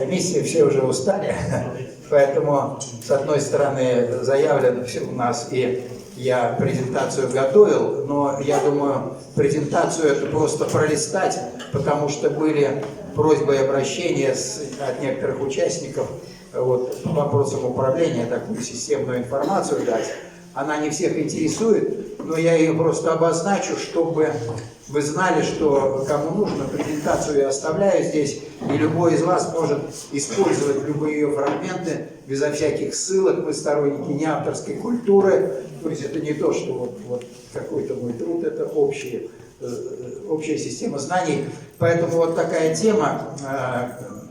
миссии все уже устали, поэтому, с одной стороны, заявлено все у нас, и я презентацию готовил, но я думаю, презентацию это просто пролистать, потому что были просьбы и обращения от некоторых участников вот, по вопросам управления, такую системную информацию дать. Она не всех интересует, но я ее просто обозначу, чтобы вы знали, что кому нужно, презентацию я оставляю здесь, и любой из вас может использовать любые ее фрагменты безо всяких ссылок. Вы сторонники не авторской культуры, то есть это не то, что вот какой-то мой труд, это общая система знаний. Поэтому вот такая тема,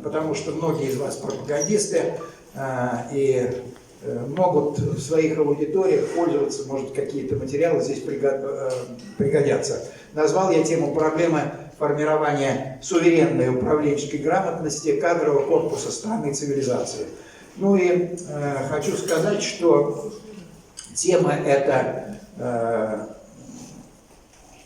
потому что многие из вас пропагандисты и могут в своих аудиториях пользоваться, может, какие-то материалы здесь пригодятся. Назвал я тему проблемы формирования суверенной управленческой грамотности кадрового корпуса страны и цивилизации. Ну и хочу сказать, что тема эта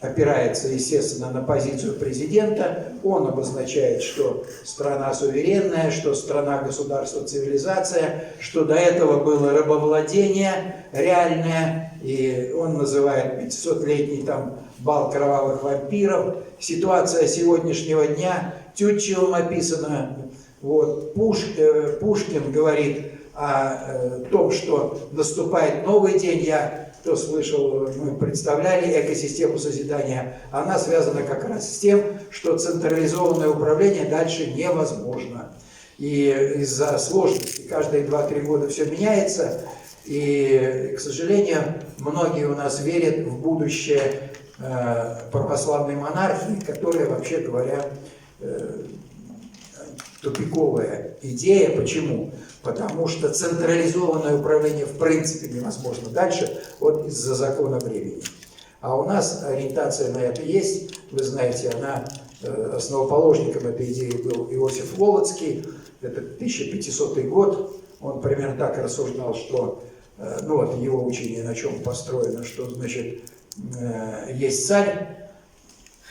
опирается, естественно, на позицию президента. Он обозначает, что страна суверенная, что страна, государство, цивилизация, что до этого было рабовладение реальное, и он называет 500-летний там бал кровавых вампиров. Ситуация сегодняшнего дня Тютчевым описана. Вот. Пушкин говорит о том, что наступает новый день. Кто слышал, мы представляли экосистему созидания, она связана как раз с тем, что централизованное управление дальше невозможно. И из-за сложности каждые 2-3 года все меняется, и, к сожалению, многие у нас верят в будущее православной монархии, которая, вообще говоря, тупиковая идея. Почему? Потому что централизованное управление в принципе невозможно дальше вот из-за закона времени. А у нас ориентация на это есть. Вы знаете, основоположником этой идеи был Иосиф Волоцкий. Это 1500 год. Он примерно так рассуждал, что, ну вот его учение на чем построено, что, значит, есть царь,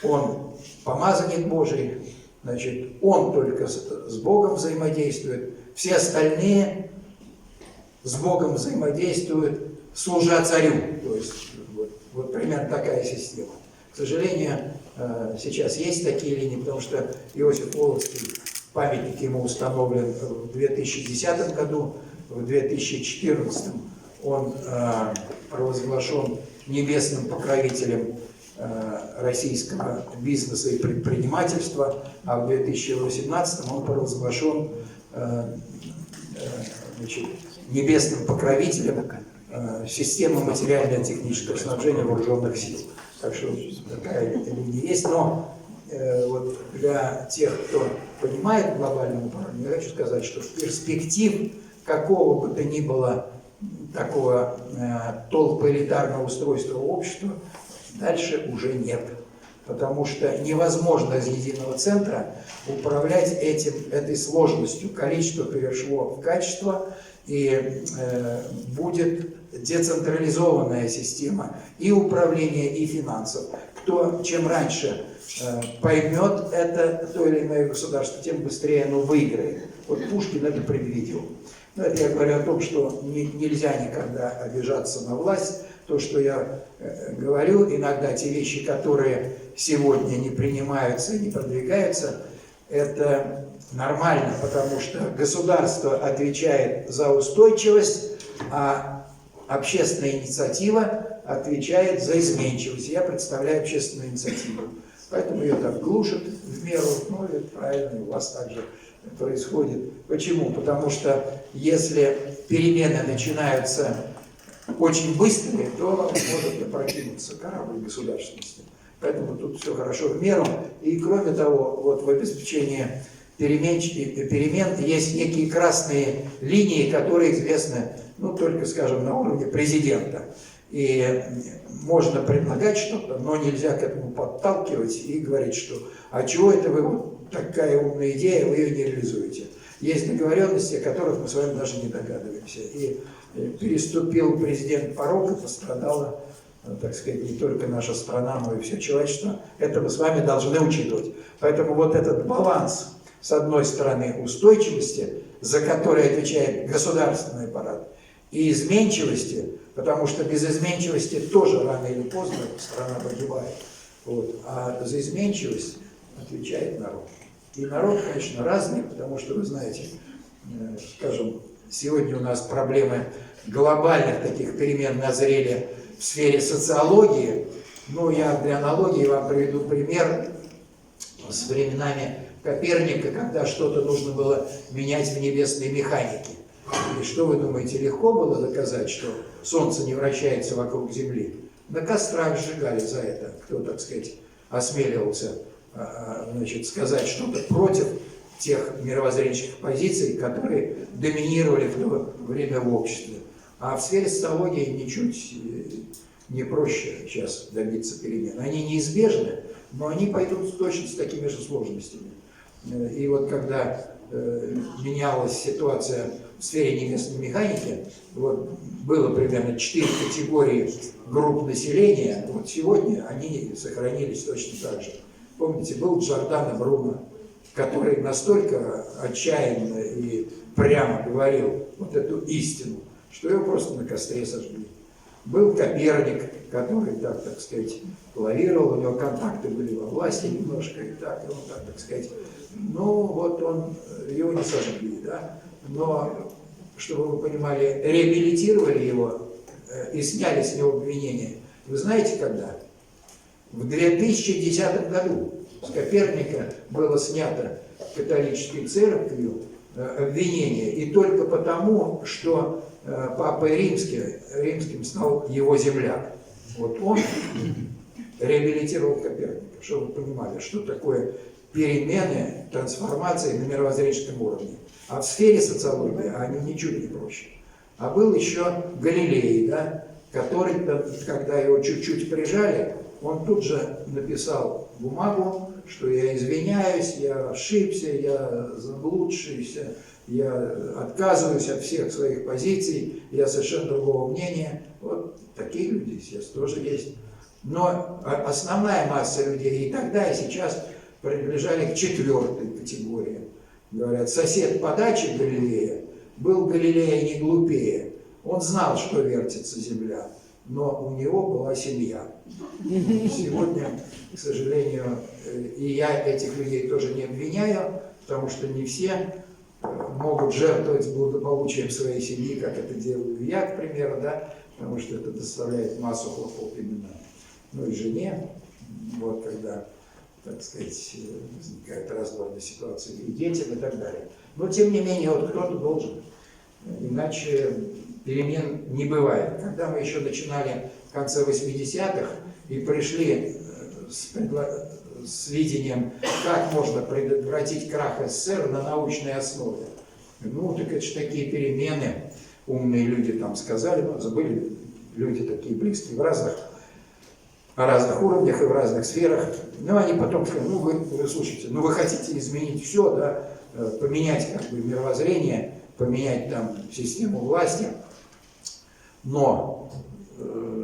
он помазанник Божий, значит, он только с Богом взаимодействует, все остальные с Богом взаимодействуют, служа царю. То есть вот примерно такая система. К сожалению, сейчас есть такие линии, потому что Иосиф Волоцкий, памятник ему установлен в 2010 году, в 2014 он провозглашен небесным покровителем российского бизнеса и предпринимательства, а в 2018 он провозглашен небесным покровителем системы материально-технического снабжения вооруженных сил. Так что такая линия есть. Но вот для тех, кто понимает глобальное управление, я хочу сказать, что перспектив какого бы то ни было такого толпоэлитарного устройства общества дальше уже нет. Потому что невозможно из единого центра управлять этой сложностью. Количество перешло в качество, и будет децентрализованная система и управления, и финансов. Кто чем раньше поймет это то или иное государство, тем быстрее оно выиграет. Вот Пушкин это предвидел. Но это я говорю о том, что нельзя никогда обижаться на власть. То, что я говорю, иногда те вещи, которые сегодня не принимаются и не продвигаются, это нормально, потому что государство отвечает за устойчивость, а общественная инициатива отвечает за изменчивость. Я представляю общественную инициативу. Поэтому ее так глушат в меру, ну, это правильно, и у вас также происходит. Почему? Потому что если перемены начинаются очень быстрые, то может опрокинуться корабль государственности. Поэтому тут все хорошо в меру. И кроме того, вот в обеспечении перемен есть некие красные линии, которые известны, ну, только, скажем, на уровне президента. И можно предлагать что-то, но нельзя к этому подталкивать и говорить, что «а чего это вы, вот такая умная идея, вы ее не реализуете». Есть договоренности, о которых мы с вами даже не догадываемся. И переступил президент порог, и пострадала, так сказать, не только наша страна, но и все человечество. Это мы с вами должны учитывать. Поэтому вот этот баланс с одной стороны, устойчивости, за которой отвечает государственный аппарат, и изменчивости, потому что без изменчивости тоже рано или поздно страна погибает. Вот. А за изменчивость отвечает народ. И народ, конечно, разный, потому что, вы знаете, скажем, сегодня у нас проблемы глобальных таких перемен назрели в сфере социологии. Ну, я для аналогии вам приведу пример с временами Коперника, когда что-то нужно было менять в небесной механике. И что вы думаете, легко было доказать, что Солнце не вращается вокруг Земли? На кострах сжигали за это, кто, так сказать, осмеливался, значит, сказать что-то против тех мировоззренческих позиций, которые доминировали в то время в обществе. А в сфере социологии ничуть не проще сейчас добиться перемен. Они неизбежны, но они пойдут точно с такими же сложностями. И вот когда менялась ситуация в сфере небесной механики, вот было примерно 4 категории групп населения, вот сегодня они сохранились точно так же. Помните, был Джордано Бруно, который настолько отчаянно и прямо говорил вот эту истину, что его просто на костре сожгли. Был Коперник, который так сказать, лавировал, у него контакты были во власти немножко, и так, он так сказать, ну вот его не сожгли, да, но, чтобы вы понимали, реабилитировали его и сняли с него обвинения. Вы знаете, когда? В 2010 году с Коперника было снято католической церковью обвинение, и только потому, что Папой Римским стал его земляк. Вот он реабилитировал Коперника, чтобы вы понимали, что такое перемены, трансформации на мировоззренческом уровне. А в сфере социологии они ничуть не проще. А был еще Галилей, да, который, когда его чуть-чуть прижали, он тут же написал бумагу, что я извиняюсь, я ошибся, я заблудшийся, я отказываюсь от всех своих позиций, я совершенно другого мнения. Вот такие люди здесь тоже есть. Но основная масса людей и тогда, и сейчас принадлежали к 4-й категории. Говорят, сосед по даче Галилея был Галилея не глупее. Он знал, что вертится земля, но у него была семья. Сегодня, к сожалению, и я этих людей тоже не обвиняю, потому что не все могут жертвовать благополучием своей семьи, как это делаю я, к примеру, да, потому что это доставляет массу хлопот именно, ну и жене, вот когда, так сказать, возникает раздорная ситуация и детям и так далее. Но тем не менее, вот кто-то должен, иначе перемен не бывает. Когда мы еще начинали в конце 80-х и пришли с видением, как можно предотвратить крах СССР на научной основе. Ну, так это же такие перемены, умные люди там сказали, но забыли, люди такие близкие в разных уровнях и в разных сферах. Но они потом сказали, ну вы слушайте, ну вы хотите изменить все, да, поменять как бы мировоззрение, поменять там систему власти, но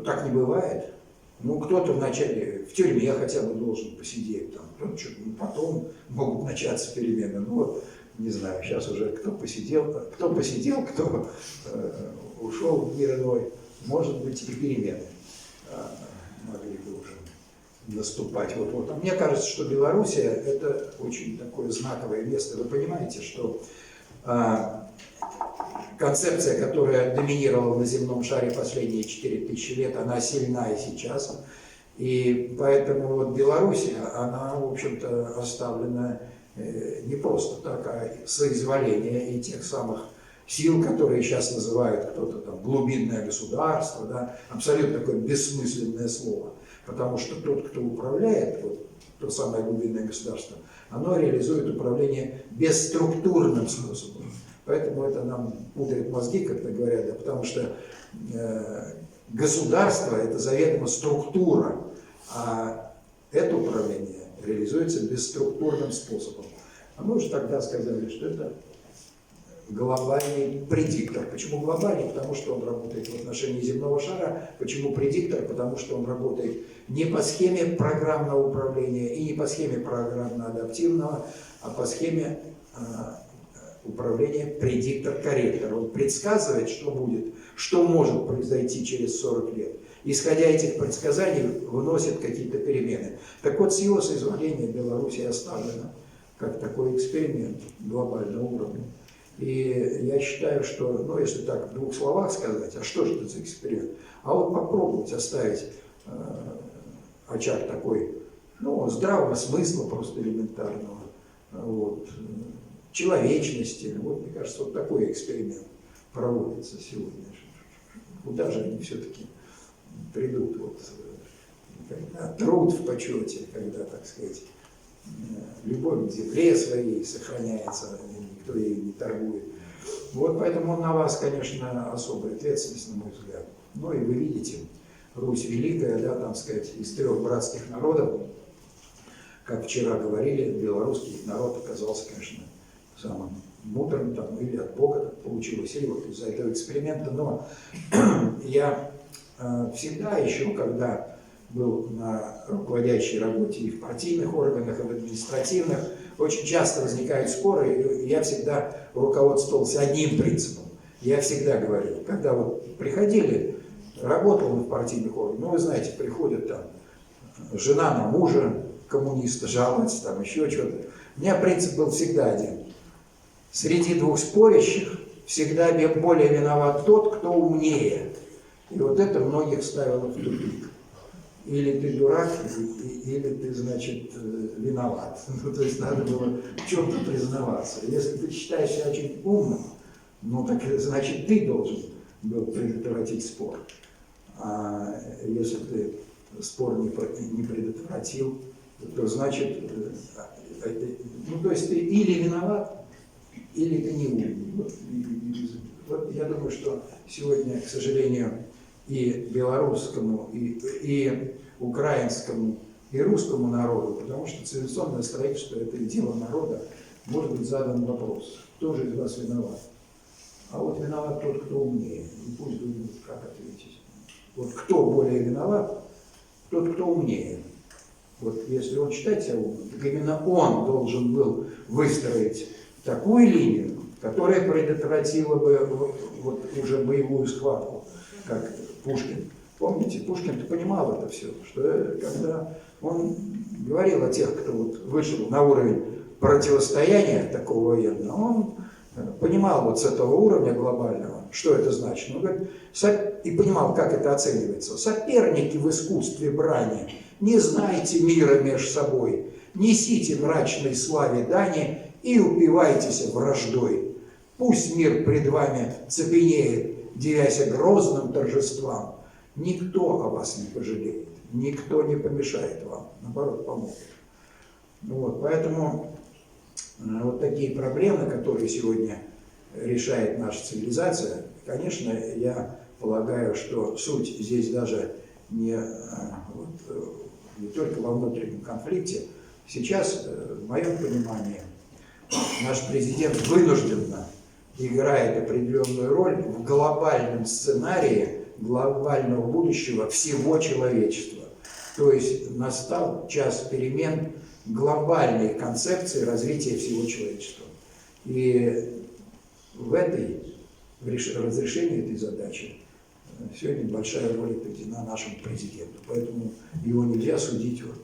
так не бывает. Ну, кто-то вначале в тюрьме хотя бы должен посидеть, там, кто-то что-то, ну, потом могут начаться перемены. Ну, вот, не знаю, сейчас уже кто посидел, кто ушел в мир иной, может быть, и перемены могли бы уже наступать. Вот. А мне кажется, что Белоруссия – это очень такое знаковое место. Вы понимаете, что концепция, которая доминировала на земном шаре последние 4000 лет, она сильна и сейчас. И поэтому вот Белоруссия, она, в общем-то, оставлена не просто так, а соизволение и тех самых сил, которые сейчас называют кто-то там глубинное государство, да, абсолютно такое бессмысленное слово. Потому что тот, кто управляет, вот, то самое глубинное государство, оно реализует управление бесструктурным способом. Поэтому это нам пудрит мозги, как-то говорят, да, потому что государство – это заведомо структура, а это управление реализуется бесструктурным способом. А мы уже тогда сказали, что это глобальный предиктор. Почему глобальный? Потому что он работает в отношении земного шара. Почему предиктор? Потому что он работает не по схеме программного управления и не по схеме программно-адаптивного а по схеме управления предиктор-корректор. Он предсказывает, что будет, что может произойти через 40 лет. Исходя этих предсказаний, выносит какие-то перемены. Так вот, с его соизволения Беларусь оставлена как такой эксперимент глобального уровня. И я считаю, что, ну, если так в двух словах сказать, а что же это за эксперимент? А вот попробовать оставить очаг такой, ну, здравого смысла просто элементарного, вот, человечности. Вот, мне кажется, вот такой эксперимент проводится сегодня. Куда же они все-таки придут? Вот, когда труд в почете, когда, так сказать, любовь к земле своей сохраняется, никто ей не торгует. Вот поэтому на вас, конечно, особая ответственность, на мой взгляд. Ну и вы видите, Русь великая, да, там сказать, из 3 братских народов, как вчера говорили, белорусский народ оказался, конечно, самым мудрым, там, или от Бога так получилось, или вот из-за этого эксперимента. Но я всегда еще, когда был на руководящей работе и в партийных органах, и в административных, очень часто возникают споры, и я всегда руководствовался одним принципом. Я всегда говорил, когда вот приходили, работал в партийных органах, ну вы знаете, приходят там жена на мужа, коммуниста, жалуется, там еще что-то. У меня принцип был всегда один. Среди двух спорящих всегда более виноват тот, кто умнее. И вот это многих ставило в тупик. Или ты дурак, или ты, значит, виноват. Ну, то есть надо было в чем-то признаваться. Если ты считаешь себя очень умным, ну так значит ты должен был предотвратить спор. А если ты спор не предотвратил, то значит, ну то есть ты или виноват, или ты не умный. Вот я думаю, что сегодня, к сожалению, и белорусскому, и украинскому, и русскому народу, потому что цивилизационное строительство – это дело народа, может быть задан вопрос, кто же из вас виноват? А вот виноват тот, кто умнее, и пусть думает, как ответить. Вот кто более виноват, тот, кто умнее. Вот если он считает себя умным, так именно он должен был выстроить такую линию, которая предотвратила бы вот уже боевую схватку, как Пушкин. Помните, Пушкин-то понимал это все, что когда он говорил о тех, кто вот вышел на уровень противостояния такого военного, он понимал вот с этого уровня глобального, что это значит. Он говорит, и понимал, как это оценивается. Соперники в искусстве брани, не знайте мира меж собой, несите мрачной славе дани и упивайтесь враждой. Пусть мир пред вами цепенеет, девясь грозным торжествам. Никто о вас не пожалеет, никто не помешает вам, наоборот, поможет. Вот, поэтому вот такие проблемы, которые сегодня решает наша цивилизация, конечно, я полагаю, что суть здесь даже не только во внутреннем конфликте. Сейчас, в моем понимании, наш президент вынужденно играет определенную роль в глобальном сценарии глобального будущего всего человечества. То есть настал час перемен глобальной концепции развития всего человечества. И в разрешении этой задачи сегодня большая роль отведена нашему президенту. Поэтому его нельзя судить, вот,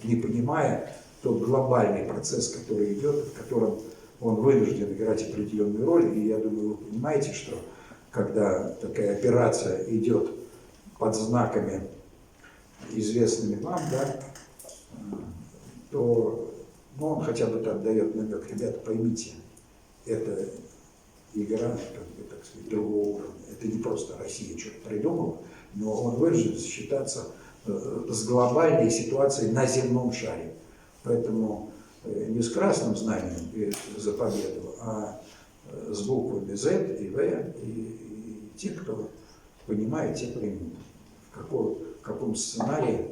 не понимая тот глобальный процесс, который идет, в котором он вынужден играть определенную роль. И я думаю, вы понимаете, что когда такая операция идет под знаками, известными вам, да, то он хотя бы так дает намек, ребята, поймите, это игра, как бы, так сказать, другого уровня. Это не просто Россия что-то придумала, но он вынужден считаться с глобальной ситуацией на земном шаре. Поэтому не с красным знаменем за победу, а с буквами Z и В, и те, кто понимает, те поймут, в каком сценарии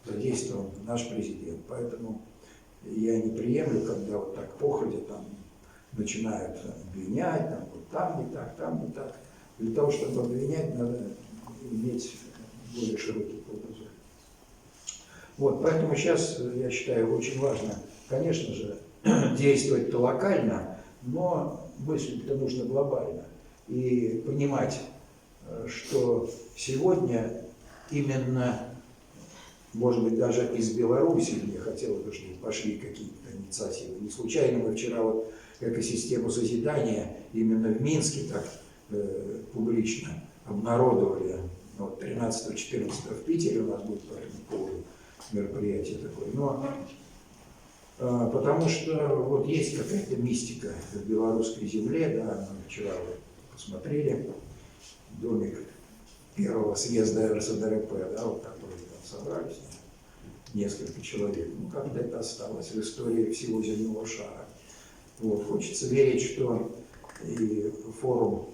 задействован наш президент. Поэтому я не приемлю, когда вот так походя там начинают обвинять, там не так, там не так. Для того, чтобы обвинять, надо иметь более широкий кругозор. Вот, поэтому сейчас, я считаю, очень важно, конечно же, действовать-то локально, но мыслить-то нужно глобально. И понимать, что сегодня именно, может быть, даже из Беларуси, мне хотелось бы, чтобы пошли какие-то инициативы. Не случайно мы вчера вот экосистему созидания именно в Минске так публично обнародовали. Вот 13-14 в Питере у нас будет по этому поводу мероприятие такое. Но потому что вот есть какая-то мистика в белорусской земле, да, мы вчера вот посмотрели домик первого съезда РСДРП, да, вот которые там собрались, несколько человек. Ну, как-то это осталось в истории всего земного шара. Вот. Хочется верить, что и форум,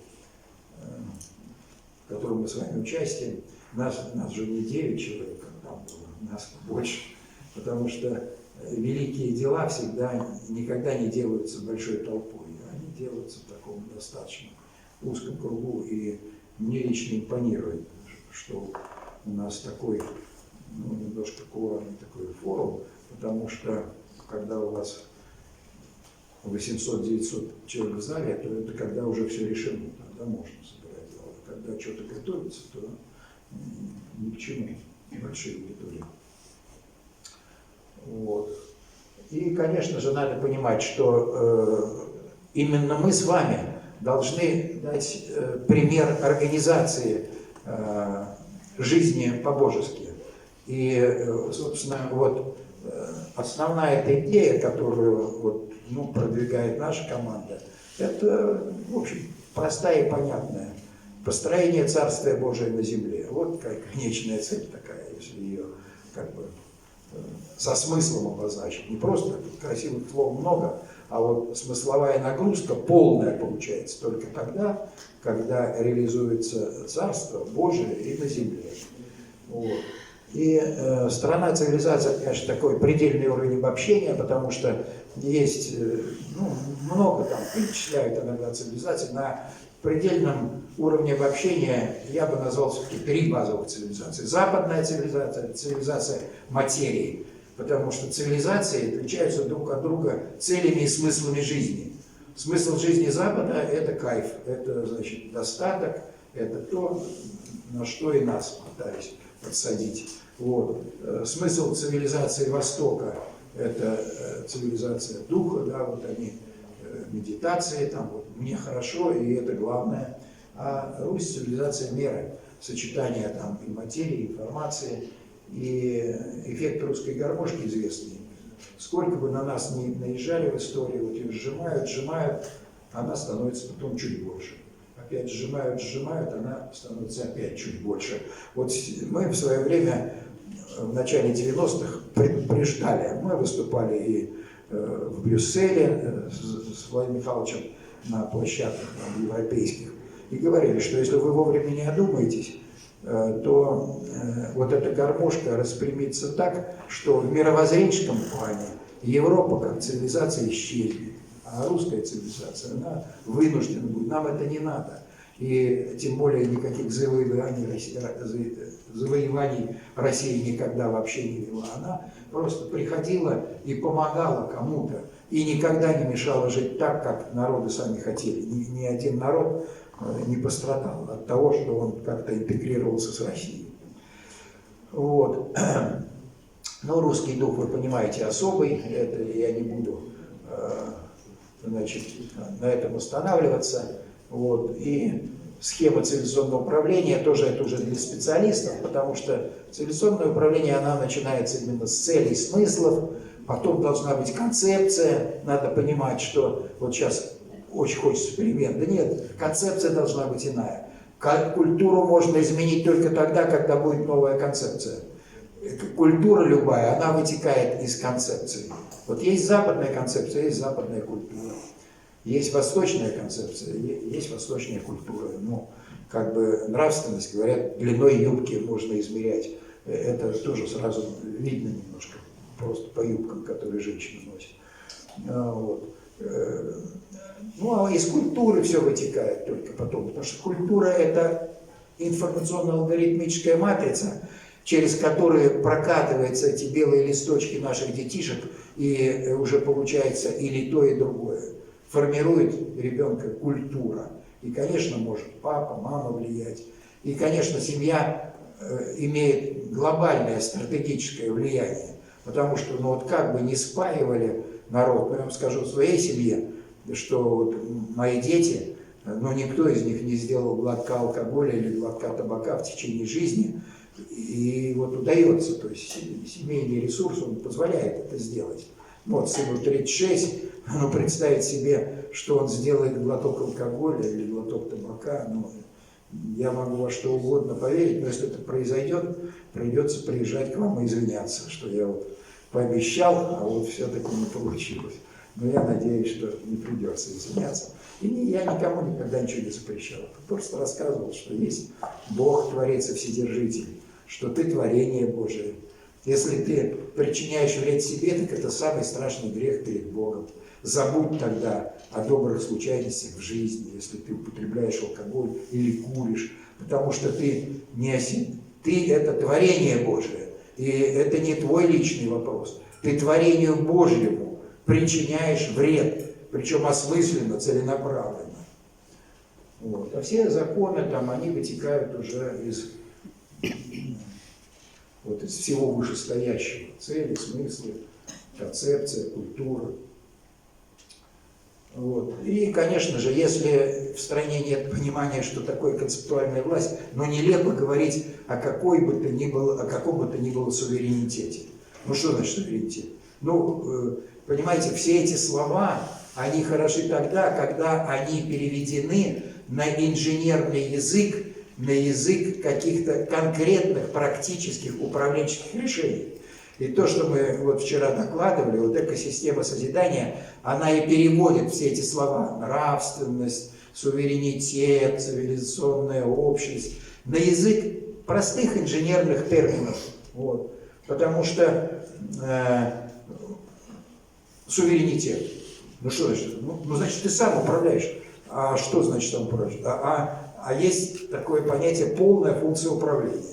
в котором мы с вами участвуем, нас же не 9 человек, как там было, нас больше, потому что великие дела всегда никогда не делаются большой толпой, они делаются в таком достаточно узком кругу, и мне лично импонирует, что у нас такой, ну, немножко кулуарный такой форум, потому что когда у вас 800-900 человек в зале, то это когда уже все решено, тогда можно собирать зал. Когда что-то готовится, то ни к чему большие аудитории. Вот. И, конечно же, надо понимать, что именно мы с вами должны дать пример организации жизни по-божески. И, собственно, вот основная эта идея, которую вот, ну, продвигает наша команда, это, в общем, простая и понятная. Построение Царствия Божия на земле. Вот какая конечная цель такая, если ее как бы со смыслом обозначить. Не просто красивых слов много, а вот смысловая нагрузка полная получается только тогда, когда реализуется Царство Божие и на земле. Вот. И страна, цивилизация, конечно, такой предельный уровень обобщения, потому что есть, ну, много там перечисляют иногда цивилизаций. На предельном уровне обобщения я бы назвал все-таки 3 базовых цивилизации. Западная цивилизация, цивилизация материи, потому что цивилизации отличаются друг от друга целями и смыслами жизни. Смысл жизни Запада – это кайф, это, значит, достаток, это то, на что и нас пытались подсадить. Вот. Смысл цивилизации Востока – это цивилизация духа, да, вот они, медитации, там, вот, мне хорошо, и это главное. А Русь – цивилизация меры, сочетание там и материи, и информации, и эффект русской гармошки известный. Сколько бы на нас ни наезжали в истории, вот ее сжимают, она становится потом чуть больше. Опять сжимают, она становится опять чуть больше. Вот мы в свое время, в начале 90-х, предупреждали. Мы выступали и в Брюсселе с Владимиром Михайловичем на площадках там, европейских, и говорили, что если вы вовремя не одумаетесь, то вот эта гармошка распрямится так, что в мировоззренческом плане Европа как цивилизация исчезнет, а русская цивилизация, она вынуждена будет. Нам это не надо. И тем более никаких завоеваний Россия никогда вообще не вела. Она просто приходила и помогала кому-то, и никогда не мешала жить так, как народы сами хотели. Ни один народ не пострадал от того, что он как-то интегрировался с Россией. Вот. Но русский дух, вы понимаете, особый, это я не буду, значит, на этом останавливаться. Вот. И схема цивилизационного управления тоже это уже для специалистов, потому что цивилизационное управление, она начинается именно с целей, смыслов, потом должна быть концепция, надо понимать, что вот сейчас очень хочется перемен. Да нет, концепция должна быть иная. Культуру можно изменить только тогда, когда будет новая концепция. Культура любая, она вытекает из концепции. Вот есть западная концепция, есть западная культура. Есть восточная концепция, есть восточная культура. Ну, как бы нравственность, говорят, длиной юбки можно измерять. Это тоже сразу видно немножко, просто по юбкам, которые женщины носят. Вот. Ну, а из культуры все вытекает только потом, потому что культура – это информационно-алгоритмическая матрица, через которые прокатываются эти белые листочки наших детишек, и уже получается или то, и другое. Формирует ребенка культура. И, конечно, может папа, мама влиять. И, конечно, семья имеет глобальное стратегическое влияние. Потому что, ну вот как бы не спаивали народ, но я вам скажу в своей семье, что вот мои дети, но никто из них не сделал глотка алкоголя или глотка табака в течение жизни. И вот удается, то есть семейный ресурс, он позволяет это сделать. Вот сыну 36, ну представить себе, что он сделает глоток алкоголя или глоток табака, ну, я могу во что угодно поверить, но если это произойдет, придется приезжать к вам и извиняться, что я вот пообещал, а вот все-таки не получилось. Но я надеюсь, что не придется извиняться. И я никому никогда ничего не запрещал. Просто рассказывал, что есть Бог, Творец и Вседержитель, что ты творение Божие. Если ты причиняешь вред себе, так это самый страшный грех перед Богом. Забудь тогда о добрых случайностях в жизни, если ты употребляешь алкоголь или куришь, потому что ты не осень. Ты – это творение Божие, и это не твой личный вопрос. Ты творению Божьему причиняешь вред, причем осмысленно, целенаправленно. Вот. А все законы там, они вытекают уже из всего вышестоящего. Цели, смыслы, концепция, культура. Вот. И, конечно же, если в стране нет понимания, что такое концептуальная власть, но нелепо говорить о каком бы то ни было суверенитете. Ну что значит суверенитет? Ну, понимаете, все эти слова, они хороши тогда, когда они переведены на инженерный язык, на язык каких-то конкретных практических управленческих решений. И то, что мы вот вчера докладывали, вот экосистема созидания, она и переводит все эти слова: нравственность, суверенитет, цивилизационная общность, на язык простых инженерных терминов. Вот. Потому что суверенитет. Ну что значит? Ну значит, ты сам управляешь. А что значит сам управляешь? А есть такое понятие полная функция управления.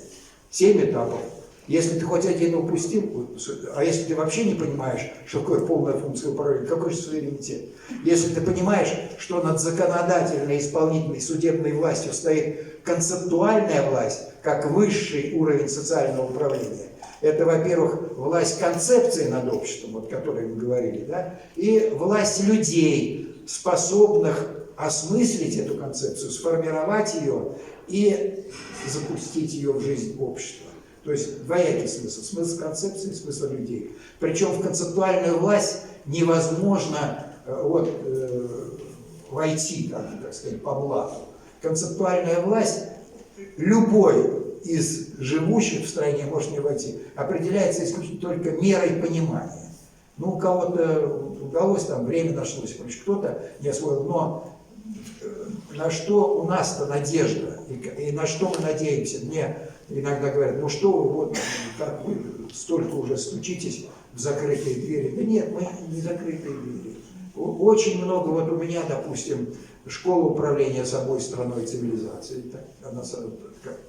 7 этапов. Если ты хоть один упустил, а если ты вообще не понимаешь, что такое полная функция управления, какой же суверенитет? Если ты понимаешь, что над законодательной, исполнительной, судебной властью стоит концептуальная власть, как высший уровень социального управления, это, во-первых, власть концепции над обществом, вот, о которой мы говорили, да, и власть людей, способных осмыслить эту концепцию, сформировать ее и запустить ее в жизнь общества. То есть двоякий смысл. Смысл концепции, смысл людей. Причем в концептуальную власть невозможно войти, так сказать, по блату. Концептуальная власть, любой из живущих в стране может не войти, определяется исключительно только мерой понимания. Ну, у кого-то удалось, там время нашлось, кто-то не освоил, но на что у нас-то надежда, и на что мы надеемся? Мне иногда говорят: ну что вы, вот, как вы столько уже стучитесь в закрытые двери. Да нет, мы не закрытые двери. Очень много, вот у меня, допустим, школа управления собой, страной, цивилизацией.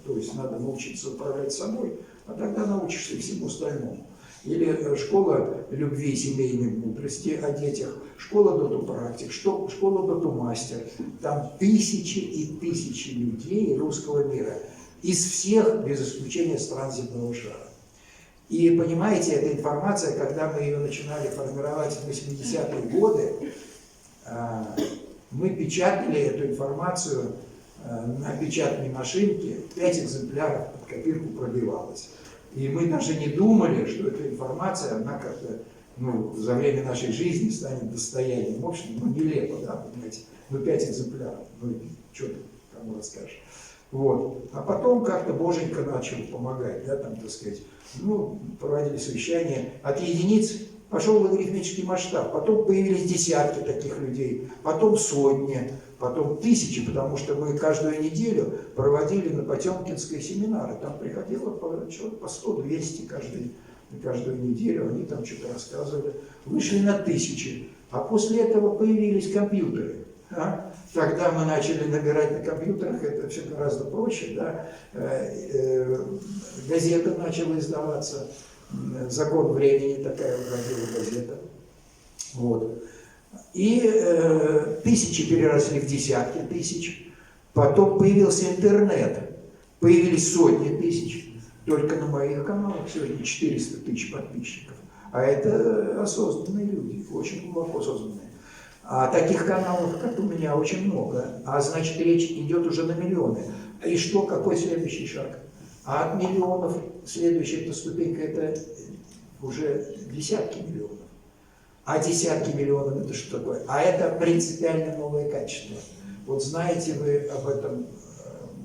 То есть надо научиться управлять собой, а тогда научишься и всему остальному. Или школа любви и семейной мудрости о детях, школа доту-практик, школа доту-мастер. Там тысячи и тысячи людей русского мира из всех, без исключения, стран земного шара. И понимаете, эта информация, когда мы ее начинали формировать в 80-е годы, мы печатали эту информацию на печатной машинке, 5 экземпляров под копирку пробивалось. И мы даже не думали, что эта информация, она как-то, за время нашей жизни станет достоянием общества. Нелепо, да, понимаете, 5 экземпляров, что ты кому расскажешь. Вот. А потом как-то Боженька начал помогать, да, там, так сказать, проводили совещания. От единиц пошел в арифметический масштаб, потом появились десятки таких людей, потом сотни, потом тысячи, потому что мы каждую неделю проводили на Потемкинской семинары. Там приходило человек по 100-200 каждую неделю, они там что-то рассказывали. Вышли на тысячи, а после этого появились компьютеры. Когда мы начали набирать на компьютерах, это все гораздо проще, да? Газета начала издаваться, «Закон времени» такая выходила газета. Вот. И тысячи переросли в десятки тысяч. Потом появился интернет, появились сотни тысяч. Только на моих каналах сегодня 400 тысяч подписчиков. А это осознанные люди, очень глубоко осознанные. А таких каналов, как у меня, очень много. А значит, речь идет уже на миллионы. И что, какой следующий шаг? А от миллионов следующая ступенька – это уже десятки миллионов. А десятки миллионов – это что такое? А это принципиально новое качество. Вот знаете вы об этом,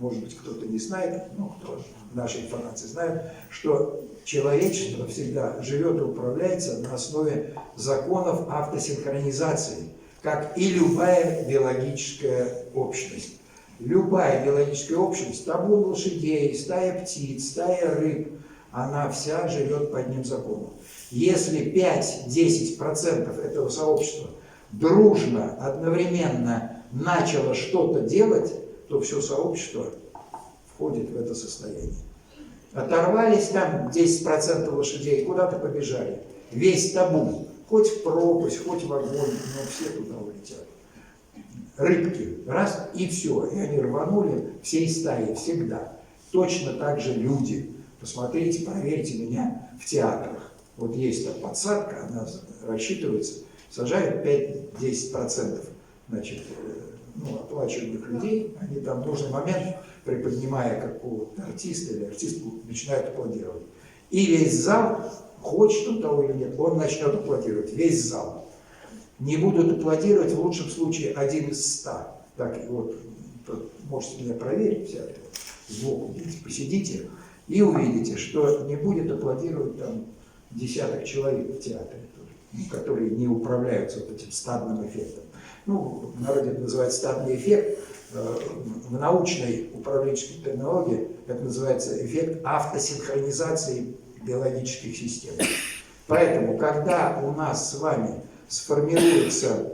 может быть, кто-то не знает, но кто в нашей информации знает, что человечество всегда живет и управляется на основе законов автосинхронизации, как и любая биологическая общность. Любая биологическая общность, табун лошадей, стая птиц, стая рыб, она вся живет по одним законам. Если 5-10% этого сообщества дружно, одновременно начало что-то делать, то все сообщество входит в это состояние. Оторвались там 10% лошадей, куда-то побежали. Весь табун, хоть в пропасть, хоть в огонь, но все туда улетят. Рыбки, раз, и все. И они рванули всей стаей всегда. Точно так же люди. Посмотрите, проверьте меня в театрах. Вот есть там подсадка, она рассчитывается, сажают 5-10%, значит, оплачиваемых людей, они там в нужный момент, приподнимая какого-то артиста или артистку, начинают аплодировать. И весь зал, хочет он того или нет, он начнет аплодировать, весь зал. Не будут аплодировать в лучшем случае 1 из 100. Так вот, можете меня проверить, всякое, сбоку посидите, и увидите, что не будет аплодировать там десяток человек в театре, которые не управляются вот этим стадным эффектом. В народе это называется стадный эффект, в научной управленческой терминологии это называется эффект автосинхронизации биологических систем. Поэтому, когда у нас с вами сформируется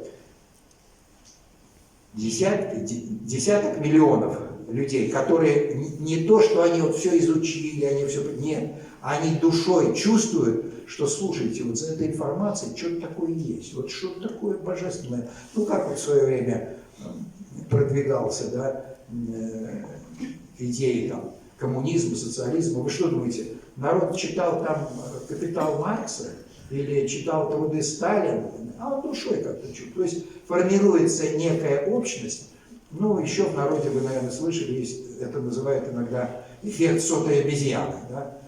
десяток миллионов людей, которые не то, что они вот все изучили, они все... Нет, они душой чувствуют, что, слушайте, вот за этой информацией что-то такое есть, вот что-то такое божественное. Как вот в свое время продвигался, да, идеи там коммунизма, социализма. Вы что думаете, народ читал там «Капитал» Маркса или читал труды Сталина, а он душой как-то чувствует. То есть формируется некая общность. Еще в народе, вы, наверное, слышали, есть, это называют иногда эффект сотой обезьяны, да?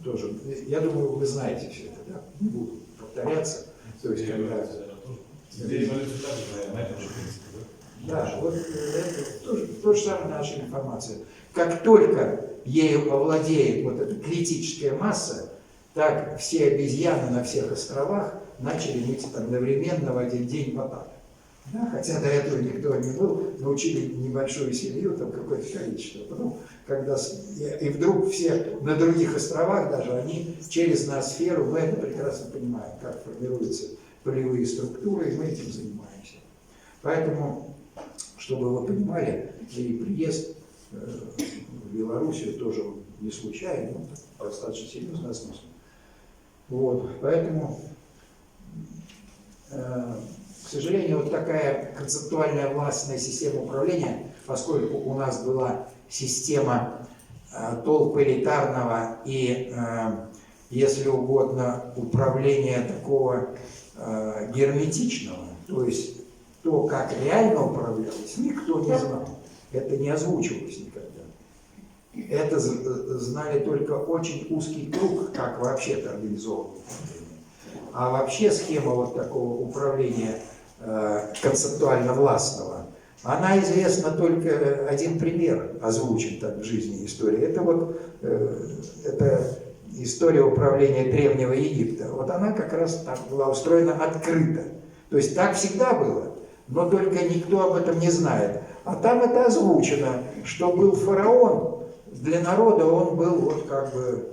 Тоже. Я думаю, вы знаете все это, да? Не буду повторяться. То есть, когда... Да, вот это то же самое наша информация. Как только ею овладеет вот эта критическая масса, так все обезьяны на всех островах начали ныть одновременно в один день в атаку. Да, хотя до этого никто не был, научили небольшую семью, там какое-то количество. Потом, и вдруг все на других островах даже, они через ноосферу, мы это прекрасно понимаем, как формируются полевые структуры, и мы этим занимаемся. Поэтому, чтобы вы понимали, и приезд в Белоруссию тоже не случайный, но достаточно серьезно осмыслен. Вот, поэтому... К сожалению, вот такая концептуальная властная система управления, поскольку у нас была система толпы элитарного и, если угодно, управления такого герметичного, то есть то, как реально управлялось, никто не знал. Это не озвучивалось никогда. Это знали только очень узкий круг, как вообще-то организовано управление. А вообще схема вот такого управления концептуально-властного, она известна только один пример, озвучен так в жизни истории. Это вот это история управления Древнего Египта. Вот она как раз так была устроена открыто. То есть так всегда было, но только никто об этом не знает. А там это озвучено, что был фараон, для народа он был вот как бы,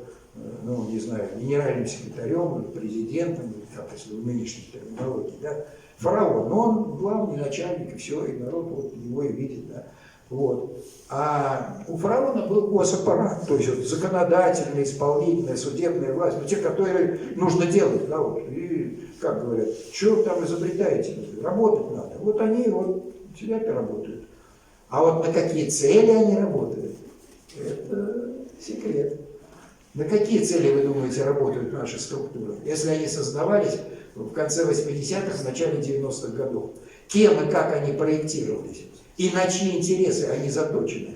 не знаю, генеральным секретарем, президентом, как если в нынешней терминологии, да. фараон, но он главный начальник, и все, и народ вот его и видит, да. Вот. А у фараона был госаппарат, то есть вот, законодательная, исполнительная, судебная власть, ну, те, которые нужно делать, да, вот. И, как говорят, что вы там изобретаете, работать надо. Вот они вот сидят и работают. А вот на какие цели они работают, это секрет. На какие цели, вы думаете, работают наши структуры, если они создавались в конце 80-х, в начале 90-х годов? Кем и как они проектировались? И на чьи интересы они заточены?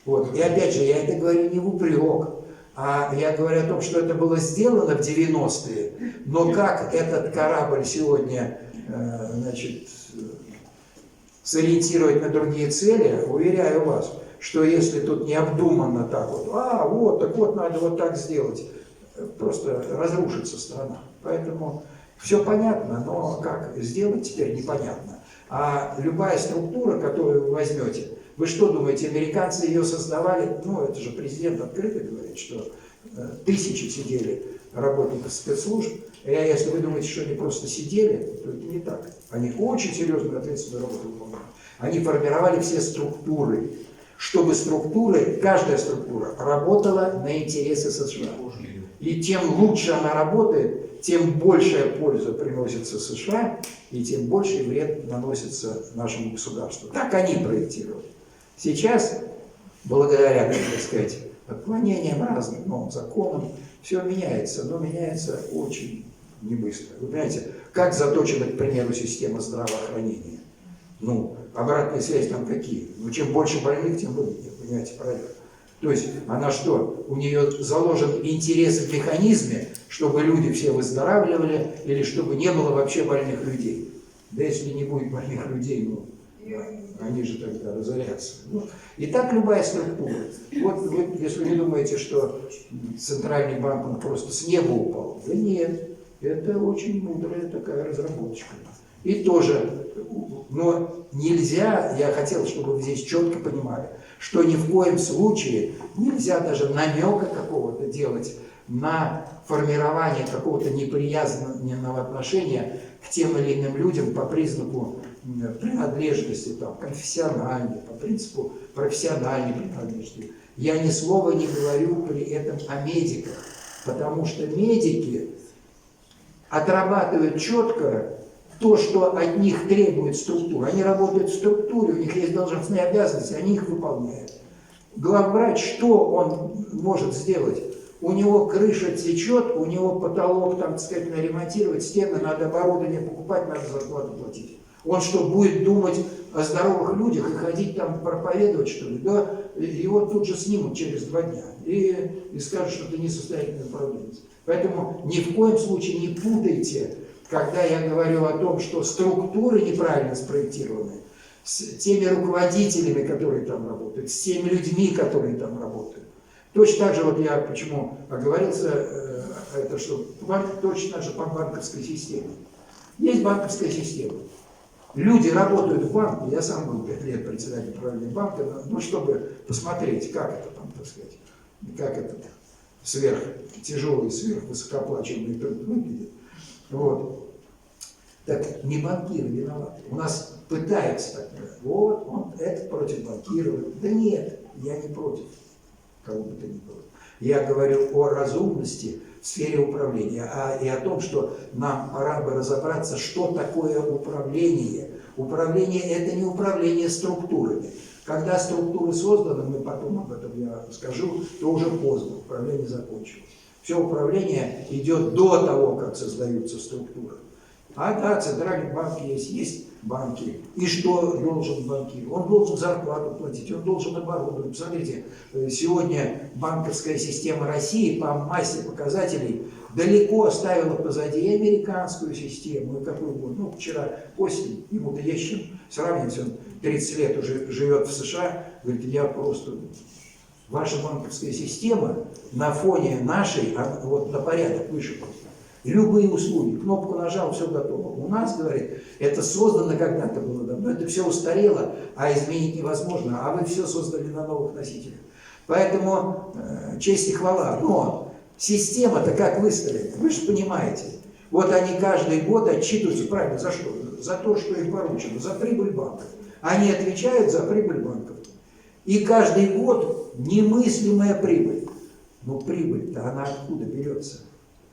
Вот. И опять же, я это говорю не в упрек, а я говорю о том, что это было сделано в 90-е, но как этот корабль сегодня, значит, сориентировать на другие цели, уверяю вас, что если тут необдуманно так вот, вот, так вот надо вот так сделать, просто разрушится страна. Поэтому все понятно, но как сделать теперь непонятно. А любая структура, которую вы возьмете, вы что думаете, американцы ее создавали? Ну, это же президент открыто говорит, что тысячи сидели работников спецслужб. И если вы думаете, что они просто сидели, то это не так. Они очень серьезную ответственную работу выполняли. Они формировали все структуры, чтобы структуры, каждая структура работала на интересы США. И тем лучше она работает, тем большая польза приносится США, и тем больше вред наносится нашему государству. Так они проектировали. Сейчас, благодаря, так сказать, отклонениям разным новым законам, все меняется, но меняется очень не быстро. Вы понимаете, как заточена, к примеру, система здравоохранения? Ну, обратные связи там какие? Ну, чем больше больных, тем выгоднее, понимаете, правильно? То есть она что, у нее заложен интерес в механизме, чтобы люди все выздоравливали, или чтобы не было вообще больных людей? Да если не будет больных людей, ну, они же тогда разорятся. Ну, и так любая структура. Вот вы, если вы думаете, что центральный банк он просто с неба упал, да нет, это очень мудрая такая разработочка. И тоже, но нельзя, я хотел, чтобы вы здесь четко понимали, что ни в коем случае нельзя даже намека какого-то делать на формирование какого-то неприязненного отношения к тем или иным людям по признаку принадлежности, там, конфессиональной, по принципу профессиональной принадлежности. Я ни слова не говорю при этом о медиках, потому что медики отрабатывают четко то, что от них требует структура. Они работают в структуре, у них есть должностные обязанности, они их выполняют. Главврач, что он может сделать? У него крыша течет, у него потолок, там, так сказать, ремонтировать, стены, надо оборудование покупать, надо зарплату платить. Он что, будет думать о здоровых людях и ходить там проповедовать, что ли? Да, его тут же снимут через 2 дня и скажут, что ты несостоятельный управленец. Поэтому ни в коем случае не путайте, когда я говорю о том, что структуры неправильно спроектированы, с теми руководителями, которые там работают, с теми людьми, которые там работают. Точно так же, вот я почему оговорился, это что точно так же по банковской системе. Есть банковская система. Люди работают в банке, я сам был 5 лет председателем правления банка, ну, чтобы посмотреть, как это там, так сказать, как этот сверхтяжелый, сверхвысокооплачиваемый труд выглядит. Вот. Так не банкиры виноваты. У нас пытаются так говорить, вот, он это против банкиров. Да нет, я не против кого бы то ни было. Я говорю о разумности в сфере управления, и о том, что нам пора бы разобраться, что такое управление. Управление – это не управление структурами. Когда структуры созданы, мы потом об этом я скажу, то уже поздно, управление закончилось. Все управление идет до того, как создаются структуры. А да, центральный банк есть банки. И что должен банкир? Он должен зарплату платить, он должен оборудовать. Посмотрите, сегодня банковская система России по массе показателей далеко оставила позади и американскую систему, и какую угодно. Ну, вчера осень, ему-то есть чем сравнивать, он 30 лет уже живет в США, говорит, я просто... Ваша банковская система на фоне нашей, вот на порядок выше просто. Любые услуги, кнопку нажал, все готово. У нас, говорит, это создано когда-то было давно, это все устарело, а изменить невозможно, а вы все создали на новых носителях. Поэтому честь и хвала. Но система-то как выстроена, вы же понимаете. Вот они каждый год отчитываются, правильно, за что? за то, что им поручено, за прибыль банков. Они отвечают за прибыль банков. И каждый год немыслимая прибыль. Но прибыль-то она откуда берется?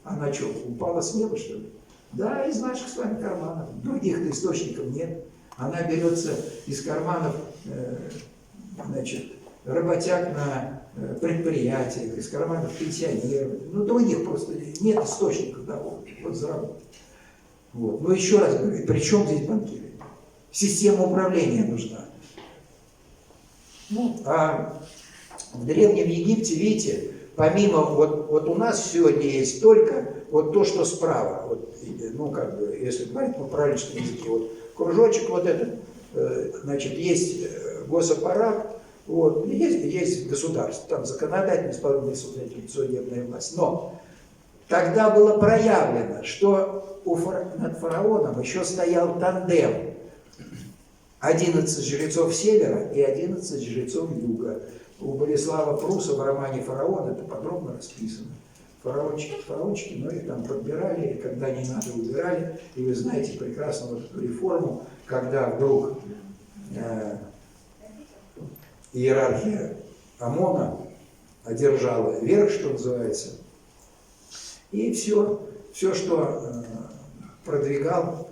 Она что, упала с неба, что ли? Да, из наших с вами карманов. Других-то источников нет. Она берется из карманов, значит, работяг на предприятиях, из карманов пенсионеров. Ну, других просто нет источников дохода. Вот заработать. Вот. Но еще раз говорю, при чем здесь банкиры? Система управления нужна. Ну, а в Древнем Египте, видите, помимо, вот у нас сегодня есть только вот то, что справа, вот, ну, как бы, если говорить на правильном языке, вот кружочек вот этот, значит, есть госаппарат, вот, есть государство, там законодательная, исполнительная, судебная власть. Но тогда было проявлено, что над фараоном еще стоял тандем. 11 жрецов севера и 11 жрецов юга. У Болеслава Пруса в романе «Фараон» это подробно расписано. Фараончики, но их там подбирали, и когда не надо, убирали. И вы знаете прекрасно вот эту реформу, когда вдруг иерархия ОМОНа одержала верх, что называется, и все, что продвигала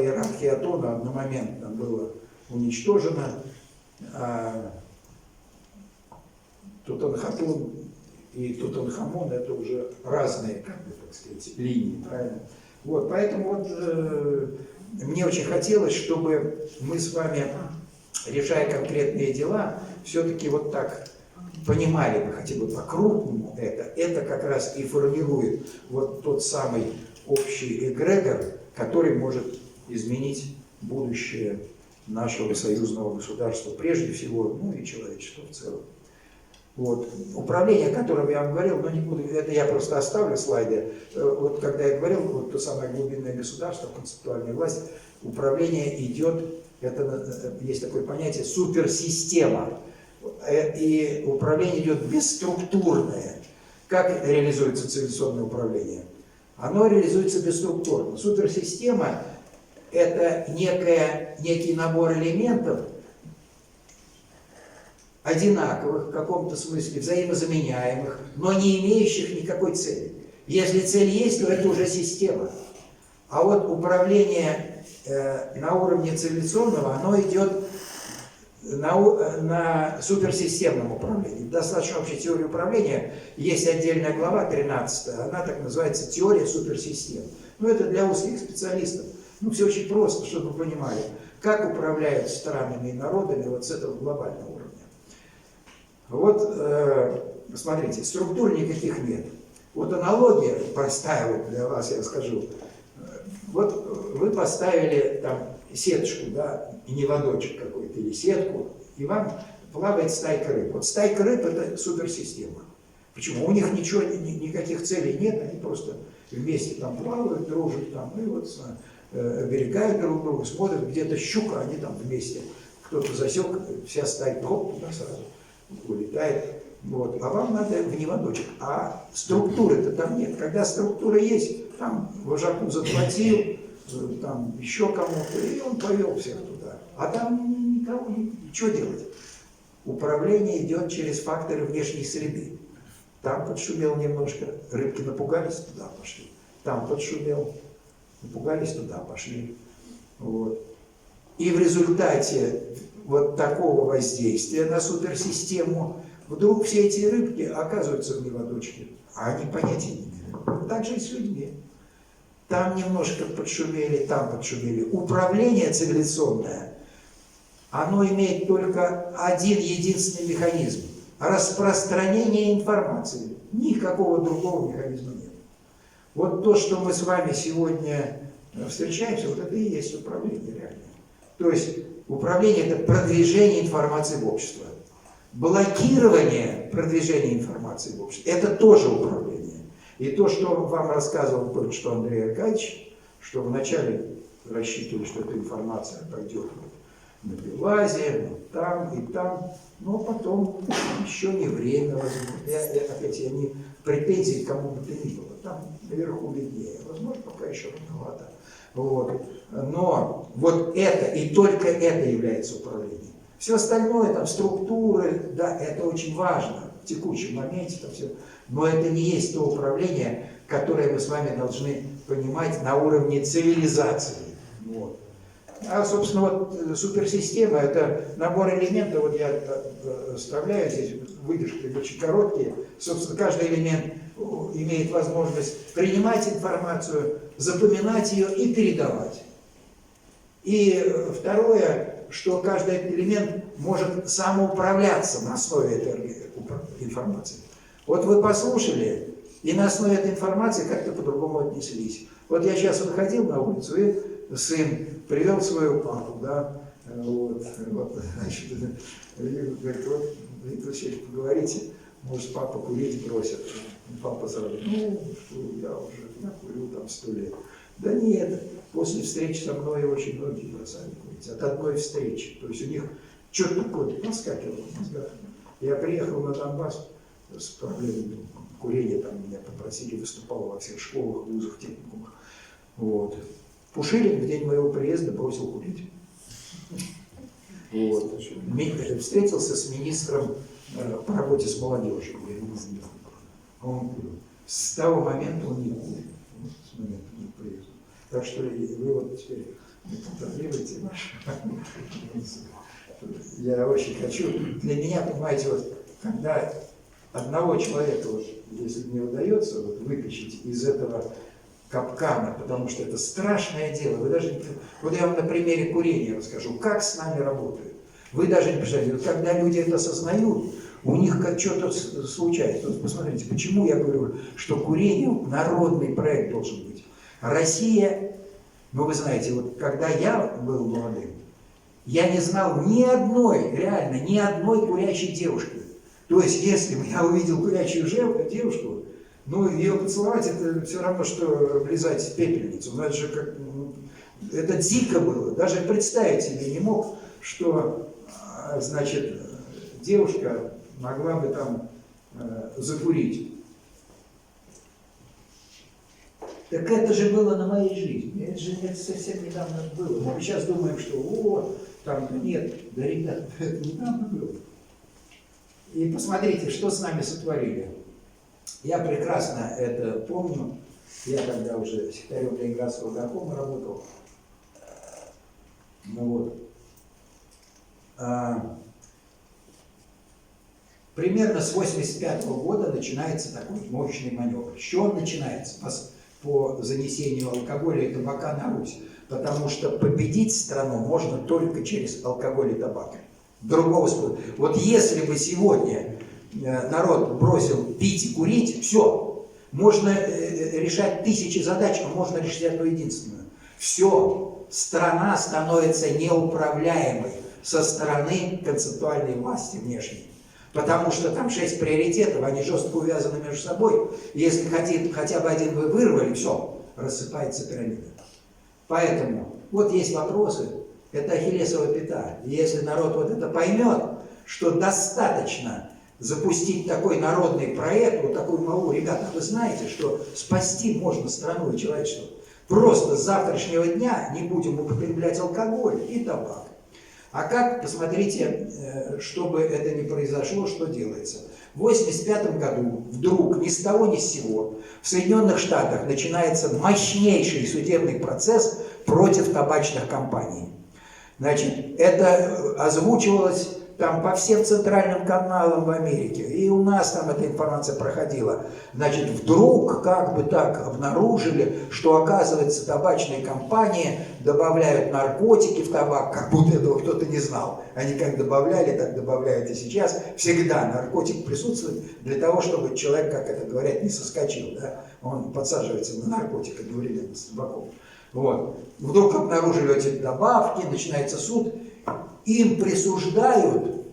иерархия Атона, одномоментно было уничтожено. Тутанхамон и Тутанхамон — это уже разные, как бы, так сказать, линии, правильно? Вот, поэтому вот мне очень хотелось, чтобы мы с вами, решая конкретные дела, все-таки вот так понимали бы хотя бы по-крупному это как раз и формирует вот тот самый общий эгрегор, который может изменить будущее нашего союзного государства, прежде всего, ну и человечества в целом. Вот. Управление, о котором я вам говорил, но не буду, это я просто оставлю слайды. Вот когда я говорил, вот то самое глубинное государство, концептуальная власть, управление идет, это есть такое понятие суперсистема. И управление идет бесструктурное. Как реализуется цивилизационное управление? Оно реализуется бесструктурно. Суперсистема – это некий набор элементов, одинаковых в каком-то смысле, взаимозаменяемых, но не имеющих никакой цели. Если цель есть, то это уже система. А вот управление на уровне цивилизационного, оно идет на суперсистемном управлении. Достаточно общей теории управления. Есть отдельная глава, 13, она так называется «Теория суперсистем». Ну, это для узких специалистов. Ну, все очень просто, чтобы вы понимали, как управляют странами и народами вот с этого глобального уровня. Вот, смотрите, структур никаких нет. Вот аналогия простая вот для вас, я расскажу. Вот вы поставили там сеточку, да, и не водочек какой-то, или сетку, и вам плавает стайка рыб. Вот стайка рыб – это суперсистема. Почему? У них ничего, никаких целей нет, они просто вместе там плавают, дружат там, и вот оберегают друг друга, смотрят, где-то щука, они там вместе. Кто-то засек, вся стайка, хоп, туда сразу улетает. Вот. А вам надо в неводочек. А структуры-то там нет. Когда структура есть, там вожаку заплатил, там еще кому-то, и он повел всех туда. А там никого, что делать? Управление идет через факторы внешней среды. Там подшумел немножко, рыбки напугались, туда пошли. Там подшумел, напугались, туда пошли. Вот. И в результате вот такого воздействия на суперсистему вдруг все эти рыбки оказываются в неводочке, а они понятия не имеют. Так же и с людьми. Там немножко подшумели, там подшумели. Управление цивилизационное, оно имеет только один единственный механизм – распространение информации. Никакого другого механизма нет. Вот то, что мы с вами сегодня встречаемся, вот это и есть управление реально. То есть управление – это продвижение информации в общество. Блокирование продвижения информации в общество – это тоже управление. И то, что вам рассказывал только что Андрей Аркадьевич, что вначале рассчитывали, что эта информация пойдет на Белазе, там и там, но потом еще не время, возможно. Опять я не претензий к кому бы то ни было, там наверху виднее, возможно, пока еще рановато. Вот. Но вот это и только это является управлением. Все остальное, там, структуры, да, это очень важно в текущем моменте, там все, но это не есть то управление, которое мы с вами должны понимать на уровне цивилизации. Вот. А, собственно, вот суперсистема – это набор элементов, вот я вставляю здесь выдержки очень короткие. Собственно, каждый элемент имеет возможность принимать информацию, запоминать ее и передавать. И второе, что каждый элемент может самоуправляться на основе этой информации. Вот вы послушали, и на основе этой информации как-то по-другому отнеслись. Вот я сейчас выходил на улицу, и сын привел свою папу, да, вот, значит, говорит, вот, Виктор Васильевич, поговорите, может, папа курить бросит. Папа сразу, ну, что, я курю там 100 лет. Да нет, после встречи со мной очень многие бросали курить, от одной встречи. То есть у них что-то такое наскакивало в мозгах. Я приехал на Донбасс с проблемой курения, там меня попросили, выступал во всех школах, вузах, техникумах. Вот. Пушилин в день моего приезда бросил курить. Вот. Встретился с министром по работе с молодежью. Он курил. С того момента он не курит. С момента приезда. Так что вы вот теперь не контролируете ваш. Я очень хочу. Для меня, понимаете, вот когда одного человека, вот, если мне удается вот, вытащить из этого капкана, потому что это страшное дело. Вы даже не... Вот я вам на примере курения расскажу, как с нами работают. Вы даже не представляете, вот когда люди это осознают, у них как что-то случается. Вот посмотрите, почему я говорю, что курение народный проект должен быть. Россия, ну вы знаете, вот когда я был молодым, я не знал ни одной, реально, ни одной курящей девушки. То есть, если бы я увидел курящую девушку, ну, ее поцеловать, это все равно, что облизать в пепельницу. Ну, это же как, это дико было. Даже представить себе не мог, что, значит, девушка могла бы там закурить. Так это же было на моей жизни. Это совсем недавно было. Мы сейчас думаем, что вот, там, нет, да, ребята, это недавно было. И посмотрите, что с нами сотворили. Я прекрасно это помню. Я тогда уже секретарем Ленинградского горкома работал. Ну вот. Примерно с 1985 года начинается такой мощный маневр. С чего он начинается? По занесению алкоголя и табака на Русь. Потому что победить страну можно только через алкоголь и табак. Другого способа. Вот если бы сегодня народ бросил пить и курить, все. Можно решать 1000 задач, а можно решить одну единственную. Все. Страна становится неуправляемой со стороны концептуальной власти внешней. Потому что там 6 приоритетов, они жестко увязаны между собой. Если хотя бы один вы вырвали, все, рассыпается пирамида. Поэтому вот есть вопросы, это ахиллесова пята. И если народ вот это поймет, что достаточно запустить такой народный проект, вот такую молву, ребята, вы знаете, что спасти можно страну и человечество. Просто с завтрашнего дня не будем употреблять алкоголь и табак. А как, посмотрите, чтобы это не произошло, что делается. В 1985 году вдруг ни с того ни с сего в Соединенных Штатах начинается мощнейший судебный процесс против табачных компаний. Значит, это озвучивалось там по всем центральным каналам в Америке, и у нас там эта информация проходила. Значит, вдруг как бы так обнаружили, что, оказывается, табачные компании добавляют наркотики в табак, как будто этого кто-то не знал. Они как добавляли, так добавляют и сейчас. Всегда наркотик присутствует для того, чтобы человек, как это говорят, не соскочил. Да? Он подсаживается на наркотик одновременно с табаком. Вот. Вдруг обнаружили эти добавки, начинается суд. Им присуждают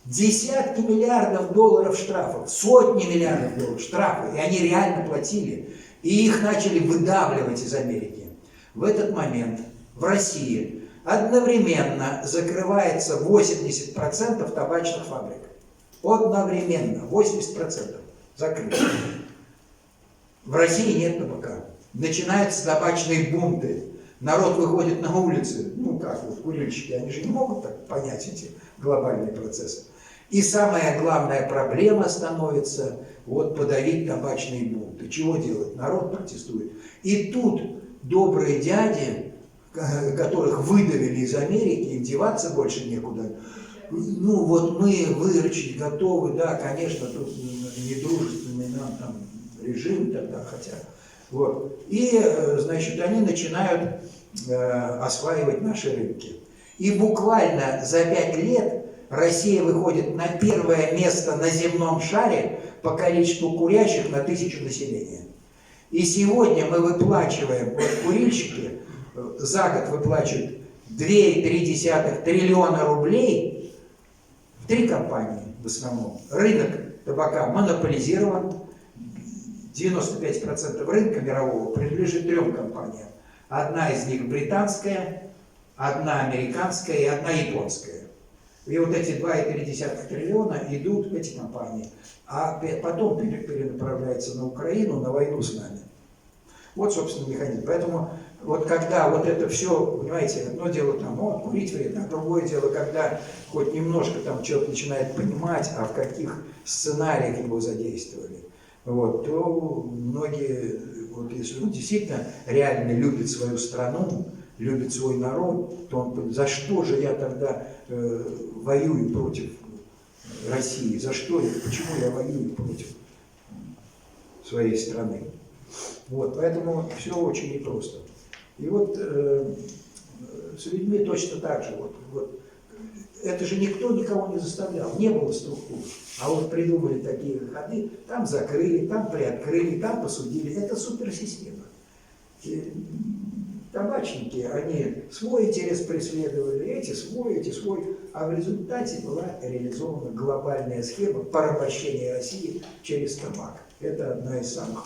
десятки миллиардов долларов штрафов, сотни миллиардов долларов штрафов, и они реально платили. И их начали выдавливать из Америки. В этот момент в России одновременно закрывается 80% табачных фабрик. Одновременно 80% закрыто. В России нет табака. начинаются табачные бунты. Народ выходит на улицы, ну как, вот курильщики, они же не могут так понять эти глобальные процессы. И самая главная проблема становится вот подавить табачные бунты. Чего делать? Народ протестует. И тут добрые дяди, которых выдавили из Америки, им деваться больше некуда. Ну вот мы выручить готовы, да, конечно, тут недружественный нам там режим тогда хотя. Вот. И, значит, они начинают осваивать наши рынки. И буквально за 5 лет Россия выходит на первое место на земном шаре по количеству курящих на 1000 населения. И сегодня мы выплачиваем, вот курильщики за год выплачивают 2,3 триллиона рублей в 3 компании в основном. Рынок табака монополизирован, 95% рынка мирового принадлежит 3 компаниям. Одна из них британская, одна американская и одна японская. И вот эти 2,3 триллиона идут в эти компании, а потом перенаправляются на Украину, на войну с нами. Вот, собственно, механизм. Поэтому вот когда вот это все, понимаете, одно дело там, вот, курить вредно, а другое дело, когда хоть немножко там человек начинает понимать, а в каких сценариях его задействовали, вот, то многие, вот если он действительно реально любит свою страну, любит свой народ, то он, за что же я тогда воюю против России, за что я, почему я воюю против своей страны. Вот, поэтому все очень непросто. И вот с людьми точно так же. Вот. Это же никто никого не заставлял, не было структур. А вот придумали такие ходы, там закрыли, там приоткрыли, там посудили. Это суперсистема. И табачники, они свой интерес преследовали, эти свой. А в результате была реализована глобальная схема порабощения России через табак. Это одна из самых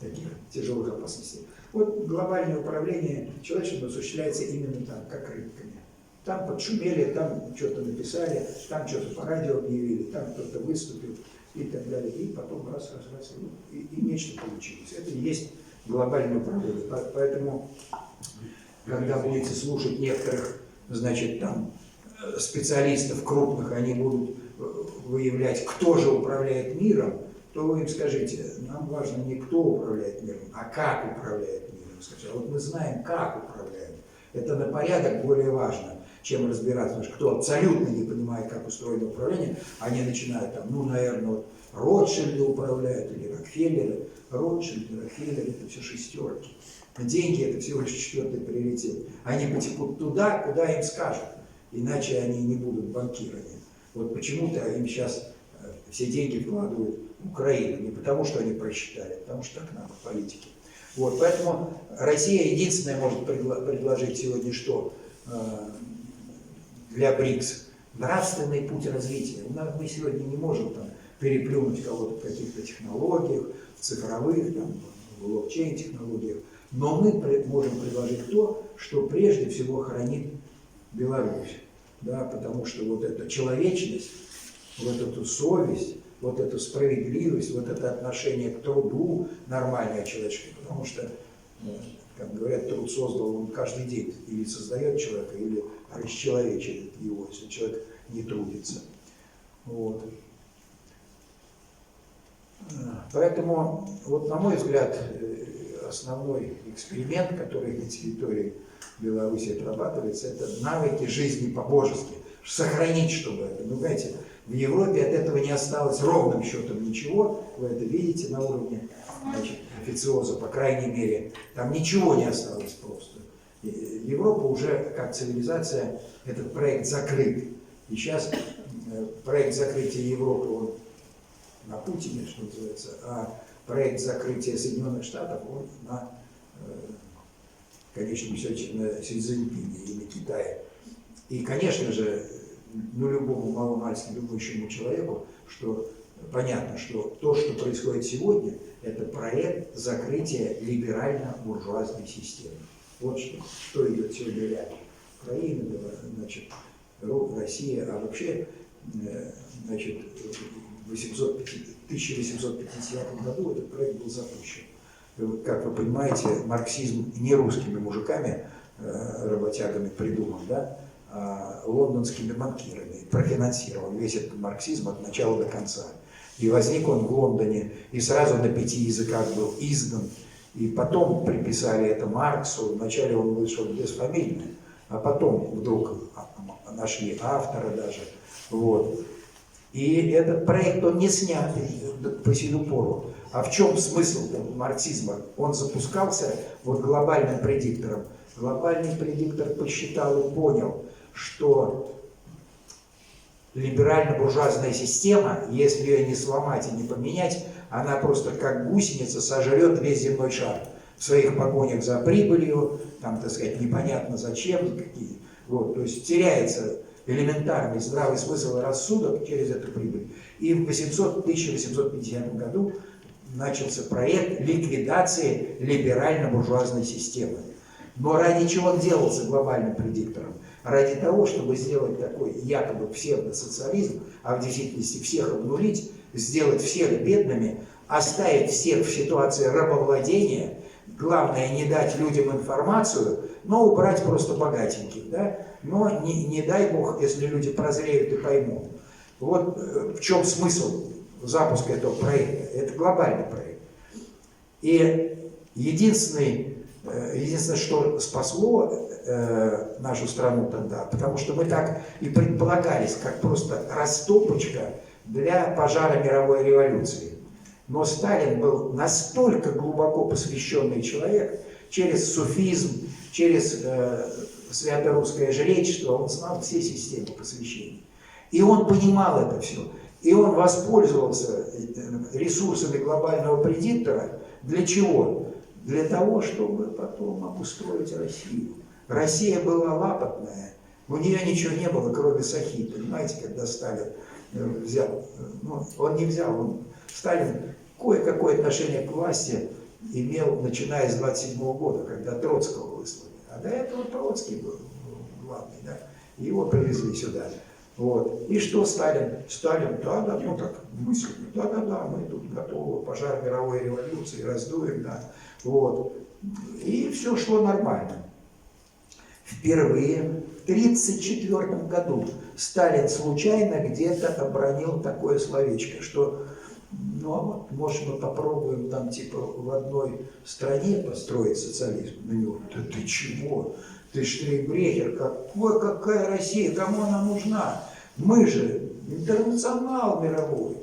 таких тяжелых опасностей. Вот глобальное управление человечеством осуществляется именно так, как рынками. Там подшумели, там что-то написали, там что-то по радио объявили, там кто-то выступил и так далее. И потом раз, и нечто получилось. Это и есть глобальное управление. Поэтому, когда будете слушать некоторых, значит, там, специалистов крупных, они будут выявлять, кто же управляет миром, то вы им скажите, нам важно не кто управляет миром, а как управляет миром. Скажите, а вот мы знаем, как управляют. Это на порядок более важно, чем разбираться. Потому что кто абсолютно не понимает, как устроено управление, они начинают там, ну, наверное, вот Ротшильды управляют или Рокфеллеры. Ротшильды, Рокфеллеры – это все шестерки. Деньги – это всего лишь 4-й приоритет. Они потекут туда, куда им скажут, иначе они не будут банкирами. Вот почему-то им сейчас все деньги вкладывают в Украину. Не потому, что они просчитали, а потому что так надо в политике. Вот, поэтому Россия единственное может предложить сегодня что для БРИКС? Нравственный путь развития. Мы сегодня не можем там переплюнуть кого-то в каких-то технологиях, в цифровых, там, в блокчейн-технологиях. Но мы можем предложить то, что прежде всего хранит Беларусь. Да, потому что вот эта человечность, вот эту совесть, вот эту справедливость, вот это отношение к труду нормальное человеческое, потому что, как говорят, труд создал он каждый день, или создает человека, или расчеловечивает его, если человек не трудится. Вот. Поэтому, вот, на мой взгляд, основной эксперимент, который на территории Беларуси отрабатывается, это навыки жизни по-божески. Сохранить, чтобы это. Ну, знаете, в Европе от этого не осталось ровным счетом ничего. Вы это видите на уровне, значит, официоза, по крайней мере. Там ничего не осталось просто. Европа уже, как цивилизация, этот проект закрыт. И сейчас проект закрытия Европы, он на Путине, что называется, а проект закрытия Соединенных Штатов, он на конечном счете на Си Цзиньпине и на Китае. И, конечно же, ну, любому маломальски думающему человеку, что понятно, что то, что происходит сегодня, это проект закрытия либерально-буржуазной системы. Вот что идет сегодня реально. Украина, значит, Россия, а вообще, значит, в 1850 году этот проект был запущен. как вы понимаете, марксизм не русскими мужиками, работягами придуман, да, а лондонскими банкирами, профинансирован весь этот марксизм от начала до конца. И возник он в Лондоне, и сразу на 5 языках был издан, и потом приписали это Марксу. Вначале он вышел бесфамильный, а потом вдруг нашли автора даже. Вот. И этот проект, он не снят по сию пору. А в чем смысл марксизма? Он запускался вот глобальным предиктором. Глобальный предиктор посчитал и понял, что либерально-буржуазная система, если ее не сломать и не поменять, она просто как гусеница сожрет весь земной шар в своих погонях за прибылью, там, так сказать, непонятно зачем, какие. Вот, то есть теряется элементарный здравый смысл и рассудок через эту прибыль. И в 1850 году начался проект ликвидации либерально-буржуазной системы. Но ради чего он делался глобальным предиктором? Ради того, чтобы сделать такой якобы псевдосоциализм, а в действительности всех обнулить, сделать всех бедными, оставить всех в ситуации рабовладения, главное не дать людям информацию, но убрать просто богатеньких, да? Но не дай бог, если люди прозреют и поймут. Вот в чем смысл запуска этого проекта. Это глобальный проект. И единственное, что спасло нашу страну тогда, потому что мы так и предполагались, как просто растопочка для пожара мировой революции. Но Сталин был настолько глубоко посвященный человек, через суфизм, через свято-русское жречество, он знал все системы посвящения. И он понимал это все. И он воспользовался ресурсами глобального предиктора. Для чего? Для того, чтобы потом обустроить Россию. Россия была лапотная, у нее ничего не было, кроме сахи. Понимаете, когда Сталин взял, ну, он не взял, Сталин кое-какое отношение к власти имел, начиная с 1927 года, когда Троцкого выслали. А до этого Троцкий был главный, да? Его привезли сюда. Вот. И что Сталин? Сталин, да, ну так мысль, да, мы тут готовы, пожар мировой революции, раздуем, да. Вот. И все шло нормально. Впервые в 1934 году Сталин случайно где-то обронил такое словечко, что, ну, а вот, может, мы попробуем там, типа, в одной стране построить социализм. На него, да ты чего? Ты штрейхбрехер, какая Россия, кому она нужна? Мы же интернационал мировой.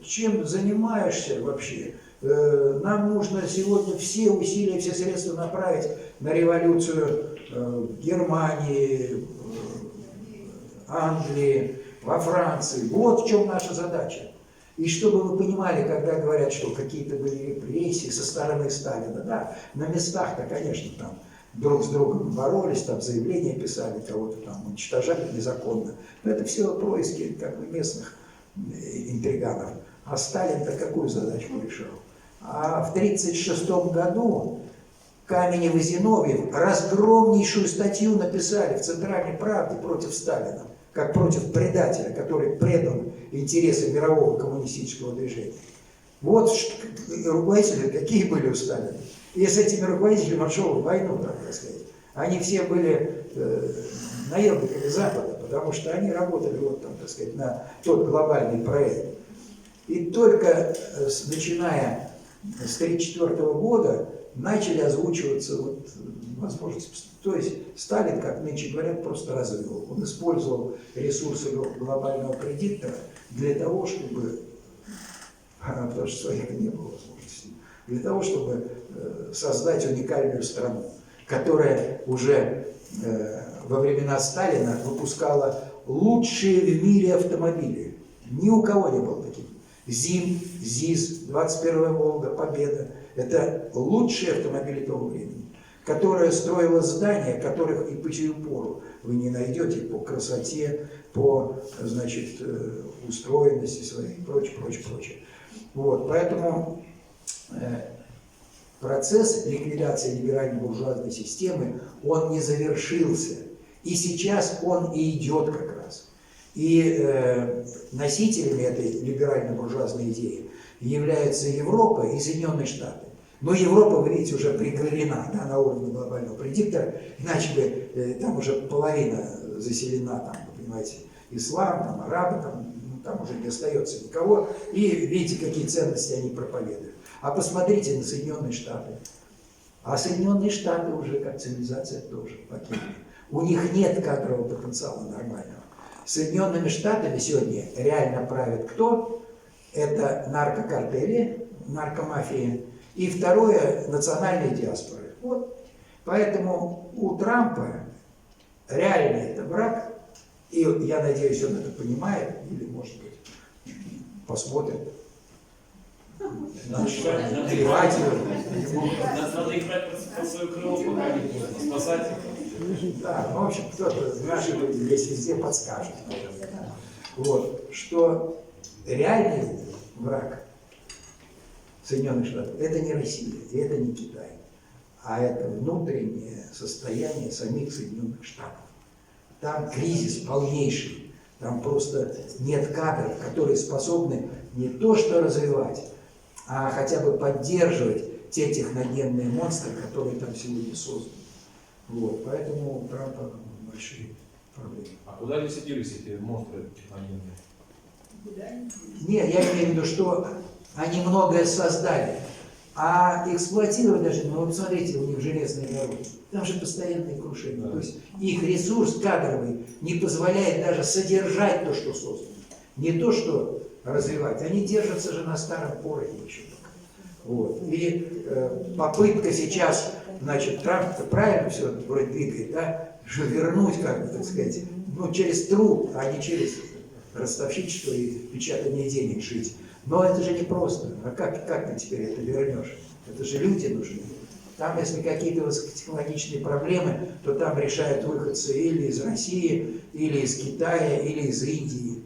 Чем занимаешься вообще? Нам нужно сегодня все усилия, все средства направить на революцию в Германии, Англии, во Франции. Вот в чем наша задача. И чтобы вы понимали, когда говорят, что какие-то были репрессии со стороны Сталина, да, на местах-то, конечно, там друг с другом боролись, там заявления писали, кого-то там уничтожали незаконно. Но это все происки как бы местных интриганов. А Сталин-то какую задачку решал? А в 1936 году Каменев и Зиновьев разгромнейшую статью написали в «Центральной правде» против Сталина, как против предателя, который предал интересы мирового коммунистического движения. Вот руководители какие были у Сталина. И с этими руководителями он шел в войну, так сказать. Они все были наемниками Запада, потому что они работали вот там, так сказать, на тот глобальный проект. И только начиная с 1934 года начали озвучиваться вот возможности. То есть Сталин, как нынче говорят, просто развел. Он использовал ресурсы глобального предиктора для того, чтобы, потому что своих не было возможностей, для того, чтобы создать уникальную страну, которая уже во времена Сталина выпускала лучшие в мире автомобили. Ни у кого не было таких. ЗИМ, ЗИС, 21-я Волга, Победа. Это лучшие автомобили того времени, которая строила здания, которых и по сию пору вы не найдете по красоте, по, значит, устроенности своей и прочее, прочее, прочее. Вот, поэтому процесс ликвидации либерально-буржуазной системы, он не завершился. И сейчас он и идет как раз. И носителями этой либерально-буржуазной идеи являются Европа и Соединенные Штаты. Но Европа, вы видите, уже приговорена, да, на уровне глобального предиктора, иначе бы там уже половина заселена, там, вы понимаете, ислам, там, арабы, там уже не остается никого, и видите, какие ценности они проповедуют. А посмотрите на Соединенные Штаты. А Соединенные Штаты уже как цивилизация тоже покинули. У них нет кадрового потенциала нормального. Соединенными Штатами сегодня реально правит кто? Это наркокартели, наркомафии. И второе – национальные диаспоры. Вот. Поэтому у Трампа реально это враг. И я надеюсь, он это понимает, или, может быть, посмотрит. Надо их брать под свое крыло, пока не поздно, спасать их. Да, ну, в общем, кто-то, наши люди здесь везде подскажет. Вот, что реальный враг Соединенных Штатов – это не Россия, и это не Китай, а это внутреннее состояние самих Соединенных Штатов. Там кризис полнейший, там просто нет кадров, которые способны не то что развивать, а хотя бы поддерживать те техногенные монстры, которые там сегодня созданы. Вот, поэтому у Трампа большие проблемы. А куда они делись, эти монстры техногенные? Нет, я имею в виду, что они многое создали, а эксплуатировать даже, ну, вот смотрите, у них железные дороги, там же постоянные крушения. Да. То есть их ресурс кадровый не позволяет даже содержать то, что создано. Не то, что развивать. Они держатся же на старом порохе еще. Вот. И попытка сейчас, значит, Трамп правильно все вроде двигает, да, вернуть, как бы, так сказать, ну, через труд, а не через ростовщичество и печатание денег жить. Но это же не просто. А как ты теперь это вернешь? Это же люди нужны. Там, если какие-то высокотехнологичные проблемы, то там решают выходцы или из России, или из Китая, или из Индии.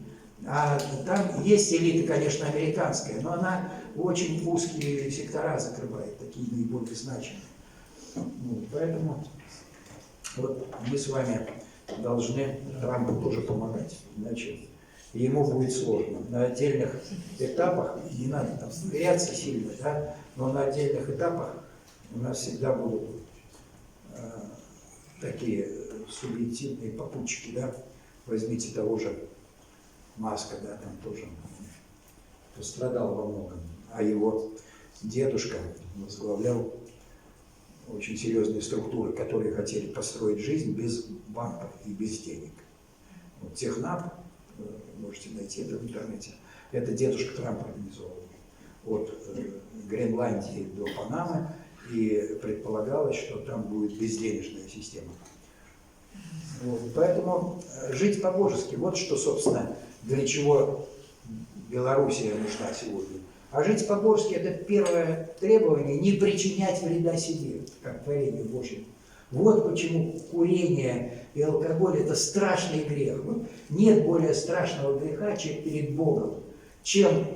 А там есть элита, конечно, американская, но она очень узкие сектора закрывает, такие наиболее значимые. Вот, поэтому вот мы с вами должны Трампу тоже помогать, иначе ему будет сложно. На отдельных этапах, не надо там смиряться сильно, да, но на отдельных этапах у нас всегда будут такие субъективные попутчики, да. Возьмите того же Маска, да, там тоже пострадал во многом, а его дедушка возглавлял очень серьезные структуры, которые хотели построить жизнь без банков и без денег. Вот Технаб, можете найти это в интернете, это дедушка Трампа организовал. От Гренландии до Панамы, и предполагалось, что там будет безденежная система. Вот. Поэтому жить по-божески, вот что, собственно, для чего Белоруссия нужна сегодня. А жить по-божески – это первое требование – не причинять вреда себе, как творению Божьему. Вот почему курение и алкоголь – это страшный грех. Вот нет более страшного греха, чем перед Богом, чем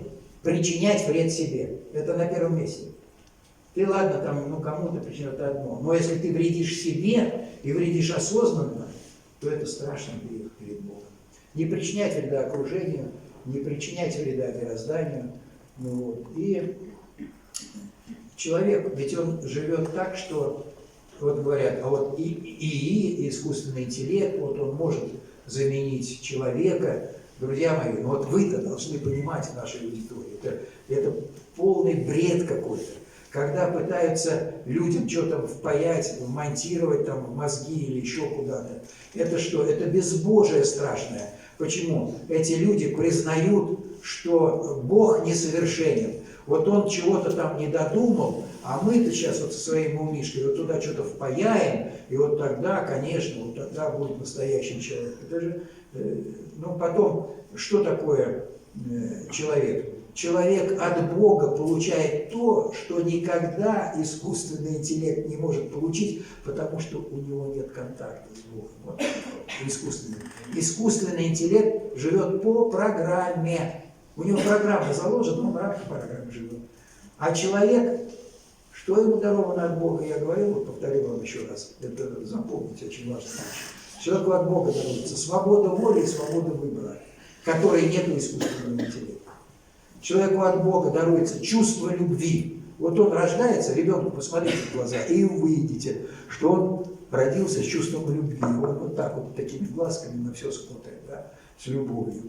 причинять вред себе. Это на первом месте. Ты, ладно, там, ну, кому-то причинил это одно, но если ты вредишь себе и вредишь осознанно, то это страшный грех перед Богом. Не причинять вреда окружению, не причинять вреда мирозданию. Ну, вот. И человек, ведь он живет так, что, вот говорят, а вот ИИ, искусственный интеллект, вот он может заменить человека. Друзья мои, ну вот вы-то должны понимать в нашей аудитории, это полный бред какой-то. Когда пытаются людям что-то впаять, вмонтировать там в мозги или еще куда-то. Это что? Это безбожие страшное. Почему? Эти люди признают, что Бог несовершенен. Вот он чего-то там не додумал, а мы-то сейчас вот со своим умишкой вот туда что-то впаяем, и вот тогда, конечно, вот тогда будет настоящий человек. Это же, ну потом, что такое человек? Человек от Бога получает то, что никогда искусственный интеллект не может получить, потому что у него нет контакта с Богом. Вот. Искусственный интеллект живет по программе. У него программа заложена, он в рамках программы живет. А человек, что ему даровано от Бога, я говорил, вот повторю вам еще раз, это запомните, очень важно. Человеку от Бога даруется свобода воли и свобода выбора, которой нет у искусственного интеллекта. Человеку от Бога даруется чувство любви, Вот он рождается, ребенку посмотрите в глаза, и увидите, что он родился с чувством любви. Он вот так вот, такими глазками на все смотрит, да, с любовью.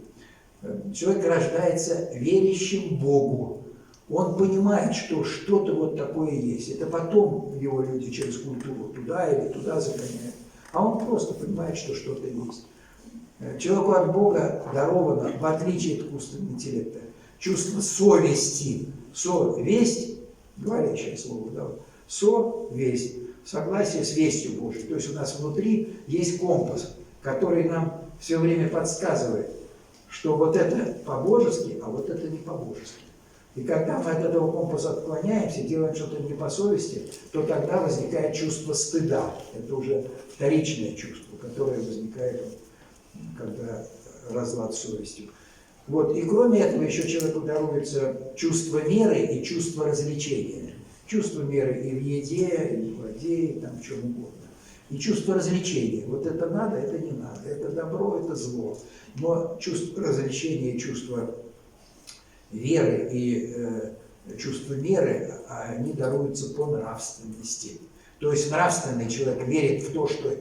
Человек рождается верящим Богу. Он понимает, что что-то вот такое есть. Это потом его люди через культуру туда или туда загоняют. А он просто понимает, что что-то есть. Человеку от Бога даровано, в отличие от искусственного интеллекта, чувство совести. Совесть, говорящее слово, да, совесть, согласие с вестью Божией. То есть у нас внутри есть компас, который нам все время подсказывает, что вот это по-божески, а вот это не по-божески. И когда мы от этого компаса отклоняемся, делаем что-то не по совести, то тогда возникает чувство стыда. Это уже вторичное чувство, которое возникает, когда разлад с совестью. Вот. И кроме этого еще человеку даруется чувство меры и чувство развлечения. Чувство меры и в еде, и в воде, и там в чем угодно. И чувство развлечения. Вот это надо, это не надо. Это добро, это зло. Но чувство развлечения и чувство веры и чувство меры, они даруются по нравственности. То есть нравственный человек верит в то, что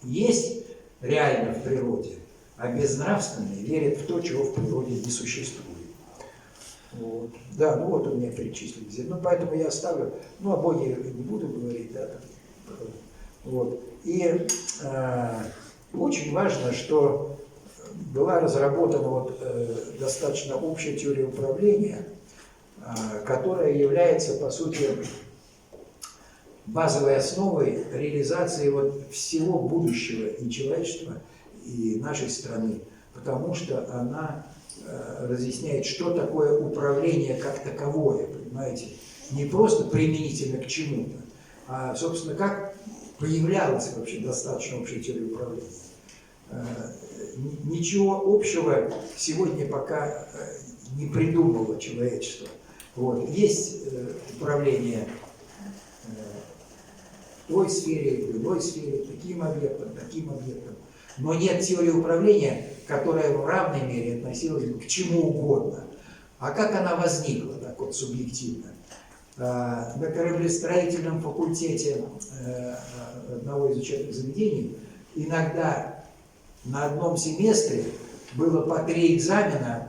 есть реально в природе, а безнравственный верит в то, чего в природе не существует. Вот. Да, ну вот у меня перечислили здесь. Ну, поэтому я оставлю, ну, о Боге не буду говорить, да. Вот. И очень важно, что была разработана вот, достаточно общая теория управления, которая является, по сути, базовой основой реализации вот всего будущего и человечества, и нашей страны, потому что она разъясняет, что такое управление как таковое, понимаете, не просто применительно к чему-то, а, собственно, как появлялась вообще достаточно общая теория управления. Ничего общего сегодня пока не придумало человечество. Вот. Есть управление в той сфере, в другой сфере, таким объектом, но нет теории управления, которая в равной мере относилась бы к чему угодно. А как она возникла, так вот субъективно? На кораблестроительном факультете одного из учебных заведений иногда на одном семестре было по 3 экзамена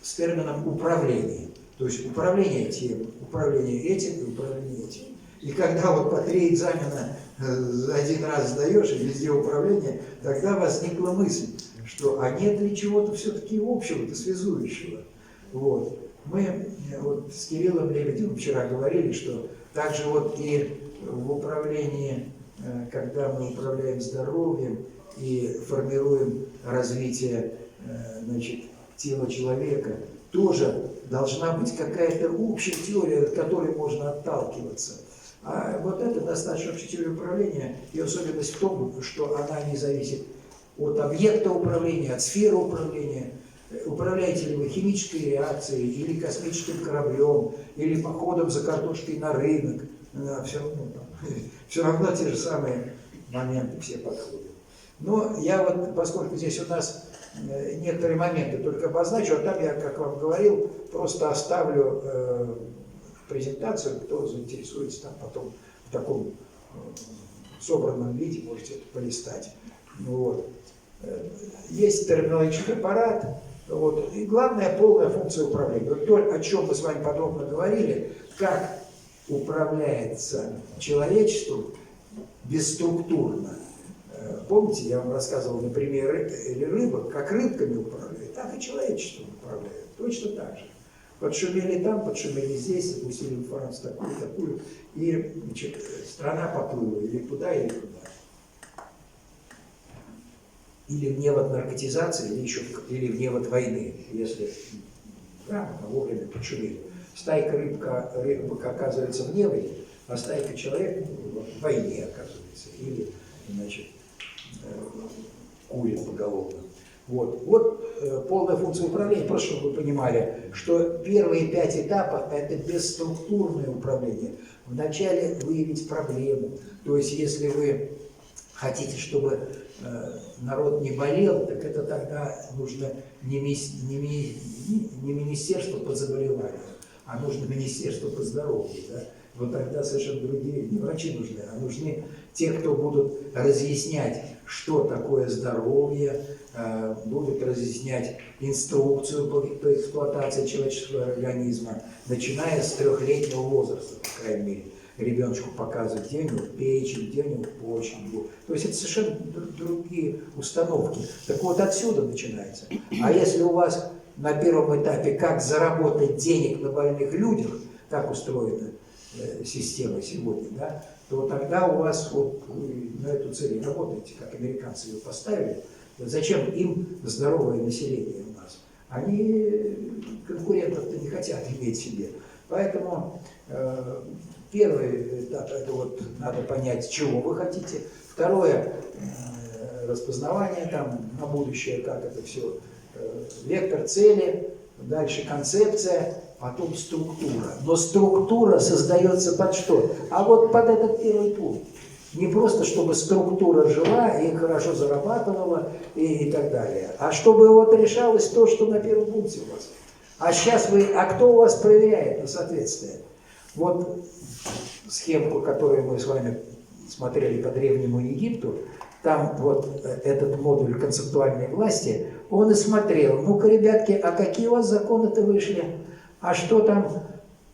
с термином управление. То есть управление тем, управление этим и управление этим. И когда вот по 3 экзамена один раз сдаешь, и везде управление, тогда возникла мысль, что а нет ли чего-то все-таки общего-то, связующего. Вот. Мы вот с Кириллом Лебедевым вчера говорили, что также вот и в управлении, когда мы управляем здоровьем и формируем развитие, значит, тела человека, тоже должна быть какая-то общая теория, от которой можно отталкиваться. А вот это достаточно общая теория управления, и особенность в том, что она не зависит от объекта управления, от сферы управления. Управляете ли вы химической реакцией, или космическим кораблем, или походом за картошкой на рынок, все равно те же самые моменты все подходят. Но я вот, поскольку здесь у нас некоторые моменты только обозначу, а там я, как вам говорил, просто оставлю презентацию, кто заинтересуется, там потом в таком собранном виде можете это полистать. Вот. Есть терминологический аппарат, вот. И главная полная функция управления. Вот то, о чем мы с вами подробно говорили, как управляется человечеством бесструктурно. Помните, я вам рассказывал на примере рыбок, как рыбками управляют, так и человечеством управляют. Точно так же. Подшумели там, подшумели здесь, запустили информацию такую, и значит, страна поплыла или туда, или туда. Или в невод наркотизации, или в невод войны, если грамотно, вовремя подшумели. Стайка рыбок оказывается в неводе, а стайка человек в войне оказывается. Или, значит, курит поголовно. Вот полная функция управления, просто чтобы вы понимали, что первые 5 этапов – это бесструктурное управление. Вначале выявить проблему, то есть если вы хотите, чтобы народ не болел, так это тогда нужно не министерство по заболеваниям, а нужно Министерство по здоровью. Да? Вот тогда совершенно другие не врачи нужны, а нужны те, кто будут разъяснять, что такое здоровье, будут разъяснять инструкцию по эксплуатации человеческого организма, начиная с 3-летнего возраста, по крайней мере. Ребеночку показывать, где у него печень, где у него почки. То есть это совершенно другие установки. Так вот отсюда начинается. А если у вас на первом этапе как заработать денег на больных людях, так устроена система сегодня, да, то тогда у вас вот вы на эту цель работаете, как американцы ее поставили. Зачем им здоровое население у нас? Они конкурентов-то не хотят иметь себе. Поэтому первый этап, это вот надо понять, чего вы хотите. Второе, распознавание там на будущее, как это все, вектор цели, дальше концепция, потом структура. Но структура создается под что? А вот под этот первый пункт. Не просто, чтобы структура жила и хорошо зарабатывала и так далее, а чтобы вот решалось то, что на первом пункте у вас. А сейчас кто у вас проверяет на соответствие? Вот схемку, которую мы с вами смотрели по Древнему Египту, там вот этот модуль концептуальной власти, он и смотрел, ну-ка, ребятки, а какие у вас законы-то вышли? А что там?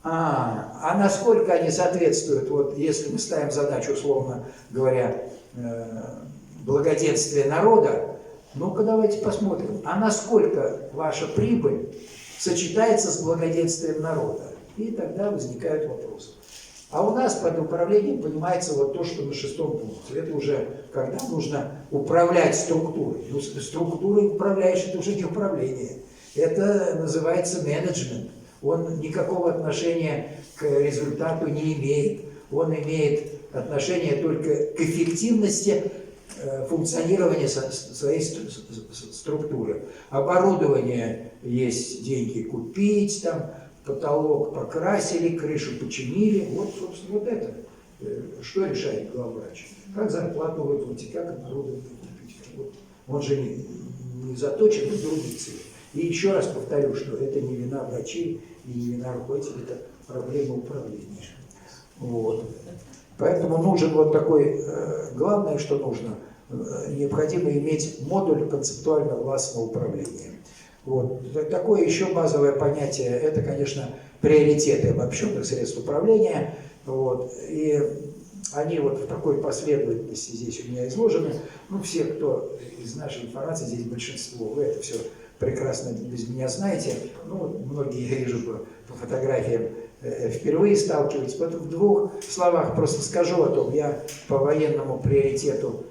А насколько они соответствуют, вот если мы ставим задачу, условно говоря, благоденствие народа, ну-ка давайте посмотрим, а насколько ваша прибыль сочетается с благоденствием народа? И тогда возникают вопросы. А у нас под управлением понимается вот то, что на 6-м пункте. Это уже когда нужно управлять структурой. Ну, структурой управляешь, это уже не управление. Это называется менеджмент. Он никакого отношения к результату не имеет. Он имеет отношение только к эффективности функционирования своей структуры. Оборудование есть деньги купить, там, потолок покрасили, крышу починили. Вот, собственно, вот это. Что решает главврач? Как зарплату выплатить, как оборудование купить. Вот. Он же не заточен на другие цели. И еще раз повторю, что это не вина врачей и не вина руководителей, это проблема управления. Вот. Поэтому нужен вот такой, главное, что нужно, необходимо иметь модуль концептуально-властного управления. Вот. Такое еще базовое понятие, это, конечно, приоритеты обобщенных средств управления. Вот. И они вот в такой последовательности здесь у меня изложены. Ну, все, кто из нашей информации, здесь большинство, вы это все прекрасно без меня знаете. Ну, многие, я вижу по фотографиям, впервые сталкиваются. Поэтому в 2 словах просто скажу о том. Я по военному приоритету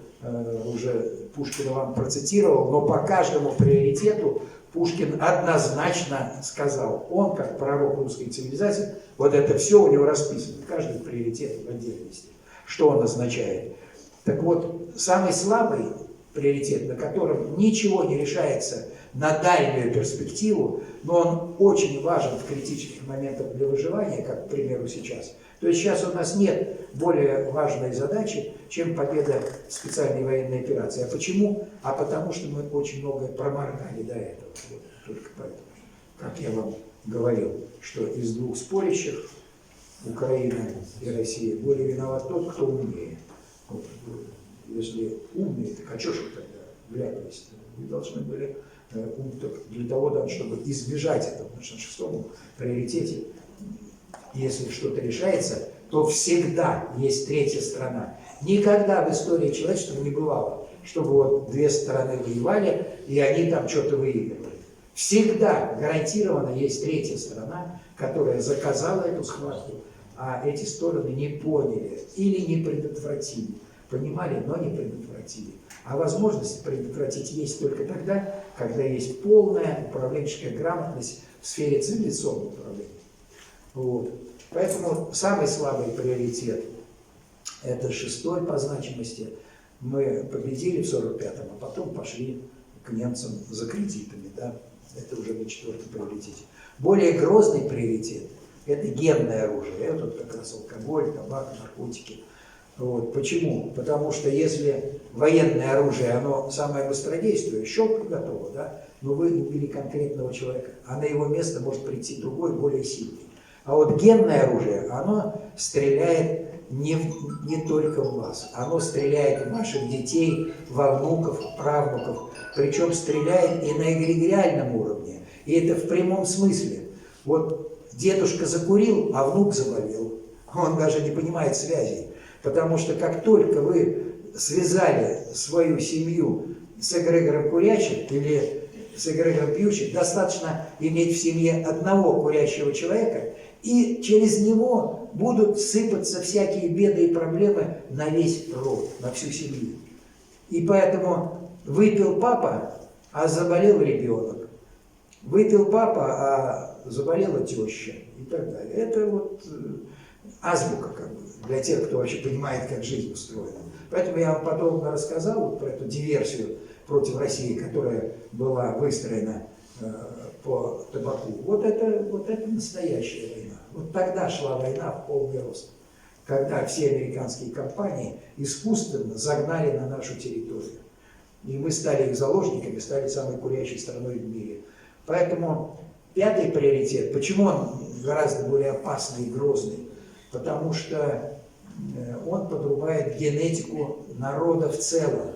уже Пушкина вам процитировал, но по каждому приоритету Пушкин однозначно сказал. Он, как пророк русской цивилизации, вот это все у него расписано. Каждый приоритет в отдельности. Что он означает? Так вот, самый слабый приоритет, на котором ничего не решается на дальнюю перспективу, но он очень важен в критических моментах для выживания, как, к примеру, сейчас. То есть сейчас у нас нет более важной задачи, чем победа в специальной военной операции. А почему? А потому что мы очень многое проморгали до этого. Вот, только поэтому. Как я вам говорил, что из 2 спорящих, Украина и Россия, более виноват тот, кто умнее. Вот. Если умнее, так а что ж вы тогда вляпались? Вы должны были для того, чтобы избежать этого. Потому что на 6-м приоритете, если что-то решается, то всегда есть третья сторона. Никогда в истории человечества не бывало, чтобы вот 2 стороны воевали, и они там что-то выигрывали. Всегда гарантированно есть третья сторона, которая заказала эту схватку, а эти стороны не поняли или не предотвратили. Понимали, но не предотвратили. А возможность предотвратить есть только тогда, когда есть полная управленческая грамотность в сфере цивилизационного управления. Вот. Поэтому самый слабый приоритет – это 6-й по значимости. Мы победили в 45-м, а потом пошли к немцам за кредитами. Да? Это уже на 4-м приоритете. Более грозный приоритет – это генное оружие. Это вот как раз алкоголь, табак, наркотики. Вот. Почему? Потому что если военное оружие, оно самое быстродействующее, щелк готово, да? Но вы убили конкретного человека, а на его место может прийти другой, более сильный. А вот генное оружие, оно стреляет не только в вас, оно стреляет в ваших детей, во внуков, правнуков, причем стреляет и на эгрегориальном уровне, и это в прямом смысле. Вот дедушка закурил, а внук заболел, он даже не понимает связей, потому что как только вы связали свою семью с эгрегором курящих или с эгрегором пьющих, достаточно иметь в семье одного курящего человека, и через него будут сыпаться всякие беды и проблемы на весь род, на всю семью. И поэтому выпил папа, а заболел ребенок. Выпил папа, а заболела теща и так далее. Это вот азбука как бы для тех, кто вообще понимает, как жизнь устроена. Поэтому я вам подробно рассказал вот про эту диверсию против России, которая была выстроена по табаку. Вот это настоящая война. Вот тогда шла война в полный рост, когда все американские компании искусственно загнали на нашу территорию. И мы стали их заложниками, стали самой курящей страной в мире. Поэтому пятый приоритет, почему он гораздо более опасный и грозный? Потому что он подрубает генетику народа в целом,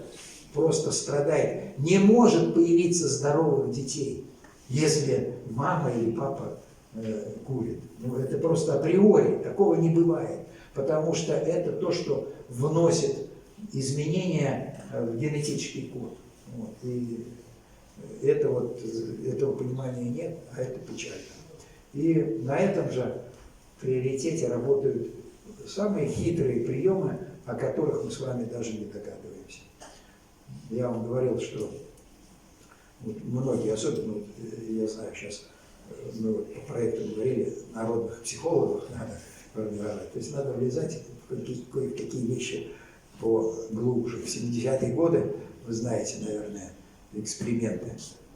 просто страдает. Не может появиться здоровых детей, если мама или папа курит. Ну, это просто априори, такого не бывает, потому что это то, что вносит изменения в генетический код. Вот. И этого понимания нет, а это печально. И на этом же приоритете работают самые хитрые приемы, о которых мы с вами даже не догадываемся. Я вам говорил, что вот многие, особенно, вот, я знаю, сейчас мы вот по проекту говорили, народных психологов надо формировать. То есть надо влезать в кое-какие вещи поглубже. В 70-е годы, вы знаете, наверное, эксперименты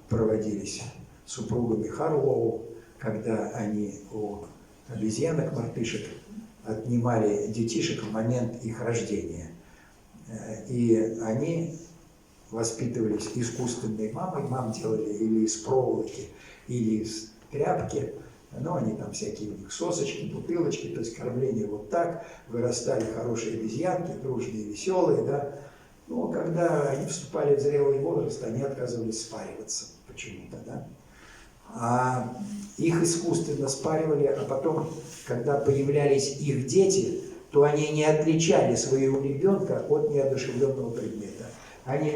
проводились супругами Харлоу, когда они у обезьянок, мартышек отнимали детишек в момент их рождения. И они воспитывались искусственной мамой, мам делали или из проволоки, или из тряпки, но они там всякие у них сосочки, бутылочки, то есть кормление вот так, вырастали хорошие обезьянки, дружные, веселые, да. Но когда они вступали в зрелый возраст, они отказывались спариваться почему-то, да. А их искусственно спаривали, а потом, когда появлялись их дети, то они не отличали своего ребенка от неодушевленного предмета. Они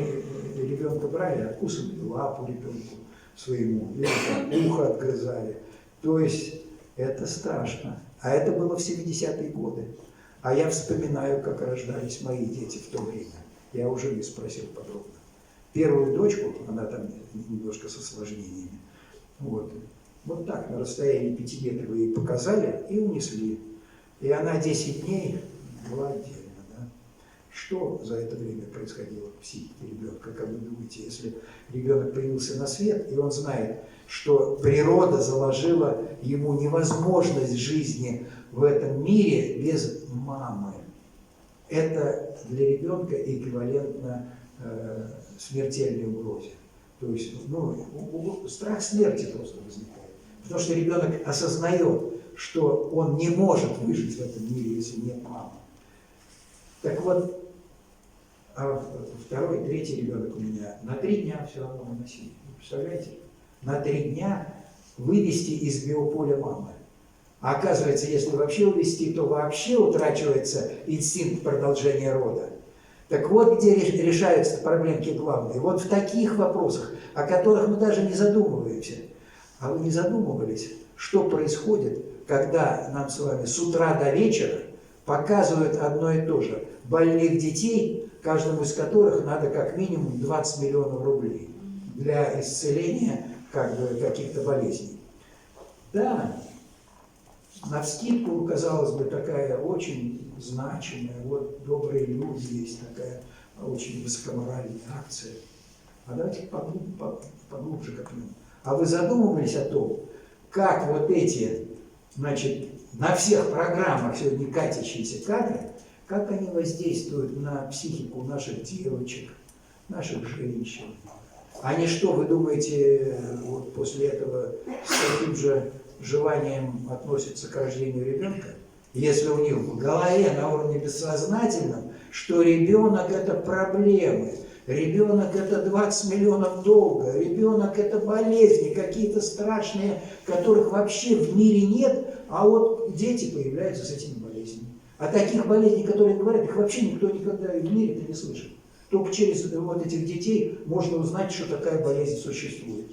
ребенка брали, откусывали лапу ребенку своему, или там ухо отгрызали. То есть это страшно. А это было в 70-е годы. А я вспоминаю, как рождались мои дети в то время. Я уже не спросил подробно. Первую дочку, она там немножко с осложнениями, вот так на расстоянии 5 метров вы ей показали и унесли. И она 10 дней была отдельно. Да? Что за это время происходило в психике ребенка? Как вы думаете, если ребенок появился на свет, и он знает, что природа заложила ему невозможность жизни в этом мире без мамы. Это для ребенка эквивалентно смертельной угрозе. То есть, страх смерти просто возникает. Потому что ребенок осознает, что он не может выжить в этом мире, если нет мамы. Так вот, второй, третий ребенок у меня на 3 дня все равно выносили. Представляете? На 3 дня вывести из биополя мамы. А оказывается, если вообще увести, то вообще утрачивается инстинкт продолжения рода. Так вот, где решаются проблемки главные. Вот в таких вопросах, о которых мы даже не задумываемся. А вы не задумывались, что происходит, когда нам с вами с утра до вечера показывают одно и то же. Больных детей, каждому из которых надо как минимум 20 миллионов рублей для исцеления каких-то болезней. Да, навскидку, казалось бы, такая очень значимая, вот добрые люди, есть такая очень высокоморальная акция. А давайте поглубже копнем. А вы задумывались о том, как вот эти, значит, на всех программах сегодня катящиеся кадры, как они воздействуют на психику наших девочек, наших женщин? Они что, вы думаете, вот после этого с таким же желанием относятся к рождению ребенка, если у них в голове на уровне бессознательном, что ребенок это проблемы, ребенок это 20 миллионов долга, ребенок это болезни, какие-то страшные, которых вообще в мире нет, а вот дети появляются с этими болезнями. А таких болезней, которые говорят, их вообще никто никогда в мире-то не слышал. Только через вот этих детей можно узнать, что такая болезнь существует.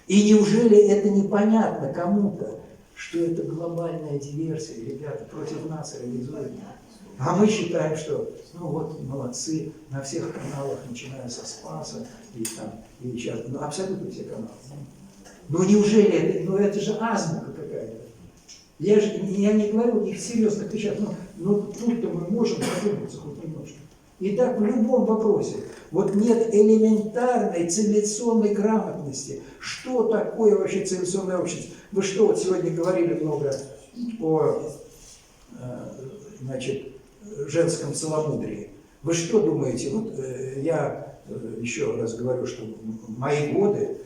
И неужели это непонятно кому-то, что это глобальная диверсия, ребята, против нас реализуемая? А мы считаем, что, ну вот, молодцы, на всех каналах, начиная со Спаса, и там, и сейчас, ну абсолютно все каналы. Ну неужели это, ну это же азбука какая-то. Я не говорю о них серьезных вещах, но тут-то мы можем задуматься хоть немножко. И так в любом вопросе. Вот нет элементарной цивилизационной грамотности. Что такое вообще цивилизационное общество? Вы что, вот сегодня говорили много о, значит, женском целомудрии. Вы что думаете? Вот я еще раз говорю, что в мои годы,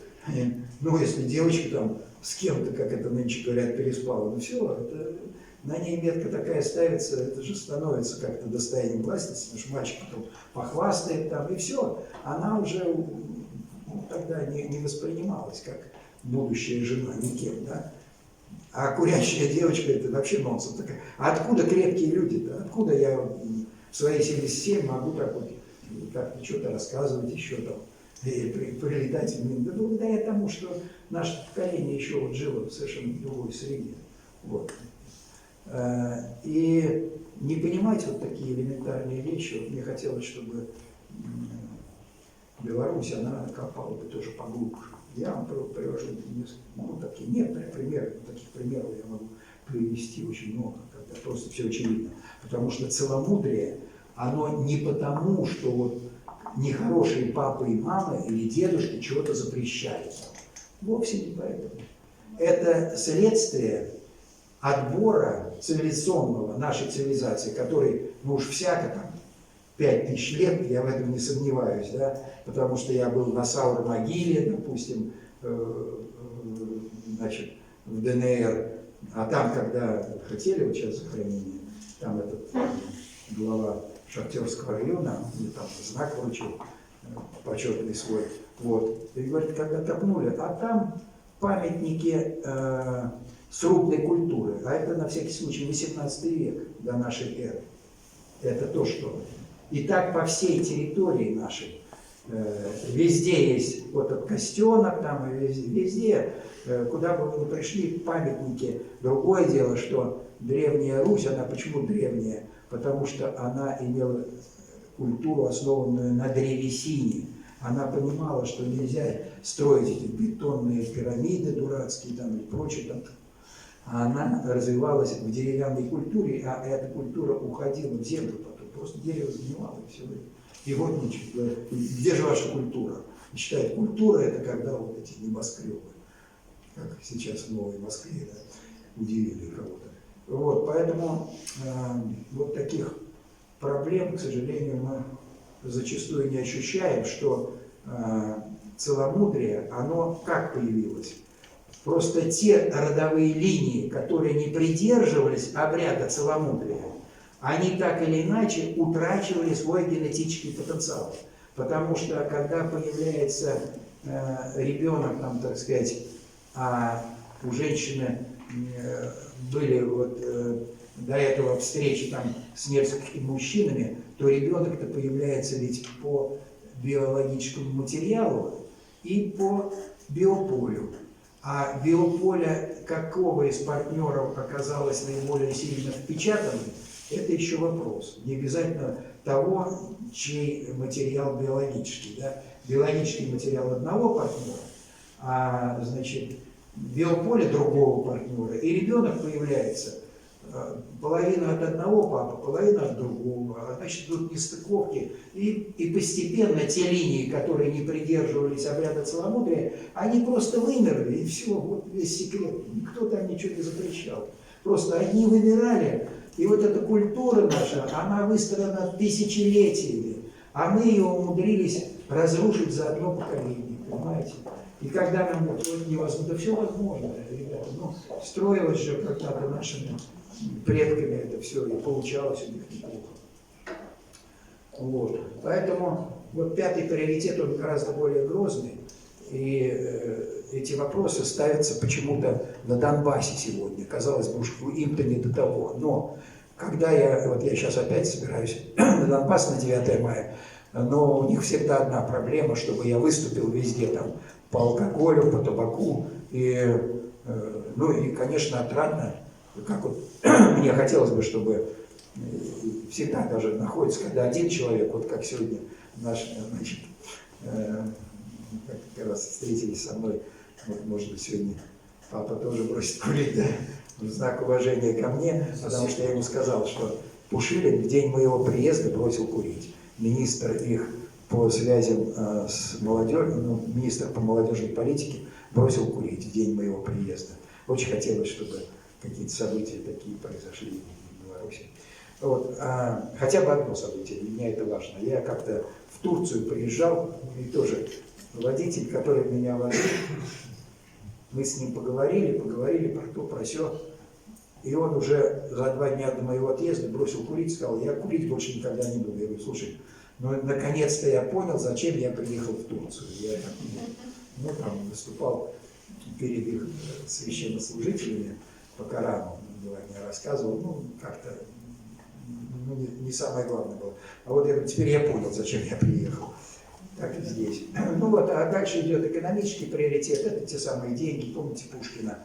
ну если девочка там с кем-то, как это нынче говорят, переспала, ну все, это, на ней метка такая ставится, это же становится как-то достоянием власти, потому что мальчик потом похвастает там, и все. Она уже тогда не воспринималась как будущая жена никем, да? А курящая девочка это вообще нонсенс. А откуда крепкие люди-то? Откуда я в свои 77 могу так вот как-то что-то рассказывать еще там, и прилетать в мир? Да благодаря тому, что наше поколение еще вот жило в совершенно другой среде. Вот. И не понимать вот такие элементарные вещи, вот мне хотелось, чтобы Беларусь, она копала бы тоже поглубже. Я вам привожу такие некоторые примеры, таких примеров я могу привести очень много, когда просто все очевидно. Потому что целомудрие, оно не потому, что вот нехорошие папы и мамы или дедушки чего-то запрещают. Вовсе не поэтому. Это следствие отбора цивилизационного нашей цивилизации, который, ну уж всяко там 5000 лет, я в этом не сомневаюсь, да, потому что я был на Саур-могиле, допустим, значит, в ДНР, а там, когда хотели вот сейчас захоронение, там этот глава Шахтерского района, мне там знак вручил, почетный свой, вот, и говорит, когда копнули, а там памятники срубной культуры, а это на всякий случай 18 век до нашей эры, это то, что... И так по всей территории нашей, везде есть вот от Костенок, там и везде, куда бы вы ни пришли, памятники. Другое дело, что Древняя Русь, она почему древняя? Потому что она имела культуру, основанную на древесине. Она понимала, что нельзя строить эти бетонные пирамиды дурацкие там и прочее. Там. А она развивалась в деревянной культуре, а эта культура уходила в землю потом. Просто дерево сгнивало и все. И вот ничего. Где же ваша культура? Считает, культура это когда вот эти небоскребы, как сейчас в Новой Москве, да, удивили кого-то. Вот, поэтому вот таких проблем, к сожалению, мы зачастую не ощущаем, что целомудрие, оно как появилось? Просто те родовые линии, которые не придерживались обряда целомудрия, они так или иначе утрачивали свой генетический потенциал. Потому что когда появляется ребенок, там, так сказать, а у женщины были вот до этого встречи там с несколькими мужчинами, то ребенок-то появляется ведь по биологическому материалу и по биополю. А биополе какого из партнеров оказалось наиболее сильно впечатанным, это еще вопрос. Не обязательно того, чей материал биологический. Да? Биологический материал одного партнера, а значит, биополе другого партнера. И ребенок появляется половина от одного папы, половина от другого. Значит, тут нестыковки. И постепенно те линии, которые не придерживались обряда целомудрия, они просто вымерли. И все, вот весь секрет. Никто там ничего не запрещал. Просто одни вымирали. И вот эта культура наша, она выстроена тысячелетиями, а мы ее умудрились разрушить за одно поколение, понимаете? И когда нам вот невозможно, да все возможно, ребята, ну, строилось же когда-то нашими предками это все, и получалось у них неплохо. Вот. Поэтому вот пятый приоритет, он гораздо более грозный, и эти вопросы ставятся почему-то на Донбассе сегодня. Казалось бы, уж им-то не до того. Но когда я сейчас опять собираюсь на Донбасс на 9 мая, но у них всегда одна проблема, чтобы я выступил везде там по алкоголю, по табаку, и, ну и, конечно, отрадно, как вот мне хотелось бы, чтобы всегда даже находится, когда один человек, вот как сегодня наш, значит, как раз встретились со мной, вот, может быть, сегодня папа тоже бросит курить, да, в знак уважения ко мне, потому что я ему сказал, что Пушилин в день моего приезда бросил курить. Министр их по связям с молодежью, ну, министр по молодежной политике бросил курить в день моего приезда. Очень хотелось, чтобы какие-то события такие произошли в Беларуси. Вот, хотя бы одно событие, для меня это важно. Я как-то в Турцию приезжал, и тоже водитель, который меня возил, мы с ним поговорили про то, про сё. И он уже за 2 дня до моего отъезда бросил курить, сказал, я курить больше никогда не буду. Я говорю, слушай, ну наконец-то я понял, зачем я приехал в Турцию. Я там выступал перед их священнослужителями по Корану, мне рассказывал, ну как-то не самое главное было. А вот теперь я понял, зачем я приехал. Так и здесь. Ну вот, а дальше идет экономический приоритет, это те самые деньги, помните Пушкина.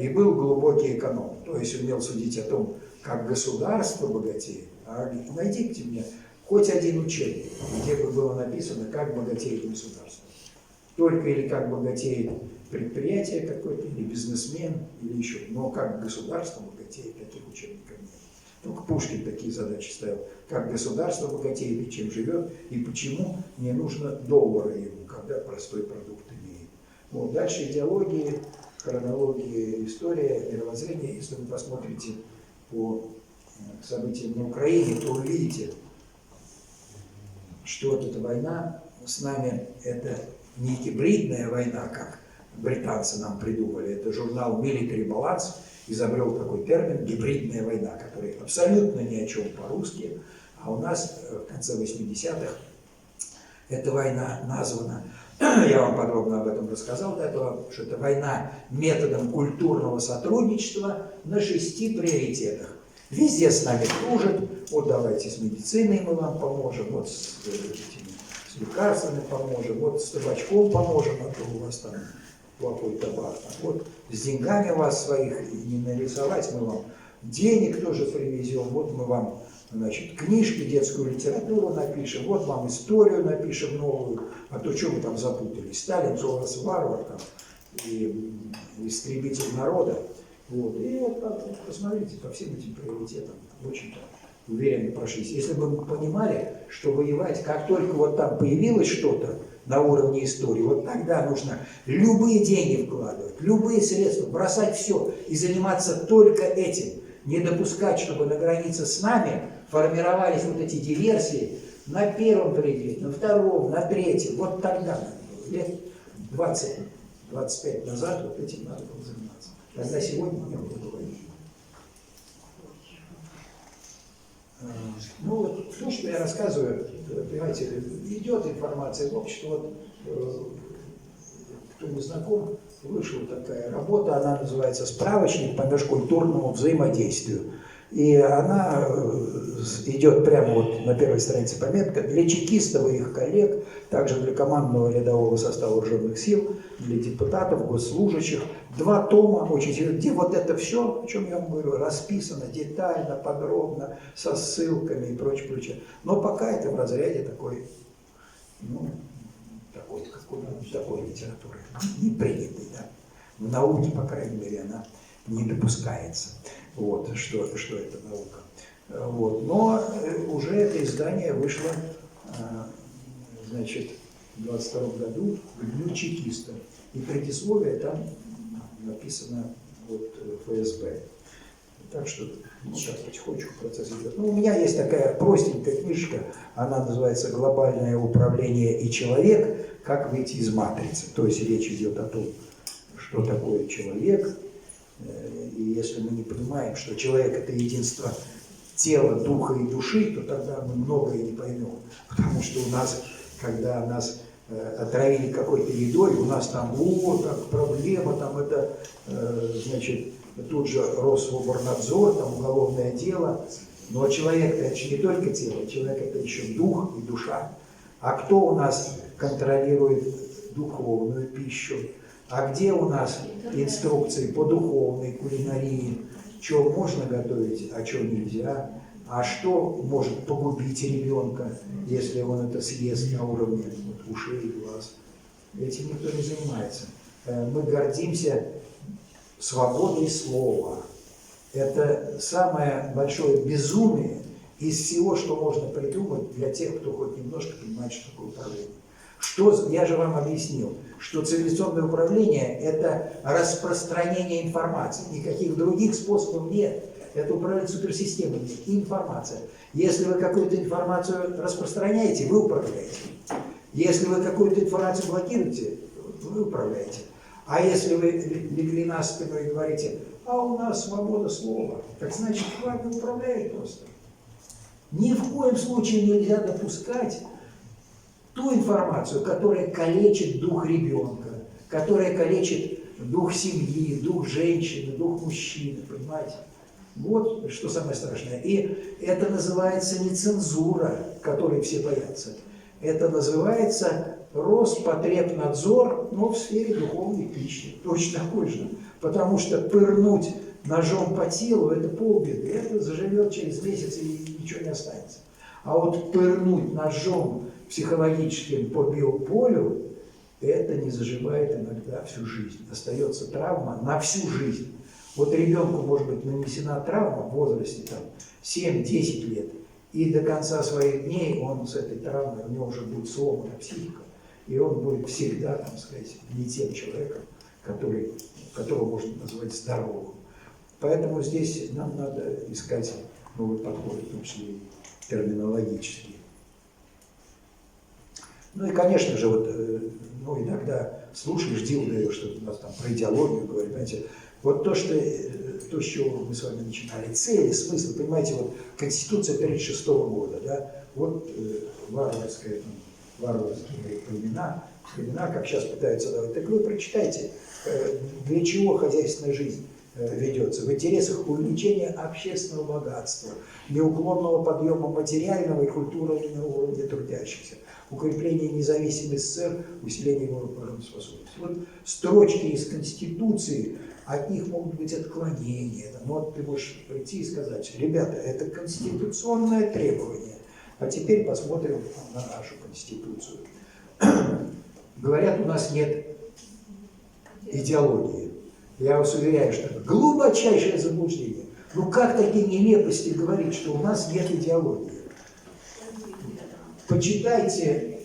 И был глубокий эконом, то есть умел судить о том, как государство богатеет. А найдите мне хоть один учебник, где бы было написано, как богатеет государство. Только или как богатеет предприятие какое-то, или бизнесмен, или еще. Но как государство богатеет, таких учебников нет. Только Пушкин такие задачи ставил. Как государство богатеет и чем живет, и почему не нужно доллара ему, когда простой продукт имеет. Вот. Дальше идеологии, хронология, история, мировоззрение. Если вы посмотрите по событиям на Украине, то увидите, что вот эта война с нами, это не гибридная война, как британцы нам придумали, это журнал Military Balance изобрел такой термин «гибридная война», который абсолютно ни о чем по-русски, а у нас в конце 80-х эта война названа, я вам подробно об этом рассказал до этого, что это война методом культурного сотрудничества на 6 приоритетах. Везде с нами дружат, вот давайте с медициной мы вам поможем, вот с лекарствами поможем, вот с табачком поможем, а то у вас там плохой табак. Вот с деньгами вас своих не нарисовать, мы вам денег тоже привезем, вот мы вам, значит, книжки, детскую литературу напишем, вот вам историю напишем новую, а то что вы там запутались? Сталин, что у вас варвар там, и истребитель народа. Вот. И вот посмотрите, по всем этим приоритетам очень уверенно прошлись. Если бы мы понимали, что воевать, как только вот там появилось что-то на уровне истории, вот тогда нужно любые деньги вкладывать, любые средства, бросать все и заниматься только этим. Не допускать, чтобы на границе с нами формировались вот эти диверсии на первом приоритете, на втором, на третьем. Вот тогда, лет 20-25 назад, вот этим надо было заниматься. Тогда сегодня не было бы войны. Ну вот то, что я рассказываю, понимаете, идет информация в общество. Вот, кто не знаком, вышла такая работа, она называется «Справочник по межкультурному взаимодействию». И она идет прямо вот на первой странице пометка для чекистов и их коллег, также для командного рядового состава вооруженных сил, для депутатов, госслужащих. 2 тома, очень серьезно, где вот это все, о чем я вам говорю, расписано детально, подробно, со ссылками и прочее, прочее. Но пока это в разряде такой, ну, такой литературы, не принятой, да. В науке, по крайней мере, она не допускается, вот, что это наука. Вот. Но уже это издание вышло, значит, в 22 году к Дню чекиста. И предисловие там написано вот ФСБ. Так что сейчас потихонечку процесс идет. Ну, у меня есть такая простенькая книжка, она называется «Глобальное управление и человек. Как выйти из матрицы». То есть речь идет о том, что такое человек. И если мы не понимаем, что человек – это единство тела, духа и души, то тогда мы многое не поймем. Потому что у нас, когда нас отравили какой-то едой, у нас там, так, проблема, там это, значит, тут же Рособорнадзор, там уголовное дело. Но человек-то это же не только тело, человек это еще дух и душа. А кто у нас контролирует духовную пищу? А где у нас инструкции по духовной кулинарии? Что можно готовить, а что нельзя? А что может погубить ребенка, если он это съест на уровне ушей и глаз? Этим никто не занимается. Мы гордимся свободой слова. Это самое большое безумие из всего, что можно придумать для тех, кто хоть немножко понимает, что такое управление. Что, я же вам объяснил, что цивилизационное управление – это распространение информации. Никаких других способов нет. Это управление суперсистемами. Информация. Если вы какую-то информацию распространяете, вы управляете. Если вы какую-то информацию блокируете, вы управляете. А если вы легли на спину и говорите, а у нас свобода слова, так значит, вами управляет просто. Ни в коем случае нельзя допускать ту информацию, которая калечит дух ребенка, которая калечит дух семьи, дух женщины, дух мужчины, понимаете? Вот что самое страшное. И это называется не цензура, которой все боятся. Это называется Роспотребнадзор, но в сфере духовной пищи. Точно такой же. Потому что пырнуть ножом по телу – это полбеды. Это заживет через месяц и ничего не останется. А вот пырнуть ножом психологическим по биополю – это не заживает иногда всю жизнь. Остается травма на всю жизнь. Вот ребенку может быть нанесена травма в возрасте 7-10 лет, и до конца своих дней он с этой травмой, у него уже будет сломана психика, и он будет всегда, так сказать, не тем человеком, которого можно назвать здоровым. Поэтому здесь нам надо искать новый подход, в том числе и терминологический. Ну и, конечно же, вот, иногда слушаешь, дел даешь, что у нас там про идеологию говорят, понимаете. Вот то, с чего мы с вами начинали, цели, смысл, понимаете, вот Конституция 1936 года, да, вот варварские времена, как сейчас пытаются давать. Так вы прочитайте, для чего хозяйственная жизнь ведется. В интересах увеличения общественного богатства, неуклонного подъема материального и культурного уровня трудящихся, укрепления независимости СССР, усиления его обороноспособности. Вот строчки из Конституции, от них могут быть отклонения. Вот ты можешь прийти и сказать, ребята, это конституционное требование. А теперь посмотрим на нашу Конституцию. Говорят, у нас нет идеологии. Я вас уверяю, что это глубочайшее заблуждение. Ну как такие нелепости говорить, что у нас нет идеологии? Почитайте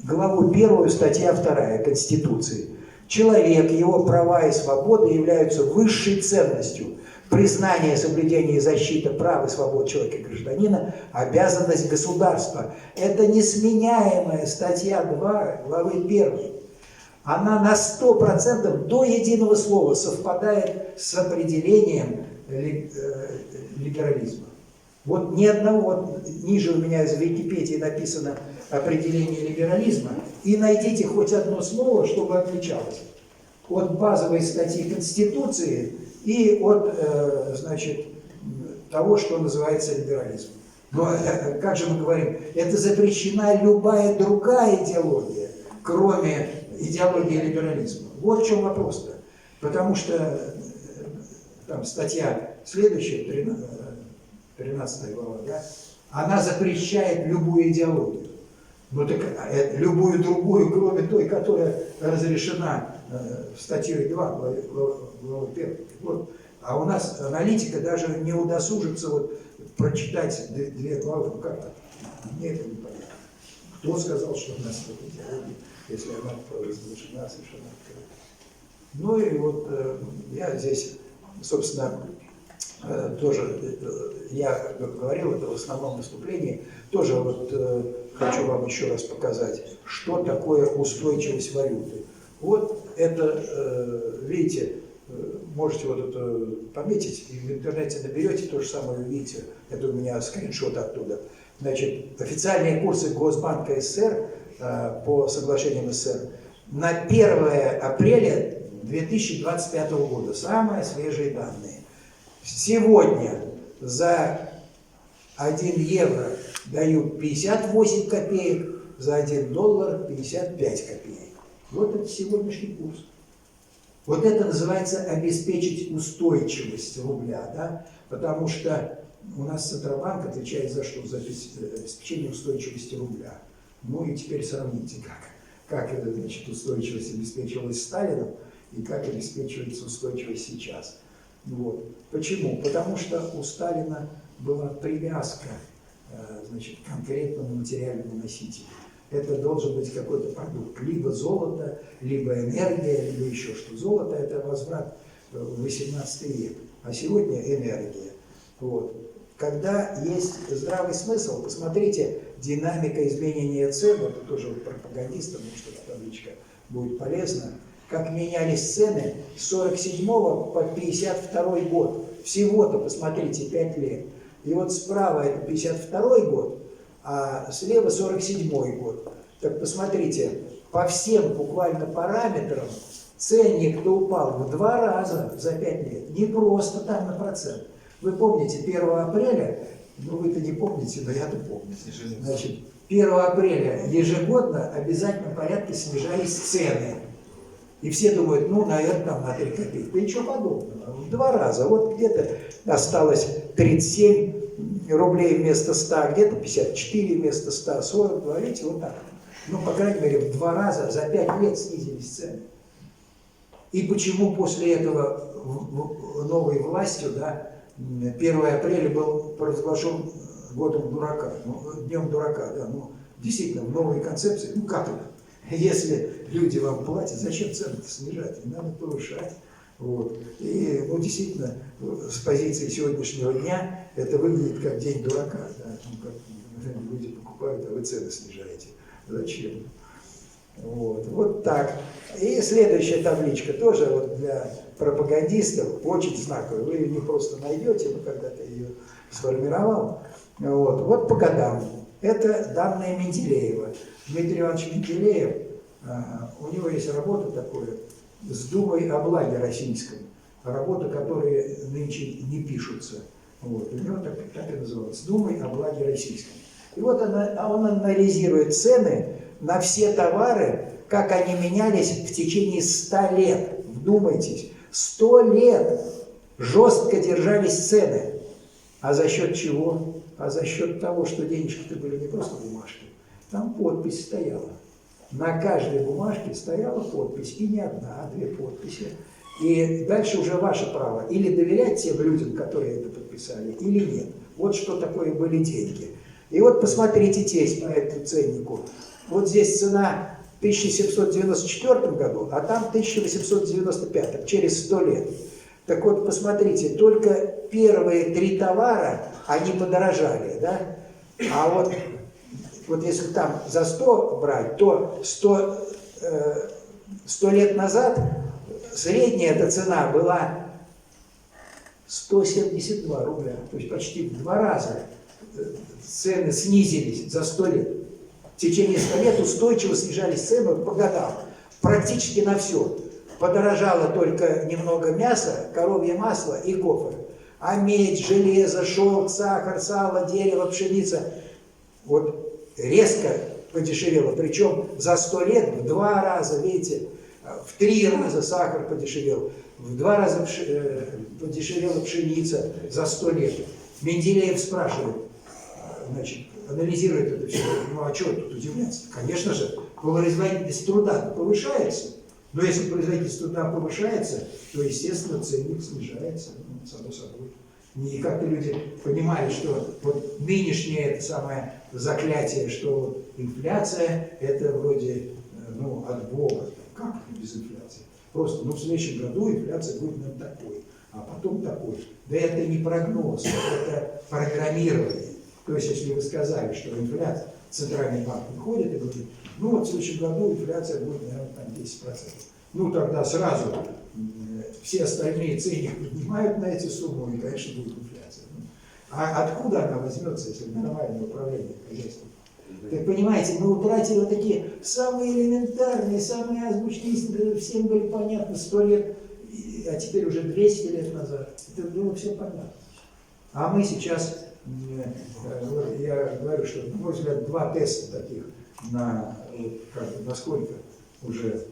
главу 1, статья 2 Конституции. Человек, его права и свободы являются высшей ценностью. Признание, соблюдение и защита прав и свобод человека и гражданина – обязанность государства. Это несменяемая статья 2 главы 1. Она на 100% до единого слова совпадает с определением либерализма. Вот ни одного, вот ниже у меня из Википедии написано определение либерализма, и найдите хоть одно слово, чтобы отличалось от базовой статьи Конституции и от, того, что называется либерализмом. Но, как же мы говорим, это запрещена любая другая идеология, кроме идеологии либерализма. Вот в чем вопрос-то. Потому что там статья следующая, 13 глава, да, она запрещает любую идеологию. Ну так любую другую, кроме той, которая разрешена статьей 2 главы 1. Вот. А у нас аналитика даже не удосужится вот прочитать 2 главы. Ну как так? Мне это не понятно. Кто сказал, что у нас нет идеологии, если она разрешена совершенно открыто? Ну и вот я здесь, собственно, тоже, я говорил это в основном выступлении, тоже вот хочу вам еще раз показать, что такое устойчивость валюты. Вот это, видите, можете вот это пометить, и в интернете наберете, то же самое увидите, это у меня скриншот оттуда. Значит, официальные курсы Госбанка СССР по соглашениям СССР на 1 апреля 2025 года, самые свежие данные. Сегодня за 1 евро дают 58 копеек, за 1 доллар 55 копеек. Вот это сегодняшний курс. Вот это называется обеспечить устойчивость рубля, да? Потому что у нас Центробанк отвечает за что? За обеспечение устойчивости рубля. Ну и теперь сравните, как эта, значит, устойчивость обеспечивалась Сталином и как обеспечивается устойчивость сейчас. Вот. Почему? Потому что у Сталина была привязка, значит, к конкретному материальному носителю. Это должен быть какой-то продукт, либо золото, либо энергия, либо еще что. Золото – это возврат в 18 век, а сегодня энергия. Вот. Когда есть здравый смысл, посмотрите, динамика изменения цен, это тоже вот пропагандистам, может, эта табличка будет полезна, как менялись цены с 47 по 52 год. Всего-то, посмотрите, 5 лет. И вот справа это 52 год, а слева 47-й год. Так посмотрите, по всем буквально параметрам ценник-то упал в 2 раза за 5 лет. Не просто там на процент. Вы помните, 1 апреля, ну вы-то не помните, но я-то помню. Значит, 1 апреля ежегодно в обязательном порядке снижались цены. И все думают, ну, наверное, там на 3 копейки. Да ничего подобного. В 2 раза. Вот где-то осталось 37 рублей вместо 100, где-то 54 вместо 100, 42, видите, вот так. Ну, по крайней мере, в 2 раза за 5 лет снизились цены. И почему после этого новой властью, да, 1 апреля был провозглашен годом дурака, ну, днем дурака, да, ну, действительно, в новой концепции, ну, как это? Если люди вам платят, зачем цены-то снижать? Не надо повышать. Вот. И, ну, действительно, с позиции сегодняшнего дня это выглядит как день дурака. Да? Ну, как люди покупают, а вы цены снижаете. Зачем? Вот. Вот так. И следующая табличка тоже вот для пропагандистов очень знаковая. Вы ее не просто найдете, но когда-то ее сформировал. Вот. Вот по годам. Это данные Менделеева. Дмитрий Иванович Менделеев, у него есть работа такая «С думой о благе российском». Работа, которые нынче не пишутся. Вот. У него так и называется «С думой о благе российском». И вот он анализирует цены на все товары, как они менялись в течение 100 лет. Вдумайтесь, 100 лет жестко держались цены. А за счет чего? А за счет того, что денежки-то были не просто бумажки. Там подпись стояла. На каждой бумажке стояла подпись. И не одна, а 2 подписи. И дальше уже ваше право. Или доверять тем людям, которые это подписали, или нет. Вот что такое были деньги. И вот посмотрите тесть по этому ценнику. Вот здесь цена в 1794 году, а там 1895, через 100 лет. Так вот, посмотрите, только первые 3 товара, они подорожали, да? А вот если там за 100 брать, то 100 лет назад средняя эта цена была 172 рубля, то есть почти в 2 раза цены снизились за 100 лет. В течение 100 лет устойчиво снижались цены по годам, практически на все. Подорожало только немного мяса, коровье масло и кофе. А медь, железо, шелк, сахар, сало, дерево, пшеница вот резко подешевело. Причем за 100 лет в 2 раза, видите, в 3 раза сахар подешевел, в 2 раза подешевела пшеница за 100 лет. Менделеев спрашивает, значит, анализирует это все. Ну а что тут удивляться? Конечно же, производительность труда повышается. Но если производительность труда повышается, то, естественно, ценник снижается, ну, само собой. И как-то люди понимали, что вот нынешнее это самое заклятие, что вот инфляция это вроде ну, от Бога. Как это без инфляции? Просто ну, в следующем году инфляция будет нам такой, а кто он такой? Да это не прогноз, это программирование. То есть, если вы сказали, что инфляция, Центральный банк выходит и говорит, ну вот в следующем году инфляция будет, наверное, там 10%. Ну тогда сразу все остальные ценники поднимают на эти суммы, и, конечно, будет инфляция. А откуда она возьмется, если нормальное управление хозяйством? Так понимаете, мы утратили вот такие самые элементарные, самые азбучные истины, всем были понятны 100 лет, а теперь уже 200 лет назад. Это было все понятно. А мы сейчас, я говорю, что, на мой взгляд, 2 теста таких на, насколько уже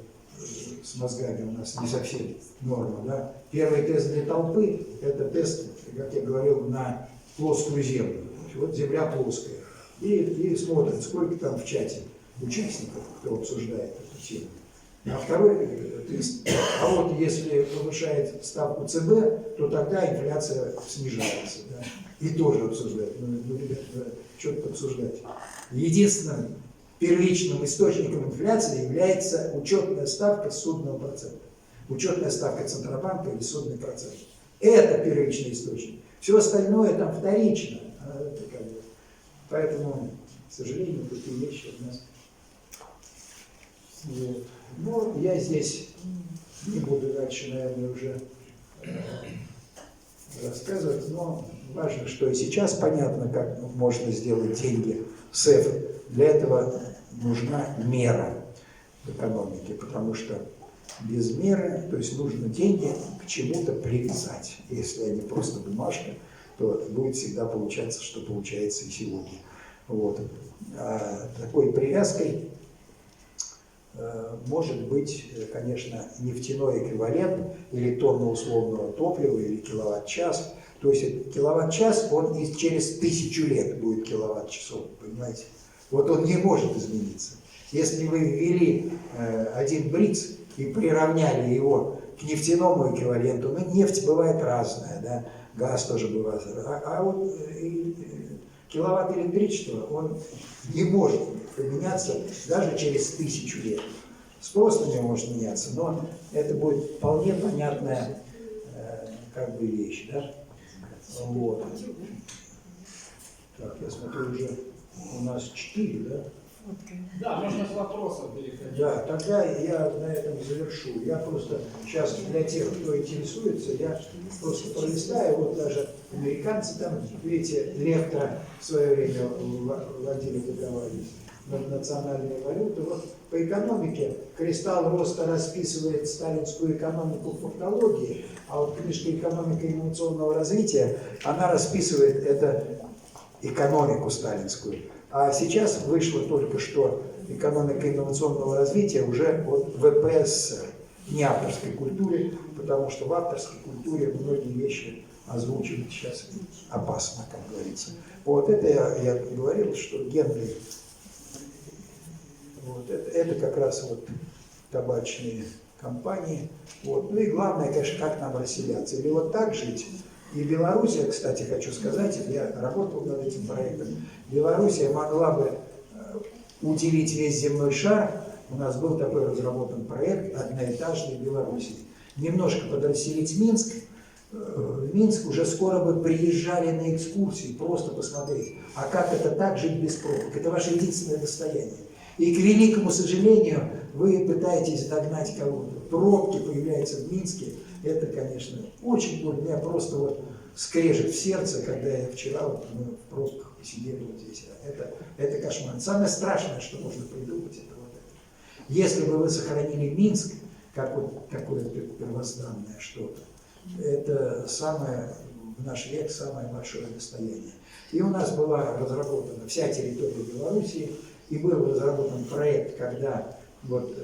с мозгами у нас не совсем норма. Да? Первый тест для толпы – это тест, как я говорил, на плоскую землю. Вот земля плоская. И смотрят, сколько там в чате участников, кто обсуждает эту тему. А второй тест. А вот если повышает ставку ЦБ, то тогда инфляция снижается. Да? И тоже обсуждают. Ну, ребята, что-то обсуждать. Единственным первичным источником инфляции является учетная ставка ссудного процента. Учетная ставка Центробанка или ссудный процент. Это первичный источник. Все остальное там вторично. Поэтому, к сожалению, такие вещи у нас. Но я здесь не буду дальше, наверное, уже рассказывать, но важно, что и сейчас понятно, как можно сделать деньги с ЭФ. Для этого нужна мера в экономике, потому что без меры, то есть нужно деньги к чему-то привязать. Если они просто бумажка, то будет всегда получаться, что получается и сегодня. Вот. А такой привязкой может быть, конечно, нефтяной эквивалент или тонна условного топлива или киловатт-час. То есть киловатт-час, он и через 1000 лет будет киловатт-часов, понимаете? Вот он не может измениться. Если вы ввели один БРИЦ и приравняли его к нефтяному эквиваленту, ну, нефть бывает разная, да? Газ тоже бывает. А вот киловатт электричества, он не может поменяться даже через 1000 лет. Спрос на него может меняться, но это будет вполне понятная как бы вещь, да? Вот. Так, я смотрю, уже у нас 4, да? Да, можно с вопросов переходить. Да, тогда я на этом завершу. Я просто сейчас для тех, кто интересуется, я просто пролистаю, вот даже американцы там, видите, Лектора в свое время вводили, договаривались над национальной валютой. Вот по экономике Кристалл Роста расписывает сталинскую экономику в фактологии, а вот книжка «Экономика инновационного развития», она расписывает это экономику сталинскую. А сейчас вышло только что экономика инновационного развития уже от ВП СССР, не авторской культуре, потому что в авторской культуре многие вещи озвучивать сейчас опасно, как говорится. Вот это я говорил, что Генри, вот, это как раз вот табачные компании. Вот. Ну и главное, конечно, как нам расселяться. Или вот так жить. И Белоруссия, кстати, хочу сказать, я работал над этим проектом, Белоруссия могла бы уделить весь земной шар. У нас был такой разработан проект «Одноэтажный Белоруссии». Немножко подрасселить Минск. В Минск уже скоро бы приезжали на экскурсии, просто посмотреть, а как это так жить без пробок. Это ваше единственное достояние. И, к великому сожалению, вы пытаетесь догнать кого-то. Пробки появляются в Минске. Это, конечно, очень больно. У меня просто вот скрежет в сердце, когда я вчера вот, мы в пробках посидели вот здесь. Это кошмар. Самое страшное, что можно придумать, это вот это. Если бы вы сохранили Минск, как вот какое-то первозданное что-то, это самое, в наш век самое большое достояние. И у нас была разработана вся территория Белоруссии, и был разработан проект, когда вот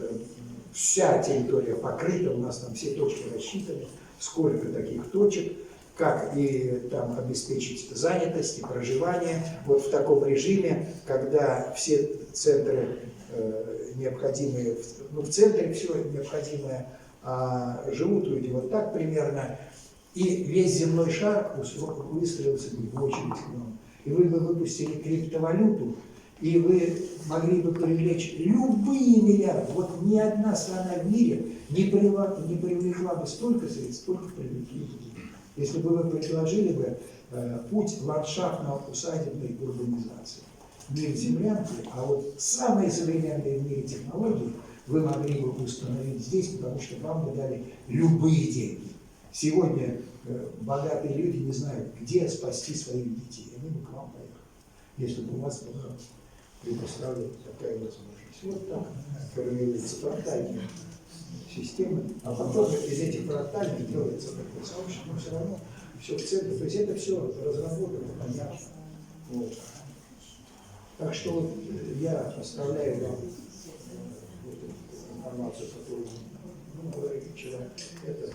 вся территория покрыта, у нас там все точки рассчитаны, сколько таких точек, как и там обеспечить занятость и проживание вот в таком режиме, когда все центры необходимые, ну в центре все необходимое, а живут люди вот так примерно, и весь земной шар выстроился в очередь к нам. И вы бы выпустили криптовалюту, и вы могли бы привлечь любые миллиарды. Вот ни одна страна в мире не привлекла бы столько средств, сколько привлекли бы. если бы вы предложили бы путь ландшафтно-усадебной урбанизации. Не в землянке, а вот самые современные в мире технологии вы могли бы установить здесь, потому что вам бы дали любые деньги. Сегодня богатые люди не знают, где спасти своих детей. Они бы к вам поехали, если бы у вас была предоставлена такая возможность. Вот так формируется фрактальная система, а потом из этих фрактальных делается такое сообщество, но все равно все в центре. То есть это все разработано, понятно. Вот. Так что вот я оставляю вам информацию, которую мы говорили вчера. Это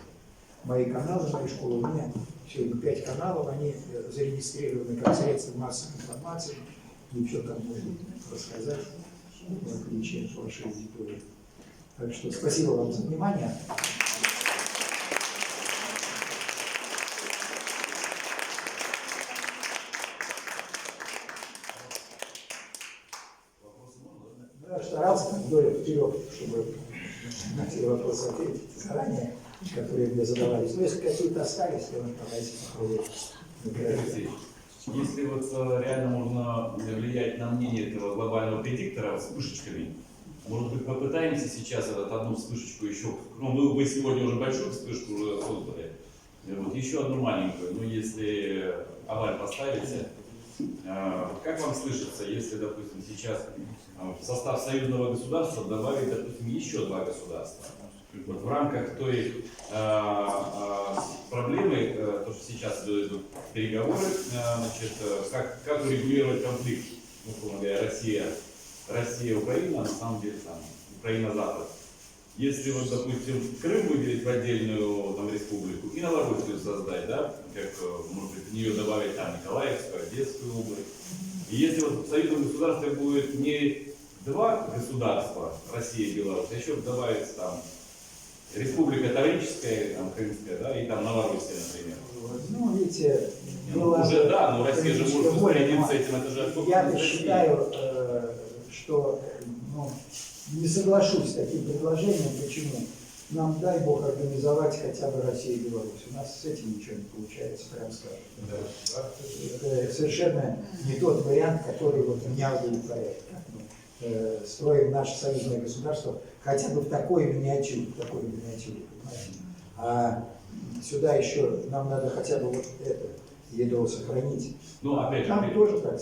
мои каналы, мои школы. У меня сегодня 5 каналов, они зарегистрированы как средства массовой информации. И все там можно рассказать, в отличие от вашей аудитории. Так что спасибо вам за внимание. Я старался вдоль вперед, чтобы на все вопросы ответить заранее, которые мне задавались. Но если какие-то остались, то давайте попробуем. Если вот реально можно влиять на мнение этого глобального предиктора вспышечками, может быть, попытаемся сейчас одну вспышечку еще, ну, вы сегодня уже большую вспышку уже создали, вот, еще одну маленькую, ну, если оваль поставите, как вам слышится, если, допустим, сейчас в состав союзного государства добавить, допустим, еще 2 государства? Вот в рамках той проблемы, то, что сейчас идут переговоры, значит, как урегулировать конфликт, условно говоря, Россия-Украина, на самом деле там Украина-Запад. Если вот, допустим, Крым выделить в отдельную там республику и Новороссию создать, да, как, может быть, в нее добавить там Николаевскую, Одесскую область. И если вот в союзном государстве будет не 2 государства, Россия и Беларусь, а еще добавится там Республика Таврическая, там, Крымская, да, и там Новороссия, например. Ну, видите, уже да, но Россия же может восприниматься этим, это же я считаю, что не соглашусь с таким предложением. Почему? Нам, дай Бог, организовать хотя бы Россию и Беларусь. У нас с этим ничего не получается, прям скажем. Это совершенно не тот вариант, который вот меня удовлетворяет. Строим наше союзное государство хотя бы в такой миниатюре, понимаете? А сюда еще нам надо хотя бы вот это ядро сохранить. Ну, опять же, там тоже так.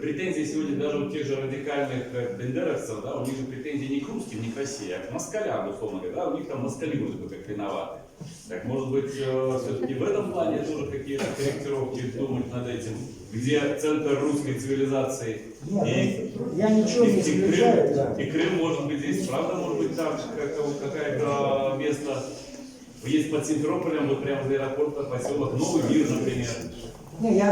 Претензии сегодня даже у тех же радикальных бендеровцев, да, у них же претензии не к русским, не к России, а к москалям, условно говоря, да, у них там москали вроде как виноваты. Так, может быть, все-таки в этом плане тоже какие-то корректировки думать над этим, где центр русской цивилизации. Нет, я ничего не исключаю, да. И Крым, может быть, здесь, правда, может быть, там какое-то место есть под Симферополем, вот прямо из аэропорта, поселок Новый Мир, например. Не,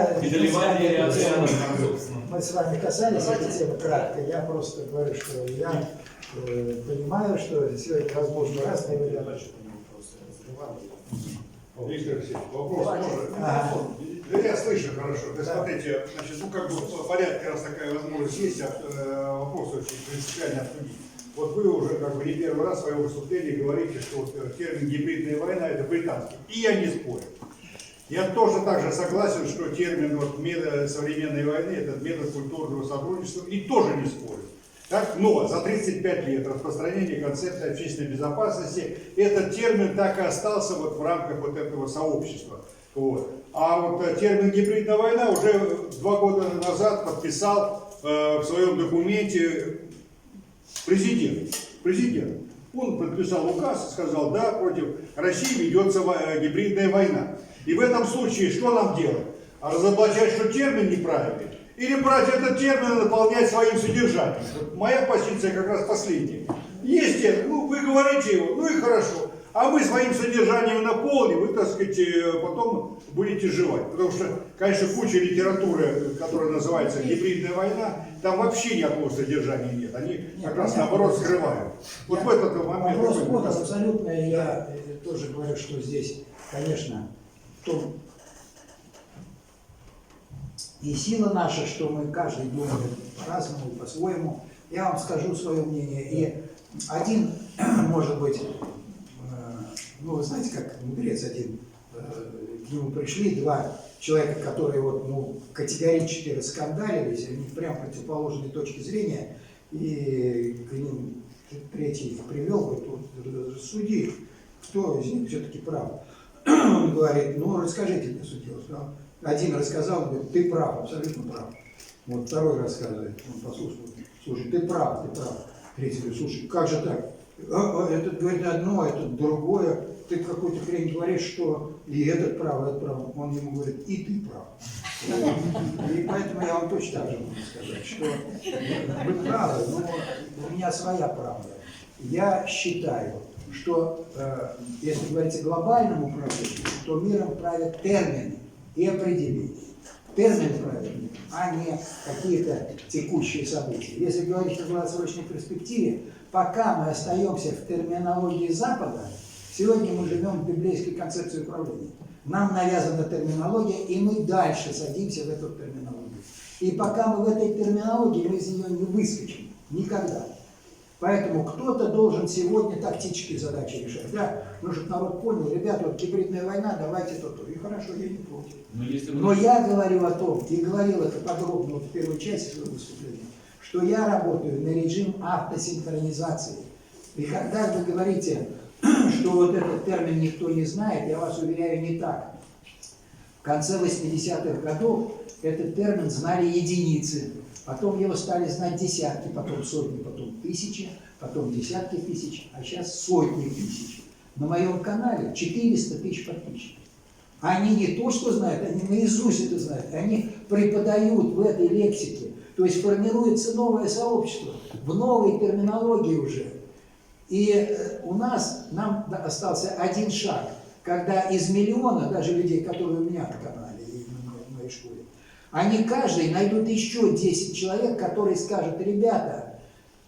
мы с вами касались этой темы кратко. Я просто говорю, что я понимаю, что сегодня возможно разные варианты. Виктор Алексеевич, вопрос тоже. Да я слышу хорошо. Да, смотрите, значит, ну как бы в порядке, раз такая возможность есть, вопрос очень принципиально обсудить. Вот вы уже как бы не первый раз в своем выступлении говорите, что вот термин гибридная война это британский. И я не спорю. Я тоже также согласен, что термин вот, современной войны это метод культурного сотрудничества и тоже не спорю. Так? Но за 35 лет распространения концепции общественной безопасности этот термин так и остался вот в рамках вот этого сообщества. Вот. А вот термин гибридная война уже 2 года назад подписал в своем документе президент. Он подписал указ и сказал, да, против России ведется гибридная война. И в этом случае что нам делать? Разоблачать, что термин неправильный? Или брать этот термин и наполнять своим содержанием? Вот моя позиция как раз последняя. Есть термин, ну вы говорите его, ну и хорошо. А мы своим содержанием наполним, вы, так сказать, потом будете жевать. Потому что, конечно, куча литературы, которая называется «Гибридная война», там вообще никакого содержания нет. Они как раз наоборот скрывают. Вот в этот момент... Вопрос абсолютно, я тоже говорю, что здесь, конечно, и сила наша, что мы каждый думает по-разному, по-своему. Я вам скажу свое мнение. И один, может быть, ну вы знаете, как мудрец один к нему пришли два человека, которые вот, ну, категорически раскандалились, они прям противоположной точки зрения, и к ним третий их привел, говорит, вот, суди, кто из них все-таки прав. Он говорит, ну расскажите мне, судья. Один рассказал, он говорит, ты прав, абсолютно прав. Вот второй рассказывает, он послушал, слушай, ты прав, ты прав. Третий говорит, слушай, как же так? Этот говорит одно, этот другое. Ты какую-то хрень говоришь, что и этот прав, и этот прав. Он ему говорит, и ты прав. И поэтому я вам точно так же могу сказать, что вы правы, но у меня своя правда. Я считаю, что если говорить о глобальном управлении, то миром правят термины и определения. Термины правят миром, а не какие-то текущие события. Если говорить о долгосрочной перспективе, пока мы остаемся в терминологии Запада, сегодня мы живем в библейской концепции управления. Нам навязана терминология, и мы дальше садимся в эту терминологию. И пока мы в этой терминологии, мы из нее не выскочим. Никогда. Поэтому кто-то должен сегодня тактические задачи решать. Да, ну, чтобы народ понял, ребята, вот гибридная война, давайте то-то. И хорошо, я не против. Но я говорю о том, и говорил это подробно вот в первой части своего выступления, что я работаю на режим автосинхронизации. И когда вы говорите, что вот этот термин никто не знает, я вас уверяю, не так. В конце 80-х годов этот термин знали единицы. Потом его стали знать десятки, потом сотни, потом тысячи, потом десятки тысяч, а сейчас сотни тысяч. На моем канале 400 тысяч подписчиков. Они не то, что знают, они наизусть это знают. Они преподают в этой лексике. То есть формируется новое сообщество, в новой терминологии уже. И нам остался один шаг, когда из миллиона, даже людей, которые у меня на канале и в моей школе, они каждый найдут еще 10 человек, которые скажут, ребята,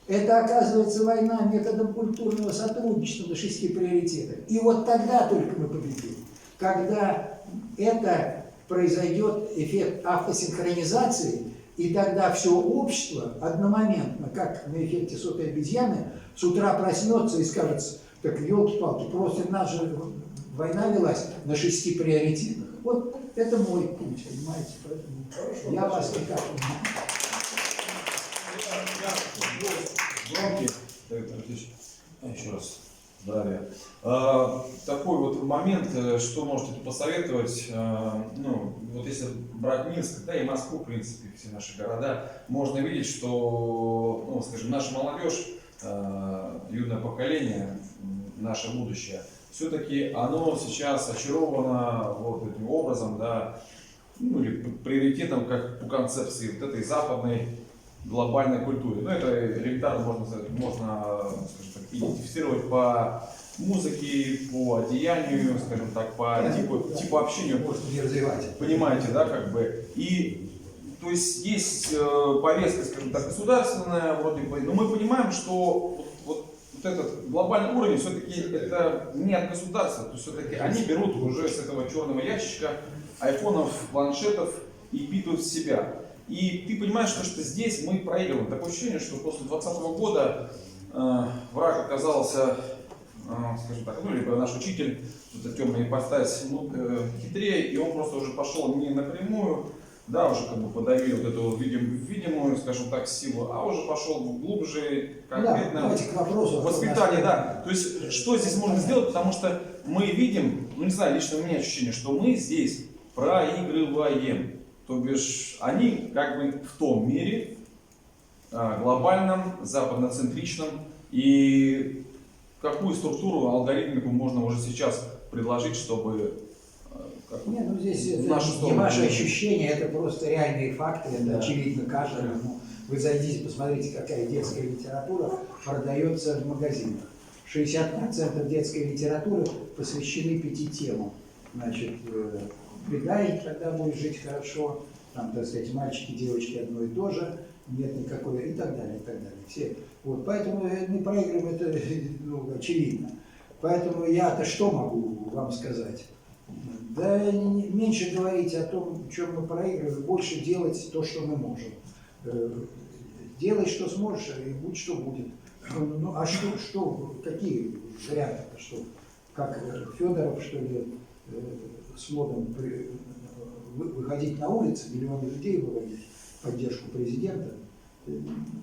это оказывается война методом культурного сотрудничества на 6 приоритетах. И вот тогда только мы победим. Когда это произойдет эффект автосинхронизации, и тогда все общество одномоментно, как на эффекте сотой обезьяны, с утра проснется и скажет, так елки-палки, просто наша война велась на 6 приоритетах. Вот это мой путь, понимаете? Поэтому хорошо, я вас никак не... Еще раз. Далее. Такой вот момент, что можете посоветовать, ну, вот если брать Минск, да и Москву, в принципе, все наши города, можно видеть, что, ну, скажем, наша молодежь, юное поколение, наше будущее, все-таки оно сейчас очаровано вот этим образом, да, ну, или приоритетом, как по концепции вот этой западной глобальной культуре. Ну, это элементарно можно, скажем так, идентифицировать по музыке, по одеянию, скажем так, по типу общения. не развивать. Понимаете, да, как бы. И то есть повестка, скажем так, государственная, вроде бы, но мы понимаем, что вот этот глобальный уровень все-таки это не от государства, то есть все-таки они берут уже с этого черного ящичка айфонов, планшетов и впитывают в себя. И ты понимаешь, что здесь мы проигрываем. Такое ощущение, что после 2020 года враг оказался, скажем так, ну, либо наш учитель, это темная ипостась, хитрее, и он просто уже пошел не напрямую, да, уже как бы подавил вот эту видимую, скажем так, силу, а уже пошел глубже, конкретно воспитание, да. То есть, что здесь можно сделать, потому что мы видим, ну не знаю, лично у меня ощущение, что мы здесь проигрываем. То бишь, они как бы в том мире, глобальном, западноцентричном, и какую структуру, алгоритмику можно уже сейчас предложить, чтобы не, ну здесь в нашу сторону. Не ваши ощущения, это просто реальные факты, это очевидно каждому. Ну, вы зайдите, посмотрите, какая детская литература продается в магазинах. 60% детской литературы посвящены 5 темам. Значит, бедай, тогда будешь жить хорошо, там, так сказать, мальчики, девочки одно и то же, нет никакой, и так далее, и так далее. Все. Вот, поэтому мы проигрываем, это ну, очевидно. Поэтому я-то что могу вам сказать? Да меньше говорить о том, в чем мы проигрываем, больше делать то, что мы можем. Делай, что сможешь, и будь, что будет. Ну, а что, какие варианты? Что, как Федоров, что ли, слоган выходить на улицы, миллионы людей выводить в поддержку президента.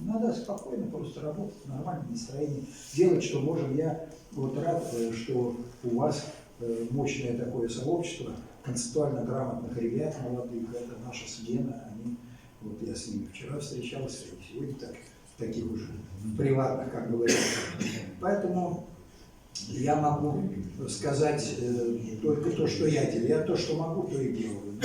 Надо спокойно просто работать, в нормальном настроении, делать, что можем. Я вот рад, что у вас мощное такое сообщество концептуально грамотных ребят молодых. Это наша смена. Они, вот я с ними вчера встречался, и сегодня таких уже приватных, как говорят. Поэтому я могу сказать только то, что я делаю. Я то, что могу, то и делаю.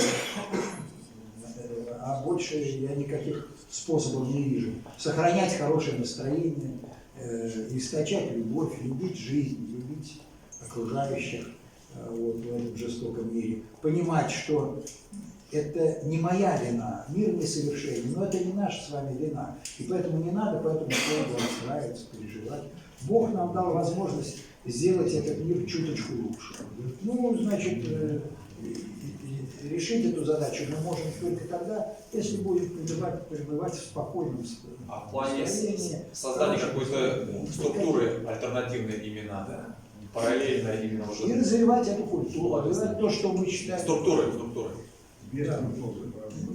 А больше я никаких способов не вижу. Сохранять хорошее настроение, источать любовь, любить жизнь, любить окружающих вот, в этом жестоком мире. Понимать, что это не моя вина, мир несовершенен, но это не наша с вами вина. И поэтому не надо по этому поводу расстраиваться, переживать. Бог нам дал возможность сделать этот мир чуточку лучше. Ну, значит, решить эту задачу мы можем только тогда, если будем пребывать в спокойном состоянии. А в плане создания какой-то структуры альтернативной именно, да? Параллельно именно уже. И развивать эту культуру, развивать то, что мы считаем. Структуры. Да.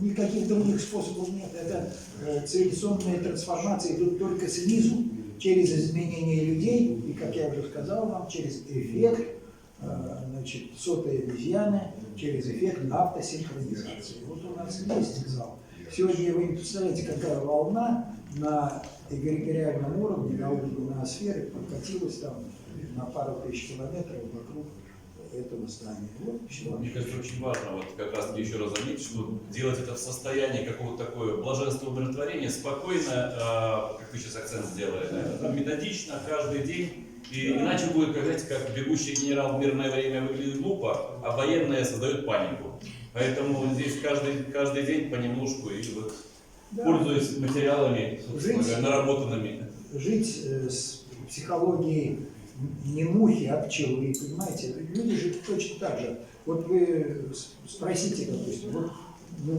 Никаких других способов нет. Это цивилизационные трансформации идут только снизу, через изменение людей, и, как я уже сказал вам, через эффект значит, сотой обезьяны, через эффект автосинхронизации. Вот у нас есть зал. Сегодня вы не представляете, какая волна на эгрегориальном уровне, на уровне ноосферы прокатилась там на пару тысяч километров вокруг этого здания. Вот, Мне кажется, очень важно вот как раз еще раз заметить, что делать это в состоянии какого-то такого блаженства, умиротворения, спокойно, как вы сейчас акцент сделали, да? Методично, каждый день. И иначе будет, как, знаете, как бегущий генерал в мирное время выглядит глупо, а военные создают панику. Поэтому здесь каждый день понемножку и вот, да. пользуясь материалами, наработанными. Жить с психологией не мухи, а пчелы, понимаете? Люди же точно так же. Вот вы спросите, допустим, вот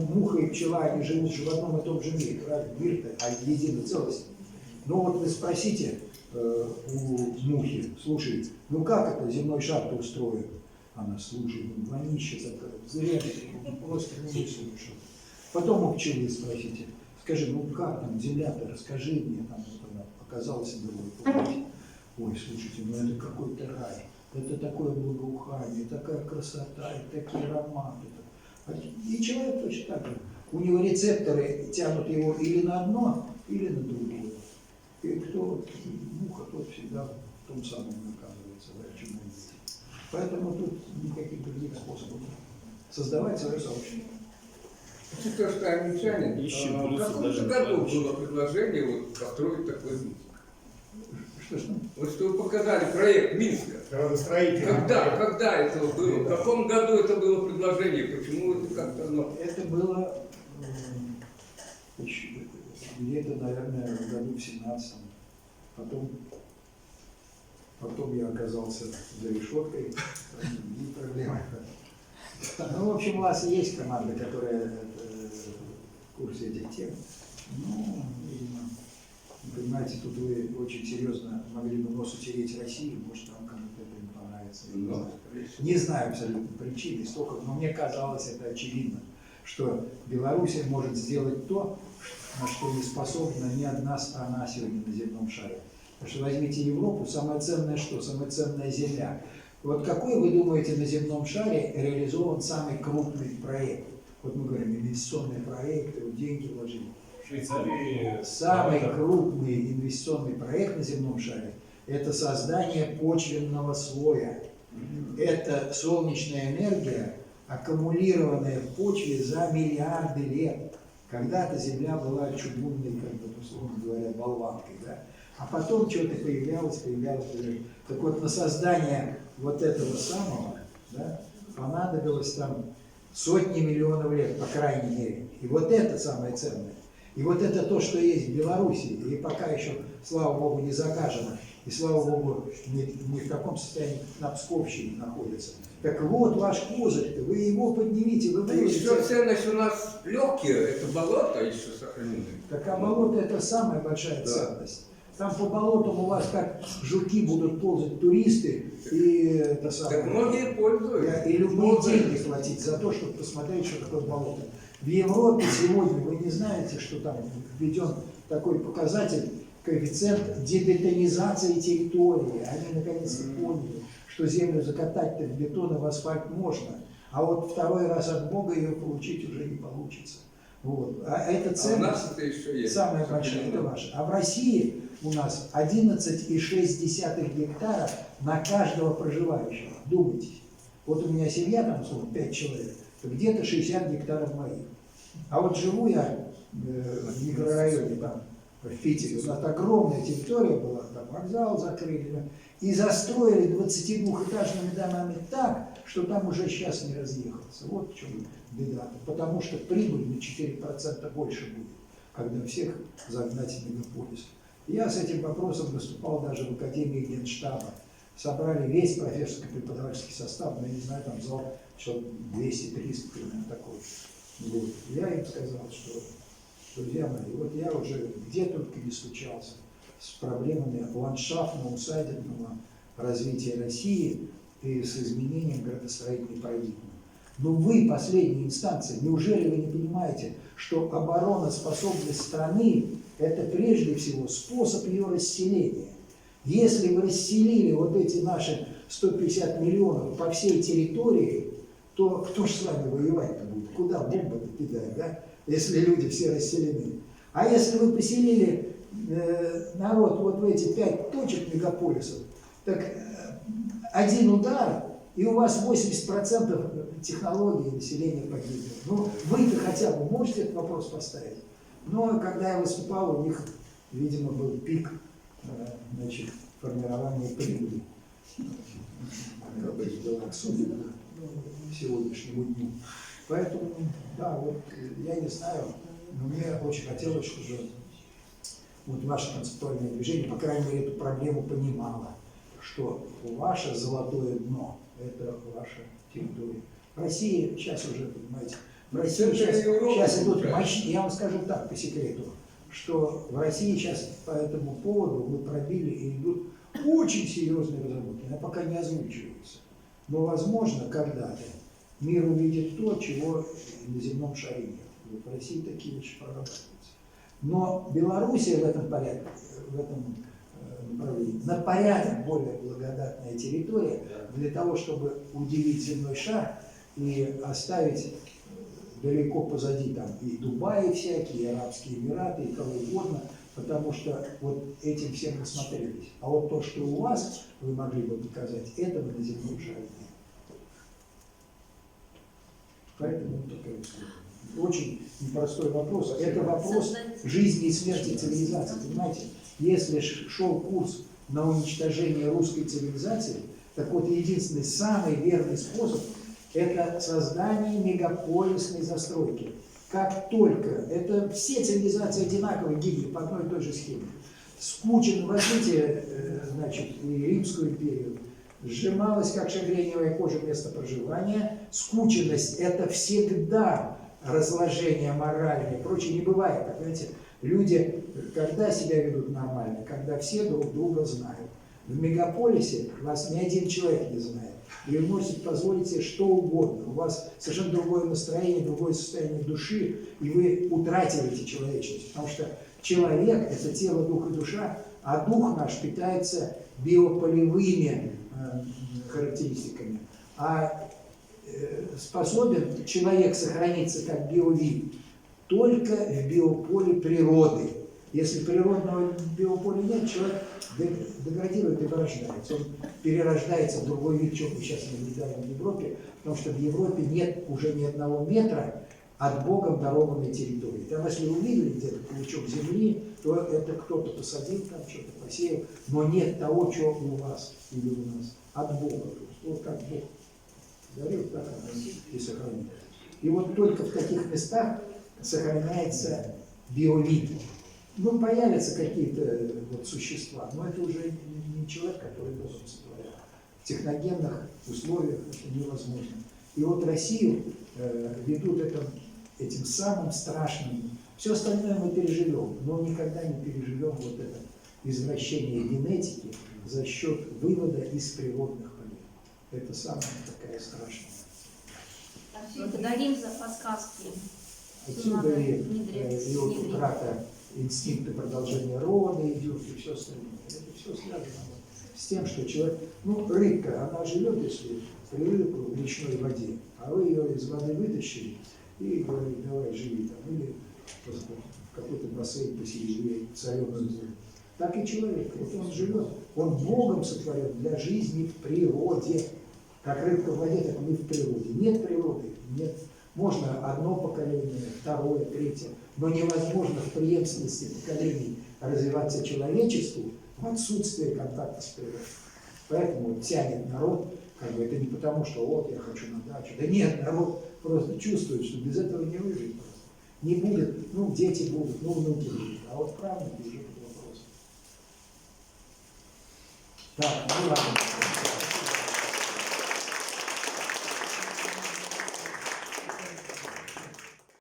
муха и пчела, они живут же в одном и том же мире, правильно? Мир-то единая целость. Но вот вы спросите у мухи, слушай, ну как это земной шар-то устроен? Она, слушай, ну вонища такая, зря, просто не слушай. Потом у пчелы спросите, скажи, ну как там земля-то, расскажи мне, там вот она оказалась на другой планете. Ой, слушайте, ну это какой-то рай, это такое благоухание, такая красота, и такие ароматы. И человек точно так же. У него рецепторы тянут его или на одно, или на другое. И кто муха, тот всегда в том самом оказывается, да, чему идти. Поэтому тут никаких других способов нет. Создавать свое сообщество. То, что англичане, в каком-то году было предложение вот, построить такой Минск. Что? Вот что вы показали проект Минска. Когда это было? В каком году это было предложение? Почему это как-то... Это было где-то, наверное, в году в 17-м. Потом я оказался за решеткой. И проблемы. Ну, в общем, у вас есть команда, которая в курсе этих тем. Ну, видимо, понимаете, тут вы очень серьезно могли бы нос утереть России, может, там кому-то это не понравится. Не знаю абсолютно причины, столько, но мне казалось это очевидно, что Белоруссия может сделать то, на что не способна ни одна страна сегодня на земном шаре. Потому что возьмите Европу, самое ценное что? Самая ценная земля. Вот какой, вы думаете, на земном шаре реализован самый крупный проект? Вот мы говорим, инвестиционные проекты, вот деньги вложили. Швейцарии. Самый крупный инвестиционный проект на земном шаре – это создание почвенного слоя. Это солнечная энергия, аккумулированная в почве за миллиарды лет. Когда-то Земля была чугунной, как бы, условно говоря, болванкой, да? А потом что-то появлялось. Так вот, на создание вот этого самого, да, понадобилось там сотни миллионов лет, по крайней мере. И вот это самое ценное. И вот это то, что есть в Беларуси, и пока еще, слава Богу, не закажено, и слава Богу, не в таком состоянии, как на Псковщине находится. Так вот ваш козырь, вы его поднимите, вы выложите. Еще ценность у нас легкие, это болото еще сохранены. Так а болото это самая большая ценность. Там по болотам у вас как жуки будут ползать туристы и это Так самое. многие пользуются. И любые деньги платить за то, чтобы посмотреть, что такое болото. В Европе сегодня вы не знаете, что там введен такой показатель, коэффициент дебетонизации территории. Они наконец-то поняли, что землю закатать-то в бетон и в асфальт можно, а вот второй раз от Бога ее получить уже не получится. Вот. А это А у ценность, нас это еще есть. самая большая, это ваша. А в России у нас 11,6 гектара на каждого проживающего. Думайте. Вот у меня семья там, условно, 5 человек, то где-то 60 гектаров моих. А вот живу я в микрорайоне, там, в Питере, у нас огромная территория была, там вокзал закрыли, да, и застроили 22-этажными домами так, что там уже сейчас не разъехался. Вот в чем беда. Потому что прибыль на 4% больше будет, когда всех загнать в мегаполис. Я с этим вопросом выступал даже в Академии Генштаба. Собрали весь профессорско-преподавательский состав, ну, я не знаю, там зал человек 200-300, примерно такой. Вот. Я им сказал, что, друзья мои, вот я уже где только не стучался с проблемами ландшафтного, усадебного развития России и с изменением градостроительной парадигмы. Но вы, последняя инстанция, неужели вы не понимаете, что обороноспособность страны – это прежде всего способ ее расселения? Если вы расселили вот эти наши 150 миллионов по всей территории, то кто же с вами воевать-то будет? Куда бомбы кидать, да? Если люди все расселены. А если вы поселили народ вот в эти 5 точек мегаполисов, так один удар, и у вас 80% технологий населения погибло. Ну, вы-то хотя бы можете этот вопрос поставить? Но когда я выступал, у них, видимо, был пик значит, формирования прибыли. Особенно сегодняшнему дню. Поэтому, да, вот я не знаю, но мне очень хотелось, чтобы вот ваше концептуальное движение, по крайней мере, эту проблему понимало, что ваше золотое дно – это ваша территория. В России сейчас уже, понимаете, в России сейчас идут мощные, я вам скажу так, по секрету, что в России сейчас по этому поводу вы пробили и идут очень серьезные разработки, она пока не озвучивается. Но, возможно, когда-то мир увидит то, чего на земном шаре нет. Вот в России такие вещи прорабатываются. Но Белоруссия в этом порядке, в этом направлении, на порядок более благодатная территория для того, чтобы удивить земной шар и оставить далеко позади там и Дубаи всякие, и Арабские Эмираты, и кого угодно, потому что вот этим всем насмотрелись. А вот то, что у вас вы могли бы показать, этого на земном шаре нет. Поэтому такая очень непростой вопрос. Это вопрос жизни и смерти цивилизации. Понимаете, если шел курс на уничтожение русской цивилизации, так вот единственный, самый верный способ – это создание мегаполисной застройки. Как только, это все цивилизации одинаково гибли по одной и той же схеме. Скучно возьмите, значит, и Римскую империю, сжималась, как шагреневая кожа, место проживания. Скученность – это всегда разложение моральное и прочее. Не бывает, понимаете? Люди, когда себя ведут нормально, когда все друг друга знают. В мегаполисе вас ни один человек не знает. И вы можете позволить себе что угодно. У вас совершенно другое настроение, другое состояние души, и вы утратите человечность. Потому что человек – это тело, дух и душа, а дух наш питается биополевыми характеристиками. А способен человек сохраниться как биовид только в биополе природы. Если природного биополя нет, человек деградирует и вырождается. Он перерождается в другой вид, что мы сейчас наблюдаем в Европе, потому что в Европе нет уже ни одного метра от Богом дарованной территории. Там, если вы увидели где-то клочок земли, то это кто-то посадил там, что-то посеял, но нет того, что у вас или у нас от Бога. Вот как Бог дарил, так оно и сохранится. И вот только в таких местах сохраняется биовид. Ну, появятся какие-то вот существа, но это уже не человек, который Богом сотворял. В техногенных условиях это невозможно. И вот Россию ведут этим самым страшным. Все остальное мы переживем, но никогда не переживем вот это извращения генетики за счет вывода из природных полей. Это самая такая страшная. Благодарим за подсказки. Отсюда и вот утрата инстинкта продолжения рода идет, и все остальное. Это все связано с тем, что человек, ну, рыбка, она живет, если прирыв в речной воде, а вы ее из воды вытащили и говорите, давай живи там, или в какой-то бассейн поселили соленую воду. Так и человек, вот он живет, он Богом сотворен для жизни в природе. Как рыбка в воде, так мы в природе. Нет природы, нет. Можно одно поколение, второе, третье, но невозможно в преемственности поколений развиваться человечеству в отсутствие контакта с природой. Поэтому тянет народ, как бы это не потому, что вот я хочу на дачу. Да нет, народ просто чувствует, что без этого не выжить просто. Не будет, ну дети будут, ну внуки будут, а вот правнуки уже под вопросом. Так, ну ладно.